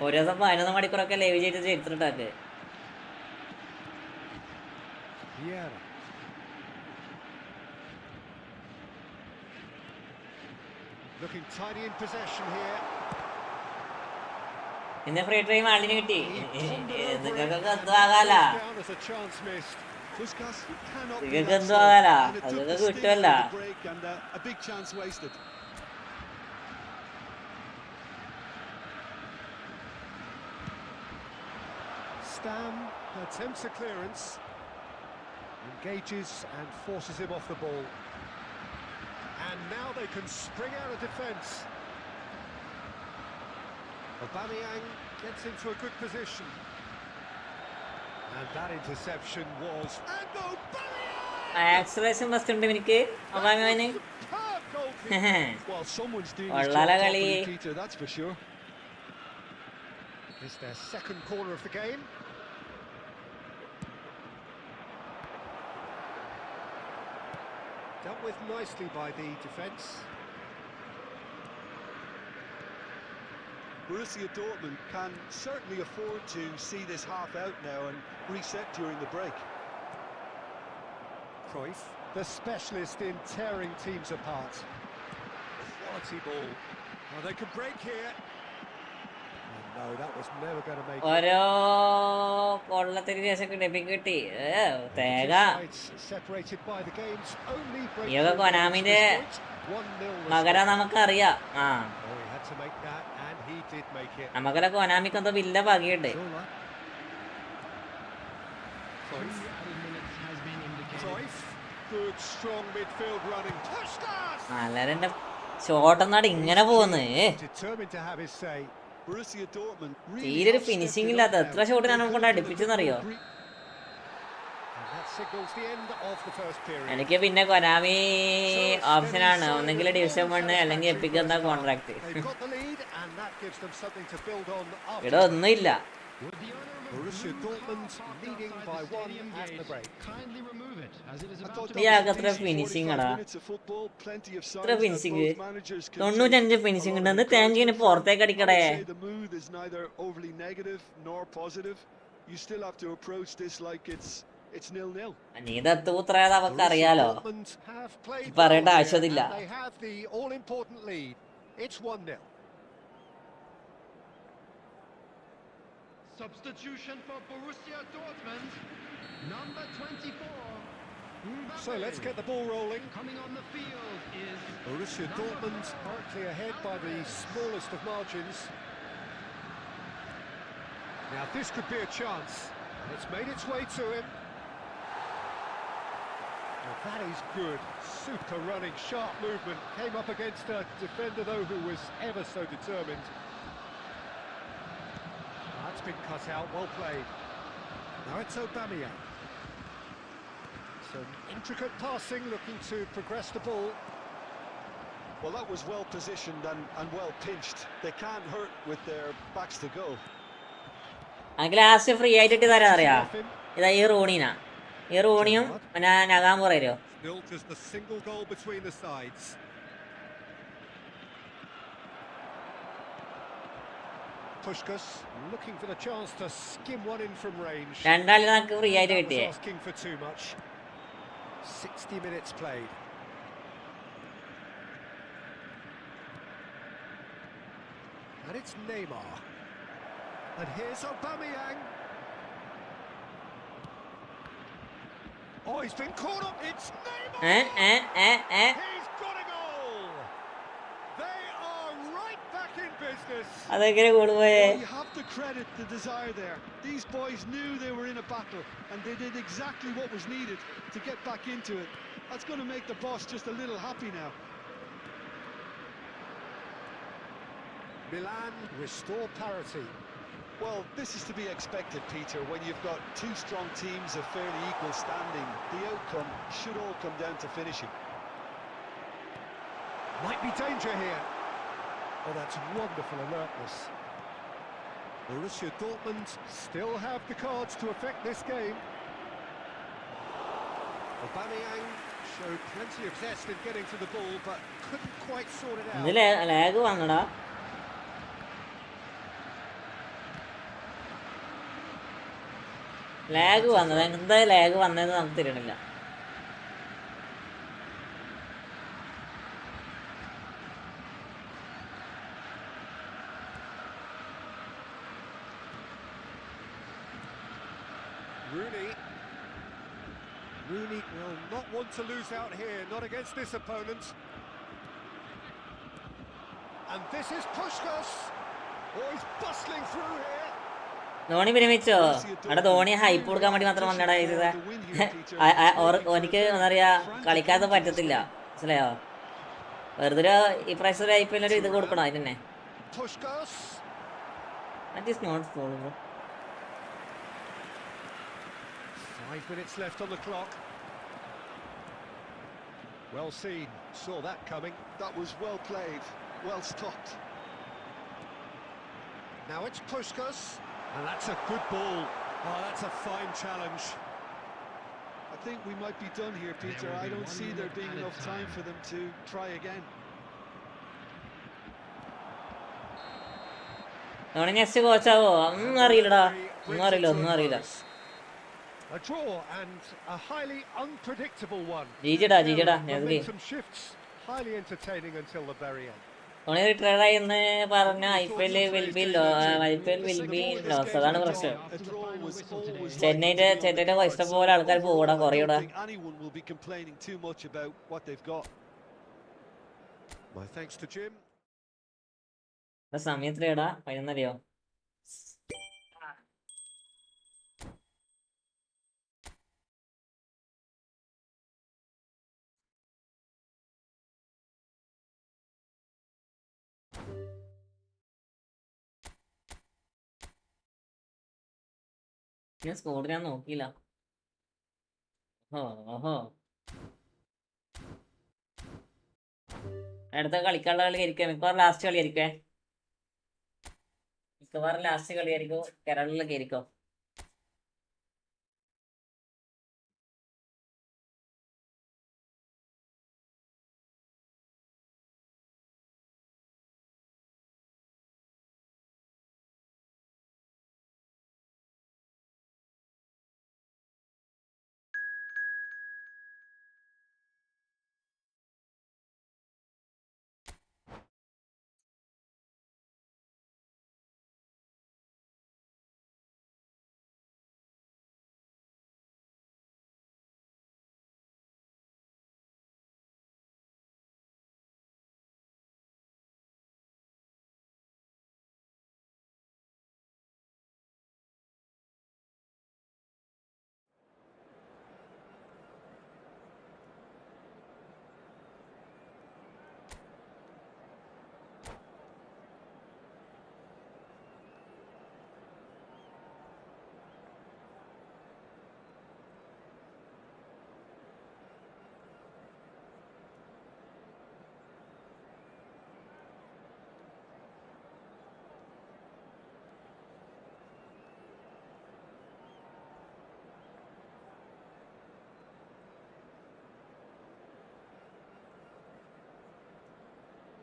ഒരു ദിവസം 11 മണിക്കൂറൊക്കെ ലൈവ് ചെയ്ത് ചരിത്രട്ടാക്ക്. ഇന്ന് ഫ്രീ ടൈം ആളിന് കിട്ടി. നിങ്ങൾക്കൊക്കെ എന്തോ ആകാല, നിങ്ങൾക്ക് എന്തോ ആകാല, അതൊക്കെ കിട്ടുമല്ല. Stam attempts a clearance, engages and forces him off the ball. And now they can spring out of defence. Aubameyang gets into a good position. And that interception was... And Aubameyang! Acceleration must ഉണ്ട് എനിക്ക്. Aubameyang. Well, someone's doing his job properly, Peter, that's for sure. It's their second corner of the game. Dealt with nicely by the defence. Borussia Dortmund can certainly afford to see this half out now and reset during the break. Cruyff, the specialist in tearing teams apart. Quality ball. Oh, they could break here. Oh, no, that was never going to make it. ഓരോ കൊള്ളത്തിന് ശേഷം കിട്ടി തേക Sides separated by the game's only break. ഇയൊക്കെ കൊനാമിന്റെ മകര നമുക്കറിയാം. ആ Oh, he had to make that, and he did make it. നമുക്കല്ല കൊനാമിക്ക് എന്തോ വില്ല പകിയുണ്ട്. Cruyff, good strong midfield running. Puskas! നല്ലവരെന്റെ ഷോട്ടെന്നാട് ഇങ്ങനെ പോകുന്നത്. Determined to have his say. Borussia Dortmund തീരെ ഒരു ഫിനിഷിംഗ് ഇല്ലാത്ത എത്ര ഷോട്ടിനാണ് നമുക്ക് കൊണ്ട് അടുപ്പിച്ചെന്നറിയോ? And that signals the end of the first period. എനിക്ക് പിന്നെ കൊനാമി ഓപ്ഷനാണ്, ഒന്നെങ്കിൽ ഡിവിഷൻ 1 അല്ലെങ്കിൽ എപ്പിക്ക് എന്താ contract. They've got the lead, and that gives them something to build on after. ഇവിടെ ഒന്നുമില്ല. Borussia Dortmund leading by 1 at the break. Kindly remove it, as it is about to ഇയാൾക്ക് എത്ര finishing ആടാ, എത്ര finishing 95 finishing ഉണ്ട്. തേങ്കിന് പുറത്തേക്ക് അടിക്കടേ. The mood is neither overly negative nor positive. You still have to approach this like it's 0-0. നീ ഇതെത്തു ഉത്തരവാദ അവർക്ക് അറിയാലോ, Dortmund have played പറയേണ്ട well ആവശ്യമില്ല. and they have the all-important lead. It's 1-0. substitution for Borussia Dortmund. Number 24. So let's get the ball rolling. Coming on the field is Borussia Dortmund currently ahead by the smallest of margins. Now this could be a chance. It's made its way to him. Well, that is good. Super running, sharp movement. Came up against a defender though who was ever so determined. That's been cut out, well played. Now it's Aubameyang. Some intricate passing, looking to progress the ball. Well, that was well positioned and well pinched. They can't hurt with their backs to goal. അങ്ങനെ last free ആയിട്ട് തരാൻ അറിയാ. ഇതാ ഈ റോണിനാ, ഈ റോണിയും പിന്നെ നഗാൻ പറയോ. Built as the single goal between the sides. Puskas looking for the chance to skim one in from range. രണ്ടാളിൽ നമുക്ക് ഫ്രീ ആയിട്ട് കിട്ടിയേ. Asking for too much. 60 minutes played. And it's Neymar. And here's Aubameyang. Oh, he's been caught up. It's Neymar. He's got a goal. They are right back in business. അതെങ്ങനെ കൊണ്ടുപോയേ? Well, you have to credit the desire there. These boys knew they were in a battle and they did exactly what was needed to get back into it. That's going to make the boss just a little happy now. Milan restore parity. Well, this is to be expected, Peter. When you've got two strong teams of fairly equal standing, the outcome should all come down to finishing. Might be danger here. Oh, that's wonderful alertness. Borussia Dortmund still have the cards to affect this game. Aubameyang showed plenty of zest in getting to the ball, but couldn't quite sort it out. ഇത് lag വന്നടാ. Lag വന്നത് എന്താ lag വന്നതെന്ന് നമുക്ക് തിരിയണില്ല. Rooney will not want to lose out here, not against this opponent. And this is Puskas. Oh, he's bustling through here. Dhoni വിരമിച്ചോ? അവിടെ Dhoni hype കൊടുക്കാൻ വേണ്ടി മാത്രം വന്നടാ ഇത്. എനിക്ക് എന്താ പറയാ, കളിക്കാതെ പറ്റത്തില്ല, മനസ്സിലായോ? വെറുതെ ഈ പ്രാവശ്യം IPL ഒരു ഇത് കൊടുക്കണോ അതിനെ? That is not foul, bro. 5 minutes left on the clock. Well seen, saw that coming. That was well played, well stopped. Now it's Puskas, and that's a good ball. Oh, that's a fine challenge. I think we might be done here, Peter. I don't see there being enough time for them to try again. Dhoni next കോച്ചാവോ? ഒന്നും അറിയില്ലടാ, ഒന്നും അറിയില്ല. A draw and a highly unpredictable one. ജീജടാ Momentum shifts, highly entertaining until the very end. Dhoni retire ആയി എന്ന് പറഞ്ഞ IPL will be loss. അതാണ് പ്രശ്നം. ചെന്നൈയുടെ ഇഷ്ടംപോലെ ആൾക്കാർ പോകൂടാ, കുറയൂടാ. My thanks to Jim. സമയം എത്രയാടാ? 11:30യോ? ഞാൻ സ്കോർ ഞാൻ നോക്കിയില്ല. ഓഹോ അടുത്ത കളിക്കാനുള്ള കളി ആയിരിക്കും മിക്കവാറും. ലാസ്റ്റ് കളി ആയിരിക്കും. കേരളത്തിലൊക്കെ ആയിരിക്കും.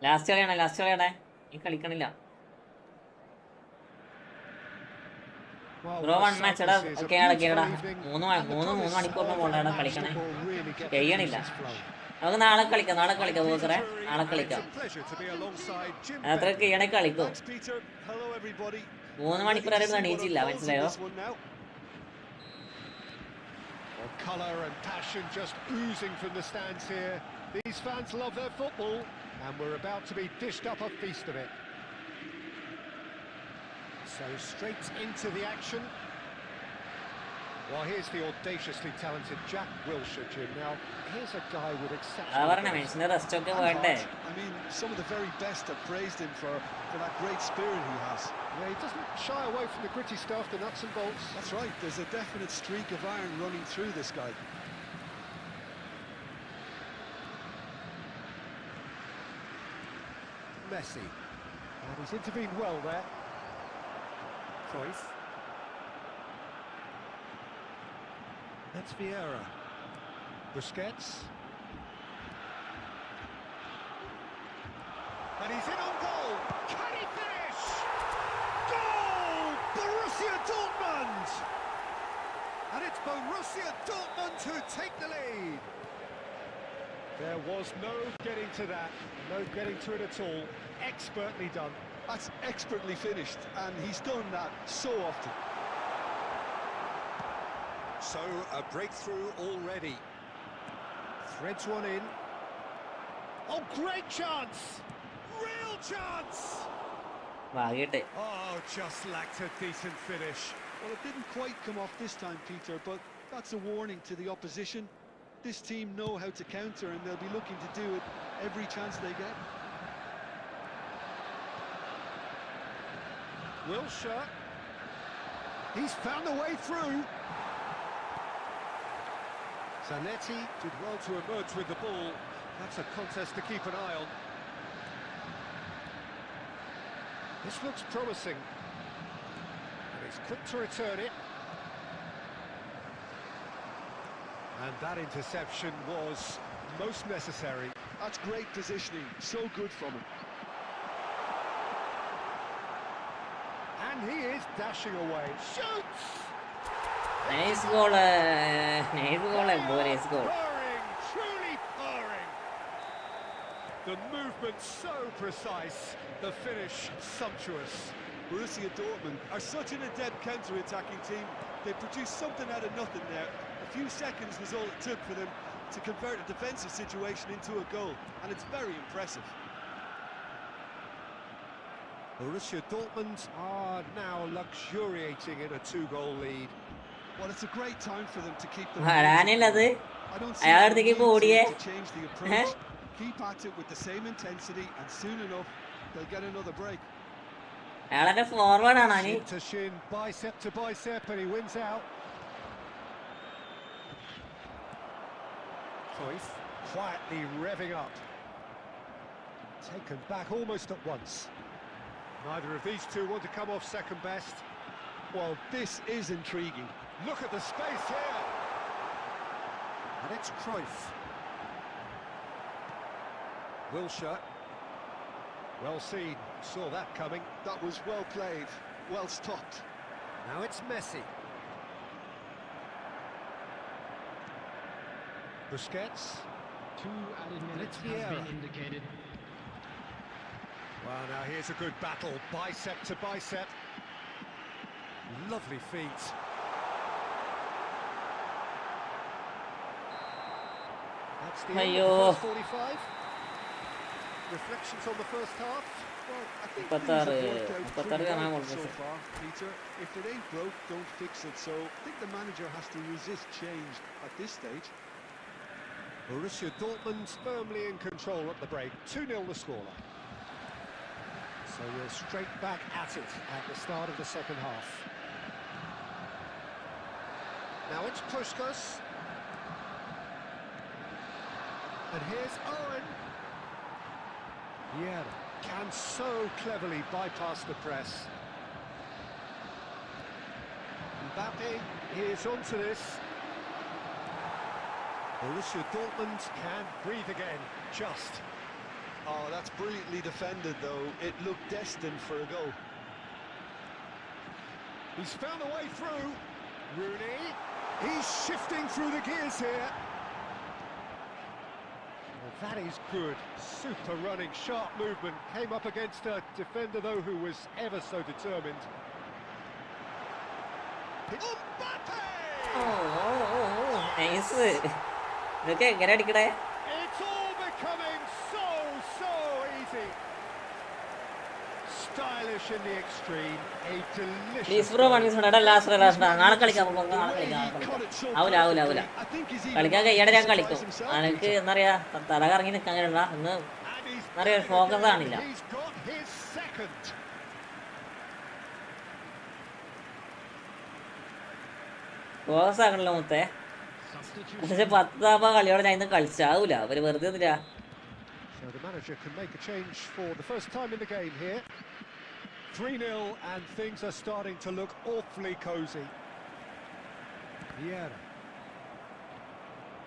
ലാസ്റ്റ് കളിയാണ്. ഈ കളിക്കണില്ല ബ്രോ. 1 മാച്ച് എടാ. കേടാ 3 മണിക്കൂറിന് പോകണ്ടാ കളിക്കണേ. കഴിയണില്ല. നമുക്ക് നാളെ കളിക്കാം പോകറെ. നാളെ കളിക്കാം. അത്ര കഴിയണേ കളിക്കും. 3 മണിക്കൂർ ആരും എണീച്ചില്ല, മനസ്സിലായോ? Colour and passion just oozing from the stands here. These fans love their football, and we're about to be dished up a feast of it. So straight into the action. Well, here's the audaciously talented Jack Wilshere, Jim. Now, here's a guy with exceptional... I mean, some of the very best have praised him for that great spirit he has. Yeah, he doesn't shy away from the gritty stuff, the nuts and bolts. That's right. There's a definite streak of iron running through this guy. Messi. And he's intervened well there. Cruyff. That's Vieira. Busquets. And he's in on goal. Can he finish? Goal! Borussia Dortmund! And it's Borussia Dortmund who take the lead. There was no getting to that, no getting to it at all. Expertly done. That's expertly finished, and he's done that so often. So, a breakthrough already. Threads one in. Oh, great chance! Real chance! Oh, just lacked a decent finish. Well, it didn't quite come off this time, Peter, but that's a warning to the opposition. This team know how to counter, and they'll be looking to do it every chance they get. Wilshere. He's found a way through. Zanetti did well to emerge with the ball. That's a contest to keep an eye on. This looks promising. And he's quick to return it. And that interception was most necessary. That's great positioning, so good from him. And he is dashing away. Shoots! Nice goal. Nice goal. Nice goal. Purring, truly purring. The movement so precise, the finish sumptuous. Borussia Dortmund are such an adept counter-attacking team. They produced something out of nothing there. A few seconds was all it took for them to convert a defensive situation into a goal, and it's very impressive. Borussia Dortmund are now luxuriating in a 2-goal lead. Well, it's a great time for them to keep the വരാനില്ലത് I don't see അയാളുടെ any അടുത്തേക്ക് need ഇപ്പൊ ഓടിയേ to change the approach. Keep at it with the same intensity, and soon enough they'll get another break. അയാളെന്റെ forward ആണ് Shin to shin, bicep to bicep, and he wins out. Cruyff quietly revving up. Taken back almost at once. Neither of these two want to come off second best. Well, this is intriguing. Look at the space here. And it's Cruyff. Wilshere. Well seen, saw that coming. That was well played, well stopped. Now it's Messi. Busquets. 2 added minutes It's has been Vieira. indicated. Well, now here's a good battle, bicep to bicep. Lovely feet. That's the end of the first 45. Reflections on the first half. Well, I think Qatar, things have worked out Qatar pretty ganha well oldu so sir. far, Peter. If it ain't broke, don't fix it. So I think the manager has to resist change at this stage. Borussia Dortmund firmly in control at the break. 2-0 the scoreline. So we're straight back at it at the start of the second half. Now it's Puskas. And here's Owen. Yeah, can so cleverly bypass the press. Mbappe is onto this. Borussia Dortmund can breathe again, just. Oh, that's brilliantly defended, though. It looked destined for a goal. He's found a way through. Rooney. He's shifting through the gears here. Well, that is good. Super running, sharp movement. Came up against a defender, though, who was ever so determined. Mbappe! Nice ഇതൊക്കെ എങ്ങനെ അടിക്കണേ It's all becoming so easy. Stylish in the extreme. A delicious. Please bro one minute എടാ last നാളെ കളിക്കാം നമുക്ക് നാളെ കളിക്കാം ആവൂല ആവൂല ആവൂല കളിക്കാൻ കഴിയാതെ ഞാൻ കളിക്കും എനിക്ക് എന്താ പറയാ തല കറങ്ങി നിൽക്കാൻ കഴിയണ്ട ഇന്ന് എന്താ പറയാ ഫോക്കസ് ആണില്ല He's got his second. Focus ആക്കണല്ലോ മുത്തേ Substitution. പക്ഷെ 10 താപ കളിയോടെ ഞാൻ ഇന്ന് കളിച്ചാവൂല അവര് വെറുതെ ഒന്നുമില്ല So the manager can make a change for the first time in the game here. 3-0 and things are starting to look awfully cosy. Vieira.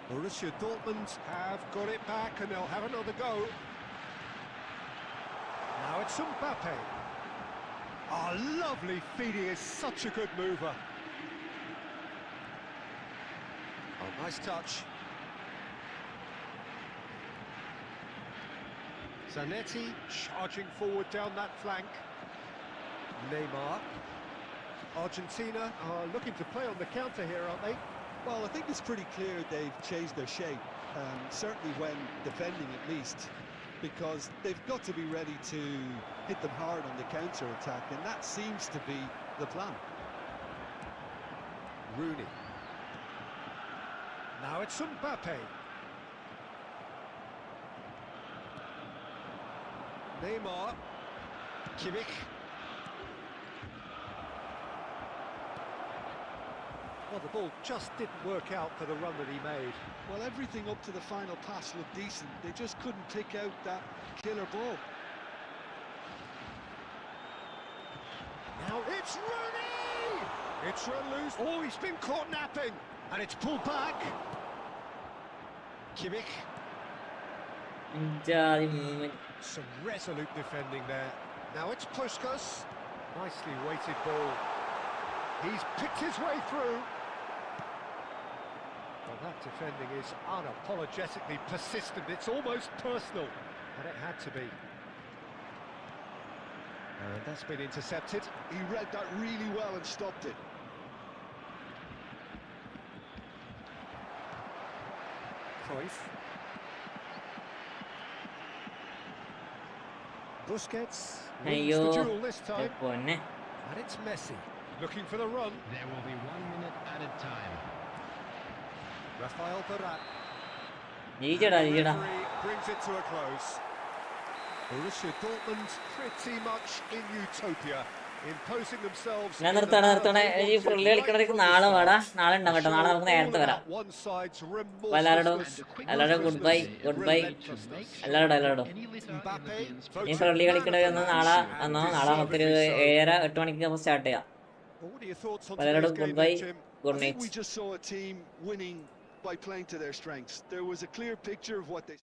Borussia Dortmund have got it back and they'll have another go. Now it's Mbappe. Oh, lovely feet, he is such a good mover. Oh, nice touch. Zanetti charging forward down that flank. Neymar. Argentina are looking to play on the counter here, aren't they? Well, I think it's pretty clear they've changed their shape, certainly when defending at least, because they've got to be ready to hit them hard on the counter-attack, and that seems to be the plan. Rooney. Now it's Mbappe. Neymar. Kimmich. Well, the ball just didn't work out for the run that he made. Well, everything up to the final pass looked decent. They just couldn't pick out that killer ball. Now it's Rooney! It's run loose. Oh, he's been caught napping. And it's pulled back. Kimmich. അഞ്ചാതി movement. Some resolute defending there. Now it's Puskas. Nicely weighted ball. He's picked his way through. Well, that defending is unapologetically persistent. It's almost personal. And it had to be. And that's been intercepted. He read that really well and stopped it. Cruyff. Busquets wins അയ്യോ the duel this time. പൊന്നെ. And it's Messi looking for the run. There will be 1 minute added time. Rafael Varane. ജയിച്ചടാ The ജയിച്ചടാ. referee brings it to a close. Borussia Dortmund pretty much in utopia, imposing themselves. ഞാൻ നിർത്തണേ ഈ fully കളിക്കണവർക്ക് നാളെ വേടാ. നാളെ ഉണ്ടാവും കേട്ടോ. നാളെ നമുക്ക് നേരത്തെ വരാം. അപ്പൊ എല്ലാവരും ഗുഡ് ബൈ എല്ലാവരോടും ഈ ഫ്രണ്ട്ലി കളിക്കണവരൊന്ന് നാളെ വന്നോ. നാളെ നമുക്കൊരു 7:30 8 മണിക്ക് നമുക്ക് സ്റ്റാർട്ട് ചെയ്യാം. എല്ലാവരോടും good bye good night. We just saw a team winning by playing to their strengths. There was a clear picture of what they